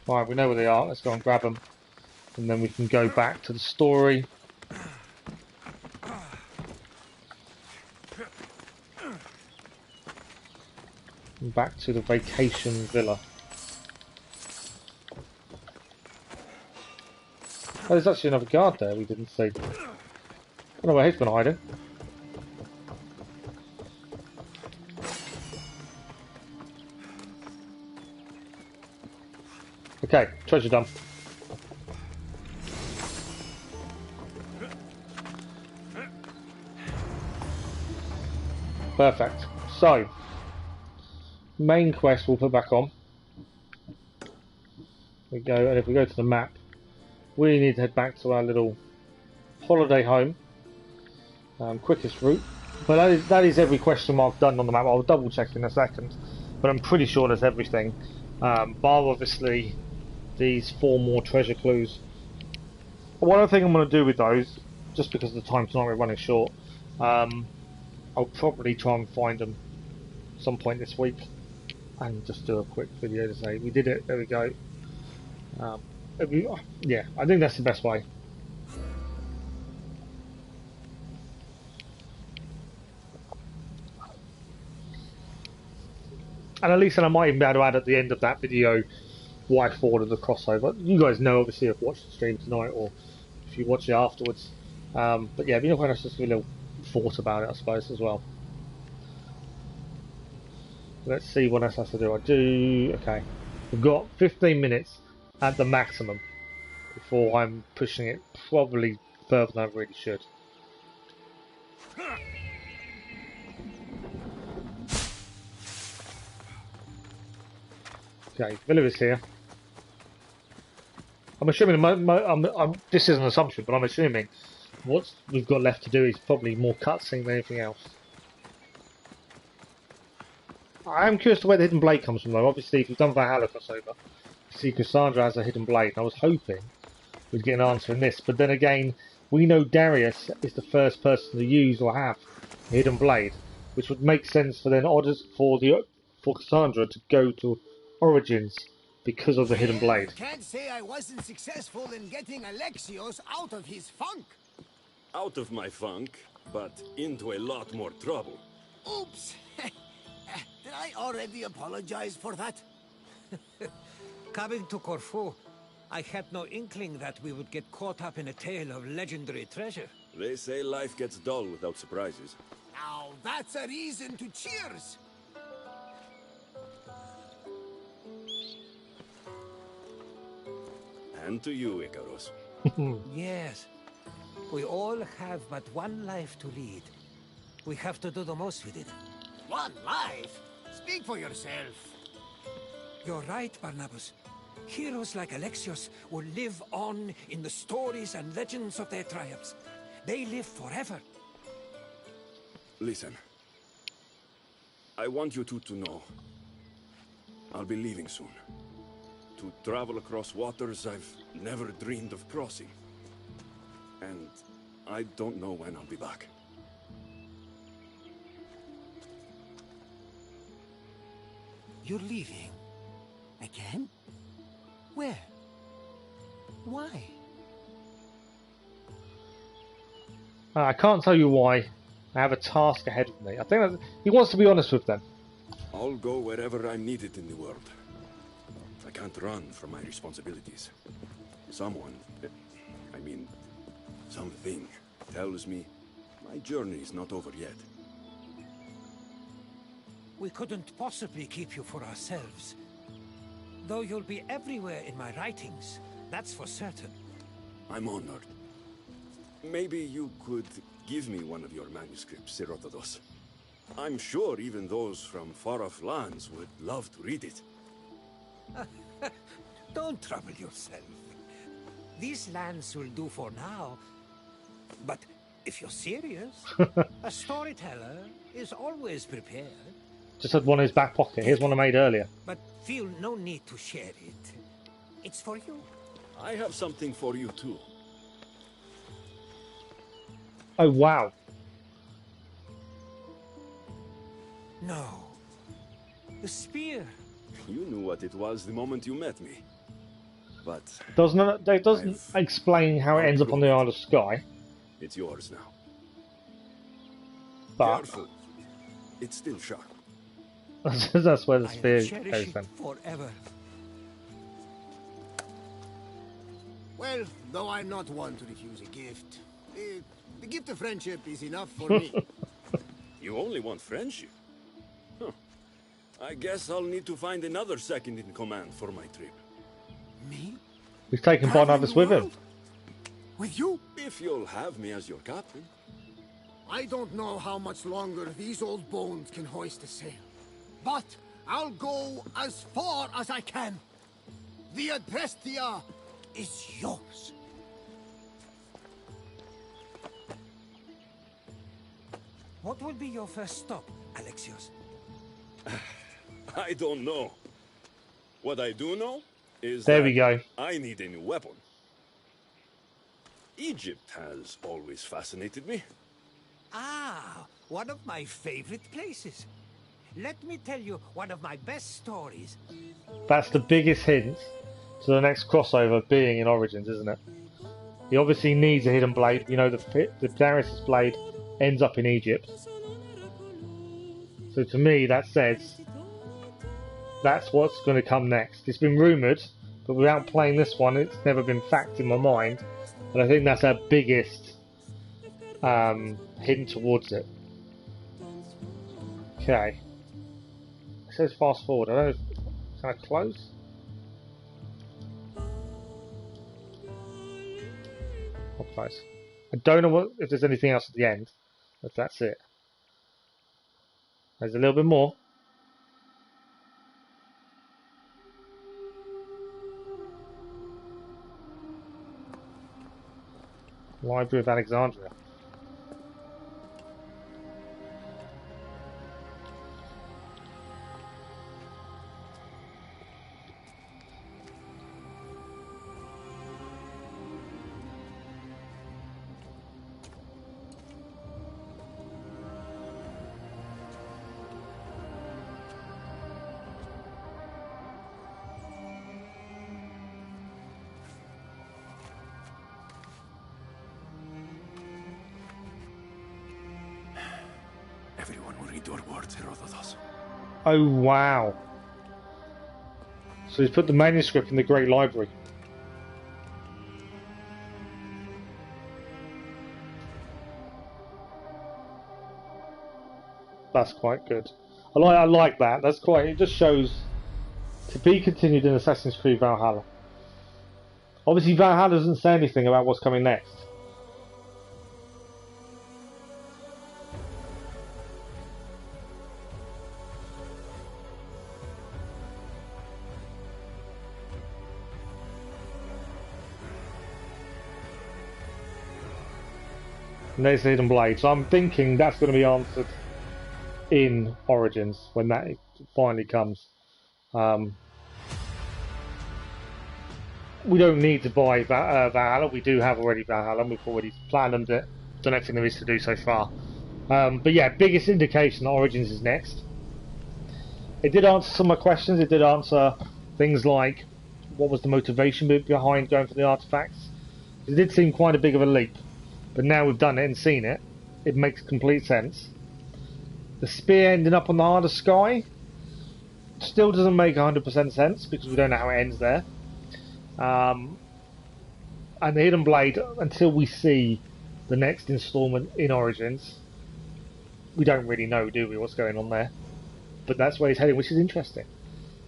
B: Right, we know where they are. Let's go and grab them. And then we can go back to the story. And back to the vacation villa. Oh, there's actually another guard there we didn't see. I don't know where he's been hiding. Okay, treasure done. Perfect. So, main quest we'll put back on. We go, and if we go to the map, we need to head back to our little holiday home. Quickest route. But that is every question mark done on the map. I'll double check in a second. But I'm pretty sure that's everything. Bar obviously these 4 more treasure clues. One other thing I'm going to do with those, just because of the time tonight we're running short, I'll probably try and find them some point this week and just do a quick video to say we did it, there we go. Yeah, I think that's the best way. And at least then I might even be able to add at the end of that video why I thought of the crossover. You guys know obviously I've watched the stream tonight, or if you watch it afterwards. But yeah, you know, when I just give a little thought about it, I suppose, as well. Let's see what else has to do. Okay, we've got 15 minutes at the maximum before I'm pushing it probably further than I really should. Okay, Villa is here. I'm assuming, this is an assumption, but I'm assuming what we've got left to do is probably more cutscene than anything else. I am curious to where the hidden blade comes from though. Obviously, if we've done Valhalla crossover, see Kassandra has a hidden blade, and I was hoping we'd get an answer in this. But then again, we know Darius is the first person to use or have a hidden blade, which would make sense for then Odyssey for Kassandra to go to Origins because of the hidden blade.
H: Can't say I wasn't successful in getting Alexios out of his funk.
D: Out of my funk, but into a lot more trouble.
H: Oops. Did I already apologize for that?
G: Coming to Corfu, I had no inkling that we would get caught up in a tale of legendary treasure.
D: They say life gets dull without surprises.
H: Now that's a reason to cheers.
D: And to you, Icarus.
G: Yes. We all have but one life to lead. We have to do the most with it.
H: One life? Speak for yourself.
G: You're right, Barnabas. Heroes like Alexios will live on in the stories and legends of their tribes. They live forever.
D: Listen. I want you two to know. I'll be leaving soon. To travel across waters I've never dreamed of crossing. And I don't know when I'll be back.
H: You're leaving? Again? Where? Why?
B: I can't tell you why. I have a task ahead of me. I think that he wants to be honest with them.
D: I'll go wherever I'm needed in the world. I can't run from my responsibilities. Someone, I mean, something tells me my journey is not over yet.
G: We couldn't possibly keep you for ourselves. Though you'll be everywhere in my writings, that's for certain.
D: I'm honored. Maybe you could give me one of your manuscripts, Herodotus. I'm sure even those from far-off lands would love to read it.
G: Don't trouble yourself. These lands will do for now. But if you're serious, a storyteller is always prepared.
B: Just had one in his back pocket. Here's one I made earlier.
G: But feel no need to share it. It's for you.
C: I have something for you too.
B: Oh, wow.
G: No. The spear.
C: You knew what it was the moment you met me. But
B: It doesn't explain how it ends up on the Isle of Skye.
C: it's yours now.
B: But
C: Careful. It's still sharp.
B: that's where the
G: I'll
B: spear
G: cherish
B: goes
G: it
B: then.
G: forever.
H: Well, though I'm not one to refuse a gift, the gift of friendship is enough for me.
C: You only want friendship? Huh. I guess I'll need to find another second in command for my trip.
H: Me?
B: We've taken Barnabas with him.
H: With you?
C: If you'll have me as your captain.
H: I don't know how much longer these old bones can hoist a sail. But I'll go as far as I can. The Adrestia is yours.
G: What will be your first stop, Alexios?
C: I don't know. What I do know is
B: There
C: that
B: we go.
C: I need a new weapon. Egypt has always fascinated me.
G: Ah, one of my favorite places. Let me tell you one of my best stories.
B: That's the biggest hint to the next crossover being in Origins, isn't it? He obviously needs a hidden blade. You know, the Darius' blade ends up in Egypt. So to me, that says that's what's going to come next. It's been rumoured, but without playing this one, it's never been fact in my mind. But I think that's our biggest hint towards it. Okay. It says fast forward. I don't know. Can I close? I'll close. I don't know if there's anything else at the end. If that's it. There's a little bit more. Library of Alexandria.
C: Everyone will read your words, Herodotus.
B: Oh wow. So he's put the manuscript in the Great Library. That's quite good. I like that. That's quite. It just shows to be continued in Assassin's Creed Valhalla. Obviously, Valhalla doesn't say anything about what's coming next. And there's the hidden blade. So I'm thinking that's going to be answered in Origins when that finally comes. We don't need to buy Valhalla. We do have already Valhalla. We've already planned it. The next thing there is to do so far. But yeah, biggest indication that Origins is next. It did answer some of my questions. It did answer things like what was the motivation behind going for the artifacts. It did seem quite a big of a leap. But now we've done it and seen it, it makes complete sense. The spear ending up on the Isle of Skye still doesn't make 100% sense because we don't know how it ends there. And the hidden blade, until we see the next instalment in Origins, we don't really know, do we, what's going on there. But that's where he's heading, which is interesting.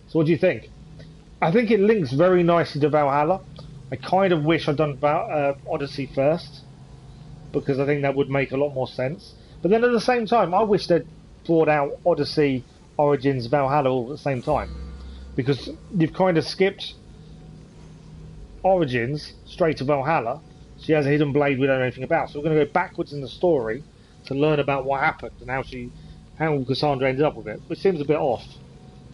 B: So what do you think? I think it links very nicely to Valhalla. I kind of wish I'd done Odyssey first, because I think that would make a lot more sense. But then at the same time, I wish they'd brought out Odyssey, Origins, Valhalla all at the same time. Because you've kind of skipped Origins straight to Valhalla, she has a hidden blade we don't know anything about. So we're going to go backwards in the story to learn about what happened and how Kassandra ended up with it, which seems a bit off,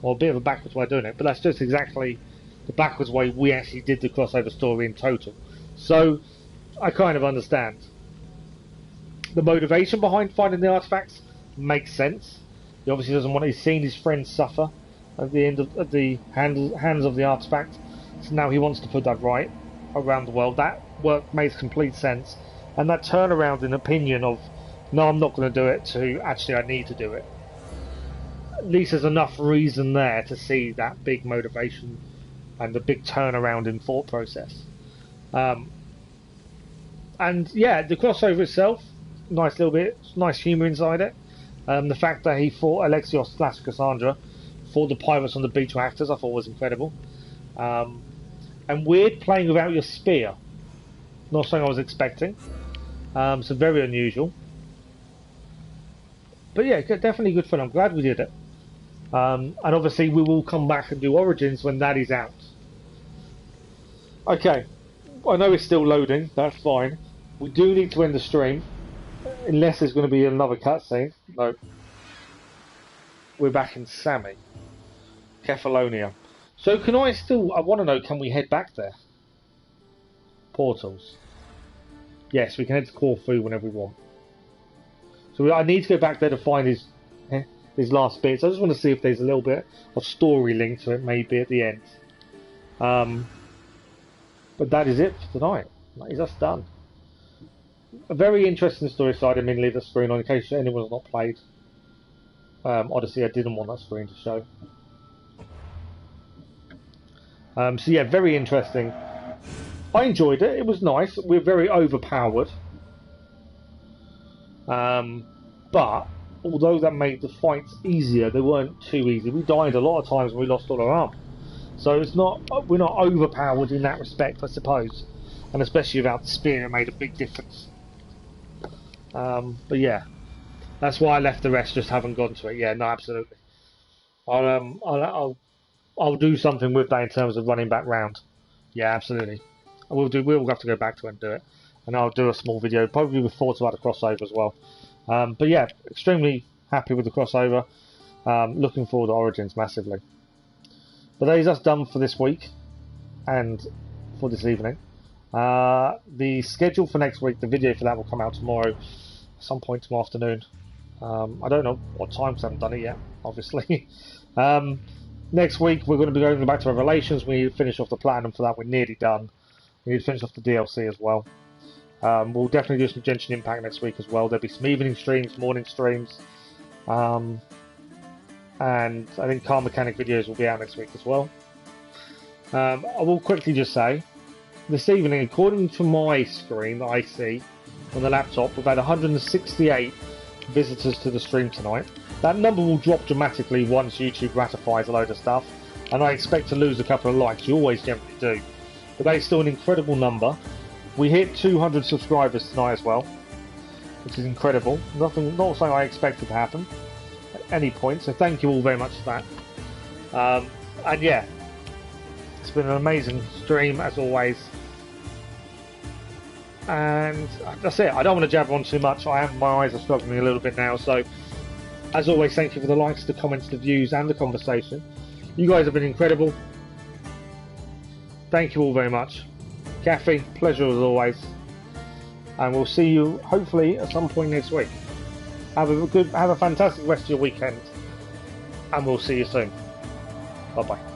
B: or a bit of a backwards way of doing it, but that's just exactly the backwards way we actually did the crossover story in total. So I kind of understand. The motivation behind finding the artifacts makes sense. He obviously doesn't want to see his friends suffer at the end of the hands of the artifact. So now he wants to put that right around the world. That work makes complete sense. And that turnaround in opinion of, no, I'm not going to do it, to actually I need to do it. At least there's enough reason there to see that big motivation and the big turnaround in thought process. And yeah, the crossover itself, nice little bit, nice humour inside it. The fact that he fought Alexios / Kassandra, fought the pirates on the beach with actors, I thought was incredible. And weird, playing without your spear. Not something I was expecting. So very unusual. But yeah, definitely good fun. I'm glad we did it. And obviously we will come back and do Origins when that is out. Okay, I know it's still loading, that's fine. We do need to end the stream, unless there's going to be another cutscene. No. We're back in Sami. Kefalonia. So can I still, I want to know, can we head back there? Portals. Yes, we can head to Corfu whenever we want. So I need to go back there to find his last bits. I just want to see if there's a little bit of story link to it, maybe at the end. But that is it for tonight. That is us done. A very interesting story side. I didn't leave the screen on in case anyone's not played Odyssey. I didn't want that screen to show. So yeah, very interesting. I enjoyed it. It was nice. We're very overpowered. But although that made the fights easier, they weren't too easy. We died a lot of times and we lost all our armor. So it's not, we're not overpowered in that respect, I suppose. And especially without the spear, it made a big difference. But yeah, that's why I left the rest. Just haven't gone to it. Yeah, no, absolutely. I'll do something with that in terms of running back round. Yeah, absolutely. We'll have to go back to it and do it. And I'll do a small video, probably with thoughts about the crossover as well. But yeah, extremely happy with the crossover. Looking forward to Origins massively. But that is us done for this week and for this evening. The schedule for next week, the video for that will come out tomorrow, some point tomorrow afternoon. I don't know what time because I haven't done it yet, obviously. Next week we're going to be going back to Revelations. We need to finish off the Platinum for that. We're nearly done. We need to finish off the DLC as well. We'll definitely do some Genshin Impact next week as well. There'll be some evening streams, morning streams. And I think car mechanic videos will be out next week as well. I will quickly just say, this evening, according to my screen that I see on the laptop, we've had 168 visitors to the stream tonight. That number will drop dramatically once YouTube ratifies a load of stuff, and I expect to lose a couple of likes. You always generally do. But that is still an incredible number. We hit 200 subscribers tonight as well, which is incredible. Not something I expected to happen at any point, so thank you all very much for that. And yeah, it's been an amazing stream as always. And that's it. I don't want to jabber on too much. My eyes are struggling a little bit now, so as always, thank you for the likes, the comments, the views and the conversation. You guys have been incredible. Thank you all very much. Kathy, pleasure as always. And we'll see you hopefully at some point next week. Have a fantastic rest of your weekend, and we'll see you soon. Bye bye.